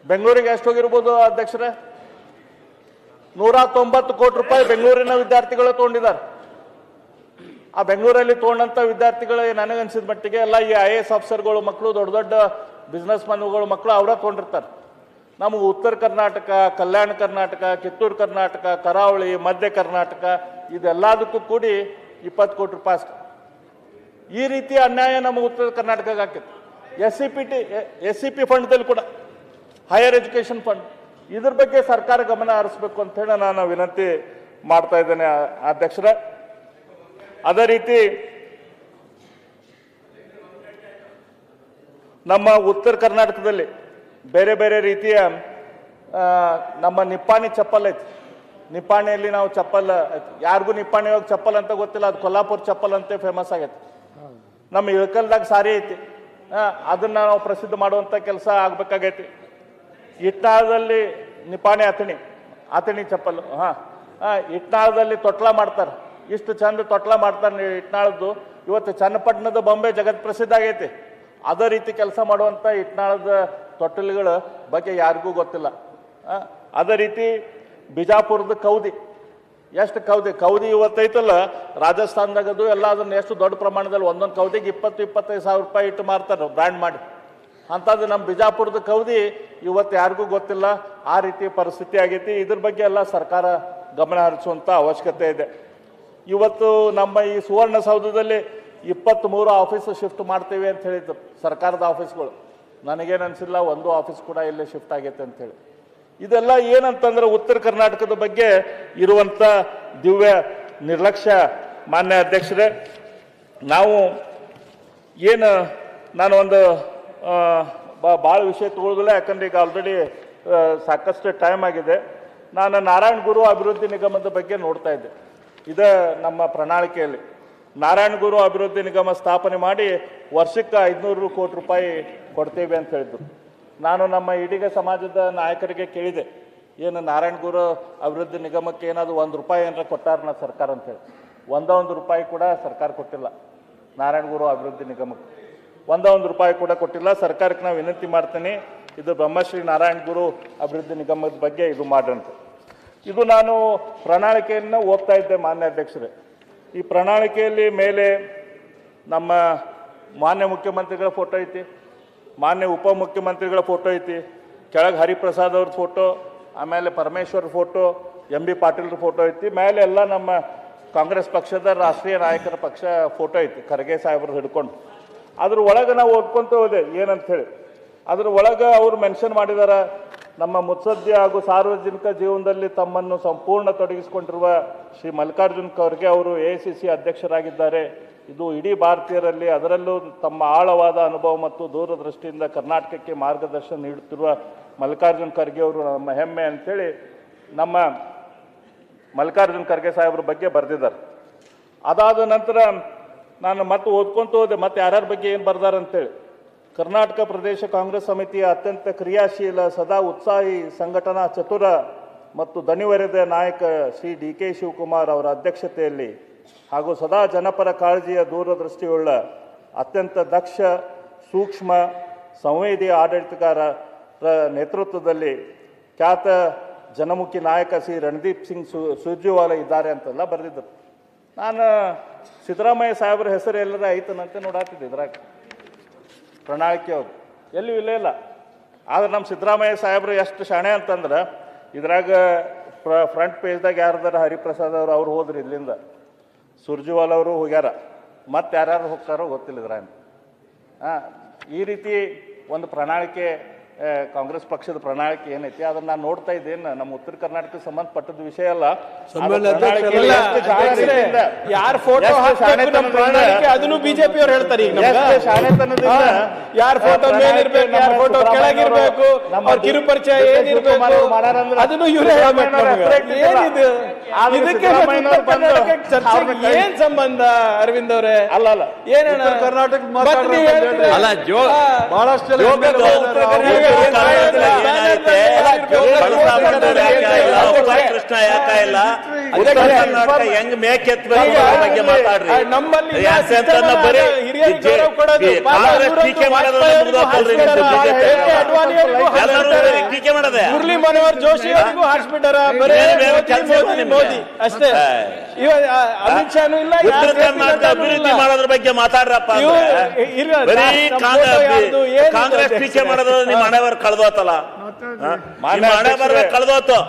ಬೆಂಗಳೂರಿಗೆ ಎಷ್ಟು ಹೋಗಿರ್ಬೋದು ಅಧ್ಯಕ್ಷರೇ? 190 ಕೋಟಿ ರೂಪಾಯಿ ಬೆಂಗಳೂರಿನ ವಿದ್ಯಾರ್ಥಿಗಳು ತಗೊಂಡಿದ್ದಾರೆ. ಆ ಬೆಂಗಳೂರಲ್ಲಿ ತಗೊಂಡಂತ ವಿದ್ಯಾರ್ಥಿಗಳು ನನಗನ್ಸಿದ ಮಟ್ಟಿಗೆ ಎಲ್ಲ ಈ IAS ಆಫೀಸರ್ಗಳು ಮಕ್ಕಳು, ದೊಡ್ಡ ದೊಡ್ಡ ಬಿಸ್ನೆಸ್ ಮನ್ಗಳು ಮಕ್ಕಳು ಅವರ ತಗೊಂಡಿರ್ತಾರೆ. ನಮಗೆ ಉತ್ತರ ಕರ್ನಾಟಕ, ಕಲ್ಯಾಣ ಕರ್ನಾಟಕ, ಕಿತ್ತೂರು ಕರ್ನಾಟಕ, ಕರಾವಳಿ, ಮಧ್ಯ ಕರ್ನಾಟಕ ಇದೆಲ್ಲದಕ್ಕೂ ಕೂಡಿ 20 ಕೋಟಿ ರೂಪಾಯಿ ಅಷ್ಟೆ. ಈ ರೀತಿಯ ಅನ್ಯಾಯ ನಮ್ಮ ಉತ್ತರ ಕರ್ನಾಟಕಕ್ಕೆ ಹಾಕಿತ್ತು. SCP ಫಂಡ್ದಲ್ಲಿ ಕೂಡ, ಹೈಯರ್ ಎಜುಕೇಷನ್ ಫಂಡ್, ಇದ್ರ ಬಗ್ಗೆ ಸರ್ಕಾರ ಗಮನ ಹರಿಸಬೇಕು ಅಂತ ಹೇಳಿ ನಾನು ವಿನಂತಿ ಮಾಡ್ತಾ ಇದ್ದೇನೆ ಅಧ್ಯಕ್ಷರೇ. ಅದೇ ರೀತಿ ನಮ್ಮ ಉತ್ತರ ಕರ್ನಾಟಕದಲ್ಲಿ ಬೇರೆ ಬೇರೆ ರೀತಿಯ ನಮ್ಮ ನಿಪ್ಪಾಣಿ ಚಪ್ಪಲ್ ಐತಿ, ನಿಪ್ಪಾಣಿಯಲ್ಲಿ ನಾವು ಚಪ್ಪಲ್ ಐತಿ, ಯಾರಿಗೂ ನಿಪ್ಪಾಣಿ ಹೋಗಿ ಚಪ್ಪಲ್ ಅಂತ ಗೊತ್ತಿಲ್ಲ, ಅದು ಕೊಲ್ಲಾಪುರ ಚಪ್ಪಲ್ ಅಂತ ಫೇಮಸ್ ಆಗೈತಿ. ನಮ್ಮ ಇಳಕಲ್ದಾಗ ಸಾರಿ ಐತಿ, ಅದನ್ನ ನಾವು ಪ್ರಸಿದ್ಧ ಮಾಡುವಂಥ ಕೆಲಸ ಆಗ್ಬೇಕಾಗೈತಿ. ಇಟ್ನಾಳದಲ್ಲಿ ನಿಪ್ಪಾಣಿ ಆತಣಿ ಚಪ್ಪಲ್, ಇಟ್ನಾಳದಲ್ಲಿ ತೊಟ್ಲ ಮಾಡ್ತಾರೆ, ಇಷ್ಟು ಚಂದ ತೊಟ್ಲ ಮಾಡ್ತಾರೆ ಇಟ್ನಾಳದ್ದು. ಇವತ್ತು ಚನ್ನಪಟ್ಟಣದ ಬೊಂಬೆ ಜಗತ್ ಪ್ರಸಿದ್ಧ ಆಗೈತಿ. ಅದೇ ರೀತಿ ಕೆಲಸ ಮಾಡುವಂಥ ಇಟ್ನಾಳದ ತೊಟ್ಟಲುಗಳ ಬಗ್ಗೆ ಯಾರಿಗೂ ಗೊತ್ತಿಲ್ಲ. ಅದೇ ರೀತಿ ಬಿಜಾಪುರದ ಕೌದಿ, ಎಷ್ಟು ಕೌದಿ ಇವತ್ತೈತಲ್ಲ ರಾಜಸ್ಥಾನದಾಗದು ಎಲ್ಲ ಅದನ್ನ ಎಷ್ಟು ದೊಡ್ಡ ಪ್ರಮಾಣದಲ್ಲಿ ಒಂದೊಂದು ಕೌದಿಗೆ 20-25 ಸಾವಿರ ರೂಪಾಯಿ ಇಟ್ಟು ಮಾರ್ತಾರೆ ಬ್ರ್ಯಾಂಡ್ ಮಾಡಿ. ಅಂಥದ್ದು ನಮ್ಮ ಬಿಜಾಪುರದ ಕೌದಿ ಇವತ್ತು ಯಾರಿಗೂ ಗೊತ್ತಿಲ್ಲ. ಆ ರೀತಿ ಪರಿಸ್ಥಿತಿ ಆಗೈತಿ. ಇದ್ರ ಬಗ್ಗೆ ಎಲ್ಲ ಸರ್ಕಾರ ಗಮನ ಹರಿಸುವಂಥ ಅವಶ್ಯಕತೆ ಇದೆ. ಇವತ್ತು ನಮ್ಮ ಈ ಸುವರ್ಣಸೌಧದಲ್ಲಿ 23 ಆಫೀಸ್ ಶಿಫ್ಟ್ ಮಾಡ್ತೀವಿ ಅಂತ ಹೇಳಿದ್ರು ಸರ್ಕಾರದ ಆಫೀಸ್ಗಳು. ನನಗೇನು ಅನಿಸಿಲ್ಲ ಒಂದು ಆಫೀಸ್ ಕೂಡ ಇಲ್ಲೇ ಶಿಫ್ಟ್ ಆಗೈತೆ ಅಂತೇಳಿ. ಇದೆಲ್ಲ ಏನಂತಂದ್ರೆ ಉತ್ತರ ಕರ್ನಾಟಕದ ಬಗ್ಗೆ ಇರುವಂಥ ದಿವ್ಯ ನಿರ್ಲಕ್ಷ್ಯ. ಮಾನ್ಯ ಅಧ್ಯಕ್ಷರೇ, ನಾವು ನಾನು ಒಂದು ಭಾಳ ವಿಷಯ ತಗೊಳ್ಳೋದಿಲ್ಲ, ಯಾಕಂದ್ರೆ ಈಗ ಆಲ್ರೆಡಿ ಸಾಕಷ್ಟು ಟೈಮ್ ಆಗಿದೆ. ನಾನು ನಾರಾಯಣ ಗುರು ಅಭಿವೃದ್ಧಿ ನಿಗಮದ ಬಗ್ಗೆ ನೋಡ್ತಾ ಇದ್ದೆ. ಇದೇ ನಮ್ಮ ಪ್ರಣಾಳಿಕೆಯಲ್ಲಿ ನಾರಾಯಣ ಗುರು ಅಭಿವೃದ್ಧಿ ನಿಗಮ ಸ್ಥಾಪನೆ ಮಾಡಿ ವರ್ಷಕ್ಕೆ 500 ಕೋಟಿ ರೂಪಾಯಿ ಕೊಡ್ತೇವೆ ಅಂತ ಹೇಳಿದ್ರು. ನಾನು ನಮ್ಮ ಈಡಿಗ ಸಮಾಜದ ನಾಯಕರಿಗೆ ಕೇಳಿದೆ, ಏನು ನಾರಾಯಣ ಗುರು ಅಭಿವೃದ್ಧಿ ನಿಗಮಕ್ಕೆ ಏನಾದರೂ 1 ರೂಪಾಯಿ ಏನಾರ ಕೊಟ್ಟಾರನ ಸರ್ಕಾರ ಅಂತೇಳಿ. ಒಂದೊಂದು ರೂಪಾಯಿ ಕೂಡ ಸರ್ಕಾರ ಕೊಟ್ಟಿಲ್ಲ ನಾರಾಯಣ ಗುರು ಅಭಿವೃದ್ಧಿ ನಿಗಮಕ್ಕೆ, ಒಂದೊಂದು ರೂಪಾಯಿ ಕೂಡ ಕೊಟ್ಟಿಲ್ಲ. ಸರ್ಕಾರಕ್ಕೆ ನಾವು ವಿನಂತಿ ಮಾಡ್ತೀನಿ, ಇದು ಬ್ರಹ್ಮಶ್ರೀ ನಾರಾಯಣ ಗುರು ಅಭಿವೃದ್ಧಿ ನಿಗಮದ ಬಗ್ಗೆ ಇದು ಮಾಡ್ರಂತ. ಇದು ನಾನು ಪ್ರಣಾಳಿಕೆಯನ್ನು ಓದ್ತಾ ಇದ್ದೆ ಮಾನ್ಯ ಅಧ್ಯಕ್ಷರೇ. ಈ ಪ್ರಣಾಳಿಕೆಯಲ್ಲಿ ಮೇಲೆ ನಮ್ಮ ಮಾನ್ಯ ಮುಖ್ಯಮಂತ್ರಿಗಳ ಫೋಟೋ ಐತಿ, ಮಾನ್ಯ ಉಪಮುಖ್ಯಮಂತ್ರಿಗಳ ಫೋಟೋ ಐತಿ, ಕೆಳಗೆ ಹರಿಪ್ರಸಾದ್ ಅವ್ರ ಫೋಟೋ, ಆಮೇಲೆ ಪರಮೇಶ್ವರ್ ಫೋಟೋ, MB ಪಾಟೀಲ್ರ ಫೋಟೋ ಐತಿ, ಮೇಲೆ ಎಲ್ಲ ನಮ್ಮ ಕಾಂಗ್ರೆಸ್ ಪಕ್ಷದ ರಾಷ್ಟ್ರೀಯ ನಾಯಕರ ಪಕ್ಷ ಫೋಟೋ ಐತಿ, ಖರ್ಗೆ ಸಾಹೇಬ್ರು ಹಿಡ್ಕೊಂಡು. ಅದ್ರ ಒಳಗೆ ನಾವು ಓದ್ಕೊಂತ ಹೋದೆ ಏನಂತ ಹೇಳಿ. ಅದ್ರ ಒಳಗೆ ಅವರು ಮೆನ್ಷನ್ ಮಾಡಿದಾರ, ನಮ್ಮ ಮುತ್ಸದ್ದಿ ಹಾಗೂ ಸಾರ್ವಜನಿಕ ಜೀವನದಲ್ಲಿ ತಮ್ಮನ್ನು ಸಂಪೂರ್ಣ ತೊಡಗಿಸಿಕೊಂಡಿರುವ ಶ್ರೀ ಮಲ್ಲಿಕಾರ್ಜುನ್ ಖರ್ಗೆ ಅವರು AICC ಅಧ್ಯಕ್ಷರಾಗಿದ್ದಾರೆ. ಇದು ಇಡೀ ಭಾರತೀಯರಲ್ಲಿ, ಅದರಲ್ಲೂ ತಮ್ಮ ಆಳವಾದ ಅನುಭವ ಮತ್ತು ದೂರದೃಷ್ಟಿಯಿಂದ ಕರ್ನಾಟಕಕ್ಕೆ ಮಾರ್ಗದರ್ಶನ ನೀಡುತ್ತಿರುವ ಮಲ್ಲಿಕಾರ್ಜುನ್ ಖರ್ಗೆ ಅವರು ನಮ್ಮ ಹೆಮ್ಮೆ ಅಂತೇಳಿ ನಮ್ಮ ಮಲ್ಲಿಕಾರ್ಜುನ್ ಖರ್ಗೆ ಸಾಹೇಬ್ರ ಬಗ್ಗೆ ಬರೆದಿದ್ದಾರೆ. ಅದಾದ ನಂತರ ನಾನು ಮತ್ತೆ ಓದ್ಕೊಂತ ಹೋದೆ, ಮತ್ತೆ ಯಾರ್ಯಾರ ಬಗ್ಗೆ ಏನು ಬರ್ದಾರಂತೇಳಿ. ಕರ್ನಾಟಕ ಪ್ರದೇಶ ಕಾಂಗ್ರೆಸ್ ಸಮಿತಿಯ ಅತ್ಯಂತ ಕ್ರಿಯಾಶೀಲ, ಸದಾ ಉತ್ಸಾಹಿ, ಸಂಘಟನಾ ಚತುರ ಮತ್ತು ದಣಿವರಿದ ನಾಯಕ ಶ್ರೀ DK ಶಿವಕುಮಾರ್ ಅವರ ಅಧ್ಯಕ್ಷತೆಯಲ್ಲಿ ಹಾಗೂ ಸದಾ ಜನಪರ ಕಾಳಜಿಯ ದೂರದೃಷ್ಟಿಯುಳ್ಳ ಅತ್ಯಂತ ದಕ್ಷ, ಸೂಕ್ಷ್ಮ, ಸಂವೇದಿ ಆಡಳಿತಗಾರರ ನೇತೃತ್ವದಲ್ಲಿ ಖ್ಯಾತ ಜನಮುಖಿ ನಾಯಕ ಶ್ರೀ ರಣದೀಪ್ ಸಿಂಗ್ ಸುರ್ಜೇವಾಲಾ ಇದ್ದಾರೆ ಅಂತೆಲ್ಲ ಬರೆದಿದ್ದರು. ನಾನು ಸಿದ್ದರಾಮಯ್ಯ ಸಾಹೇಬ್ರ ಹೆಸರು ಎಲ್ಲರ ಐತನಂತೆ ನೋಡಾತಿದ್ದೆ ಇದ್ರಾಗ ಪ್ರಣಾಳಿಕೆ ಅವ್ರು ಎಲ್ಲೂ ಇಲ್ಲ. ಆದ್ರೆ ನಮ್ಮ ಸಿದ್ದರಾಮಯ್ಯ ಸಾಹೇಬ್ರು ಎಷ್ಟು ಶಾಣೆ ಅಂತಂದ್ರೆ ಇದ್ರಾಗ ಫ್ರಂಟ್ ಪೇಜ್ದಾಗ ಯಾರ್ದಾರ ಹರಿಪ್ರಸಾದ್ ಅವ್ರು ಹೋದ್ರಿ ಇಲ್ಲಿಂದ, ಸುರ್ಜೇವಾಲಾ ಅವರು ಹೋಗ್ಯಾರ, ಮತ್ತೆ ಯಾರ್ಯಾರು ಹೋಗ್ತಾರೋ ಗೊತ್ತಿಲ್ಲ ಇದ್ರಾಗ. ಈ ರೀತಿ ಒಂದು ಪ್ರಣಾಳಿಕೆ ಕಾಂಗ್ರೆಸ್ ಪಕ್ಷದ ಪ್ರಣಾಳಿಕೆ ಏನೈತಿ ಅದನ್ನ ನಾನು ನೋಡ್ತಾ ಇದ್ದೇನೆ. ನಮ್ಮ ಉತ್ತರ ಕರ್ನಾಟಕಕ್ಕೆ ಸಂಬಂಧಪಟ್ಟದ ವಿಷಯ ಅಲ್ಲ. ಯಾರ ಫೋಟೋ ಅದನ್ನು ಬಿಜೆಪಿ ಅವ್ರು ಹೇಳ್ತಾರೆ. ಯಾರ ಫೋಟೋ ಮೇಲಿರ್ಬೇಕು, ಯಾರ ಫೋಟೋ ಕೆಳಗಿರ್ಬೇಕು, ಅವ್ರ ಕಿರುಪರಿಚಯ ಏನಿರ್ಬೇಕು ಅದನ್ನು ಇವರೇ ಹೇಳ್ಬೇಕು. ಏನಿದು ಇದಕ್ಕೆ ಚರ್ಚೆಗೆ ಏನ್ ಸಂಬಂಧ ಅರವಿಂದ್ ಅವರೇ? ಅಲ್ಲ ಏನಣ್ಣ ಕರ್ನಾಟಕ ಕೃಷ್ಣ ಯಾಕ ಇಲ್ಲ ಹೆಂಗ್ ಮೇಕೆತ್ಬೇಕು ಬಗ್ಗೆ ಮಾತಾಡ್ರಿ. ಟೀಕೆ ಟೀಕೆ ಮಾಡದೆ ಮುರಳಿ ಮನೋಹರ್ ಜೋಶಿ ಅವರಿಗೂ ಹಾರಿಸ್ಬಿಟ್ಟಾರ. ಮೋದಿ ಅಷ್ಟೇ, ಅಮಿತ್ ಶಾನು ಇಲ್ಲ. ಉತ್ತರ ಕರ್ನಾಟಕ ಅಭಿವೃದ್ಧಿ ಮಾಡೋದ್ರ ಬಗ್ಗೆ ಮಾತಾಡ್ರಪ್ಪ. ಬರೀ ಕಾಂಗ್ರೆಸ್ ಟೀಕೆ ಮಾಡೋದ್ರ ನಿಮ್ಮ ಹಣೆಬರ ಕಳೆದೋತಲ್ಲ, ನಿಮ್ಮ ಹಣೆಬರ ಕಳೆದೋತು.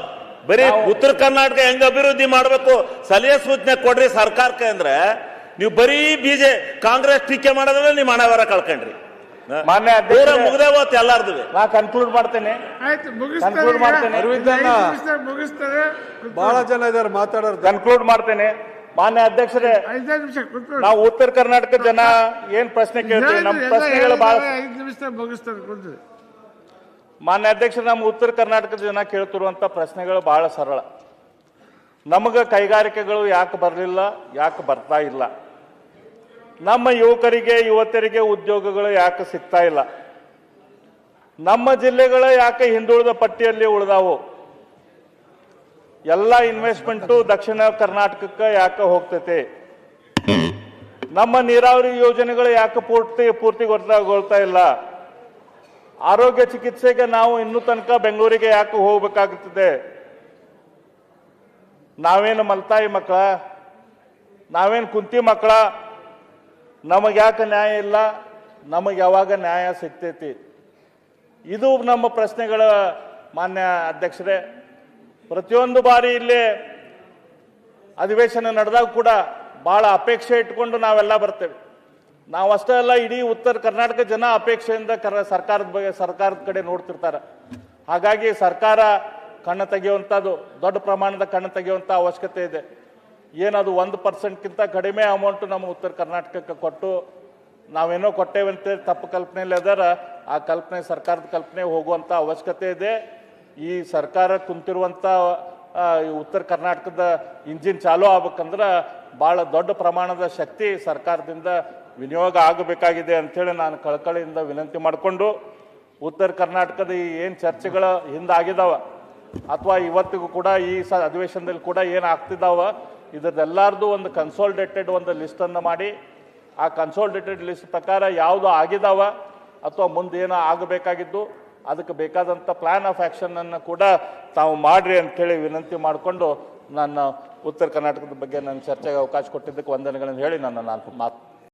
ಬರೀ ಉತ್ತರ ಕರ್ನಾಟಕ ಹೆಂಗ್ ಅಭಿವೃದ್ಧಿ ಮಾಡ್ಬೇಕು ಸಲಹೆ ಸೂಚನೆ ಕೊಡ್ರಿ ಸರ್ಕಾರಕ್ಕೆ ಅಂದ್ರೆ ನೀವು ಬರೀ ಕಾಂಗ್ರೆಸ್ ಟೀಕೆ ಮಾಡೋದ್ರೆ ನಿಮ್ಮ ಹಣೆಬರ ಕಳ್ಕೊಂಡ್ರಿ. ಮಾನ್ಯ ಮುಗ್ದೇ ಹೋತ್ ಎಲ್ಲಾರ್ದು. ನಾ ಕನ್ಕ್ಲೂಡ್ ಮಾಡ್ತೇನೆ. ಬಹಳ ಜನ ಇದಾರೆ ಮಾತಾಡೋರು. ಕನ್ಕ್ಲೂಡ್ ಮಾಡ್ತೇನೆ. ಮಾನ್ಯ ಅಧ್ಯಕ್ಷರೇ, ನಾವು ಉತ್ತರ ಕರ್ನಾಟಕ ಜನ ಏನ್ ಪ್ರಶ್ನೆ ಕೇಳ್ತೀವಿ, ನಮ್ಮ ಪ್ರಶ್ನೆಗಳು ಬಹಳ ಮಾನ್ಯ ಅಧ್ಯಕ್ಷ, ನಮ್ಮ ಉತ್ತರ ಕರ್ನಾಟಕದ ಜನ ಕೇಳ್ತಿರುವಂಥ ಪ್ರಶ್ನೆಗಳು ಬಹಳ ಸರಳ. ನಮಗೆ ಕೈಗಾರಿಕೆಗಳು ಯಾಕೆ ಬರಲಿಲ್ಲ, ಯಾಕೆ ಬರ್ತಾ ಇಲ್ಲ? ನಮ್ಮ ಯುವಕರಿಗೆ ಯುವತಿಯರಿಗೆ ಉದ್ಯೋಗಗಳು ಯಾಕೆ ಸಿಗ್ತಾ ಇಲ್ಲ? ನಮ್ಮ ಜಿಲ್ಲೆಗಳು ಯಾಕೆ ಹಿಂದುಳಿದ ಪಟ್ಟಿಯಲ್ಲಿ ಉಳಿದಾವು? ಎಲ್ಲ ಇನ್ವೆಸ್ಟ್ಮೆಂಟು ದಕ್ಷಿಣ ಕರ್ನಾಟಕಕ್ಕೆ ಯಾಕೆ ಹೋಗ್ತೈತೆ? ನಮ್ಮ ನೀರಾವರಿ ಯೋಜನೆಗಳು ಯಾಕೆ ಪೂರ್ತಿಗೊಳ್ತಾ ಇಲ್ಲ? ಆರೋಗ್ಯ ಚಿಕಿತ್ಸೆಗೆ ನಾವು ಇನ್ನೂ ತನಕ ಬೆಂಗಳೂರಿಗೆ ಯಾಕೆ ಹೋಗ್ಬೇಕಾಗುತ್ತದೆ? ನಾವೇನು ಮಲ್ತಾಯಿ ಮಕ್ಕಳ? ನಾವೇನು ಕುಂತಿ ಮಕ್ಕಳ? ನಮಗೆ ಯಾಕೆ ನ್ಯಾಯ ಇಲ್ಲ? ನಮಗೆ ಯಾವಾಗ ನ್ಯಾಯ ಸಿಗ್ತೈತಿ? ಇದು ನಮ್ಮ ಪ್ರಶ್ನೆಗಳ ಮಾನ್ಯ ಅಧ್ಯಕ್ಷರೇ. ಪ್ರತಿಯೊಂದು ಬಾರಿ ಇಲ್ಲಿ ಅಧಿವೇಶನ ನಡೆದಾಗ ಕೂಡ ಭಾಳ ಅಪೇಕ್ಷೆ ಇಟ್ಕೊಂಡು ನಾವೆಲ್ಲ ಬರ್ತೇವೆ. ನಾವು ಅಷ್ಟೇ ಅಲ್ಲ, ಇಡೀ ಉತ್ತರ ಕರ್ನಾಟಕ ಜನ ಅಪೇಕ್ಷೆಯಿಂದ ಸರ್ಕಾರದ ಕಡೆ ನೋಡ್ತಿರ್ತಾರೆ. ಹಾಗಾಗಿ ಸರ್ಕಾರ ಕಣ್ಣು ತೆಗೆಯುವಂಥದ್ದು, ದೊಡ್ಡ ಪ್ರಮಾಣದ ಕಣ್ಣು ತೆಗೆಯುವಂಥ ಅವಶ್ಯಕತೆ ಇದೆ. ಏನದು 1%ಕ್ಕಿಂತ ಕಡಿಮೆ ಅಮೌಂಟು ನಮ್ಮ ಉತ್ತರ ಕರ್ನಾಟಕಕ್ಕೆ ಕೊಟ್ಟು ನಾವೇನೋ ಕೊಟ್ಟೇವಂತೆ ತಪ್ಪು ಕಲ್ಪನೆಯಲ್ಲಿ ಅದರ ಆ ಕಲ್ಪನೆ ಸರ್ಕಾರದ ಕಲ್ಪನೆ ಹೋಗುವಂಥ ಅವಶ್ಯಕತೆ ಇದೆ. ಈ ಸರ್ಕಾರ ಕುಂತಿರುವಂಥ ಉತ್ತರ ಕರ್ನಾಟಕದ ಇಂಜಿನ್ ಚಾಲೂ ಆಗ್ಬೇಕಂದ್ರೆ ಭಾಳ ದೊಡ್ಡ ಪ್ರಮಾಣದ ಶಕ್ತಿ ಸರ್ಕಾರದಿಂದ ವಿನಿಯೋಗ ಆಗಬೇಕಾಗಿದೆ ಅಂಥೇಳಿ ನಾನು ಕಳಕಳಿಯಿಂದ ವಿನಂತಿ ಮಾಡಿಕೊಂಡು, ಉತ್ತರ ಕರ್ನಾಟಕದ ಈ ಏನು ಚರ್ಚೆಗಳ ಹಿಂದಾಗಿದ್ದಾವ ಅಥವಾ ಇವತ್ತಿಗೂ ಕೂಡ ಈ ಅಧಿವೇಶನದಲ್ಲಿ ಕೂಡ ಏನು ಆಗ್ತಿದ್ದಾವ, ಇದರದೆಲ್ಲಾರ್ದು ಒಂದು ಕನ್ಸಾಲಿಡೇಟೆಡ್ ಒಂದು ಲಿಸ್ಟನ್ನು ಮಾಡಿ ಆ ಕನ್ಸಾಲಿಡೇಟೆಡ್ ಲಿಸ್ಟ್ ಪ್ರಕಾರ ಯಾವುದು ಆಗಿದಾವ ಅಥವಾ ಮುಂದೆ ಏನೋ ಆಗಬೇಕಾಗಿದ್ದು ಅದಕ್ಕೆ ಬೇಕಾದಂಥ ಪ್ಲಾನ್ ಆಫ್ ಆ್ಯಕ್ಷನನ್ನು ಕೂಡ ತಾವು ಮಾಡಿರಿ ಅಂಥೇಳಿ ವಿನಂತಿ ಮಾಡಿಕೊಂಡು ನನ್ನ ಉತ್ತರ ಕರ್ನಾಟಕದ ಬಗ್ಗೆ ನನ್ನ ಚರ್ಚೆಗೆ ಅವಕಾಶ ಕೊಟ್ಟಿದ್ದಕ್ಕೆ ವಂದನೆಗಳನ್ನು ಹೇಳಿ ನಾನು ಮಾತು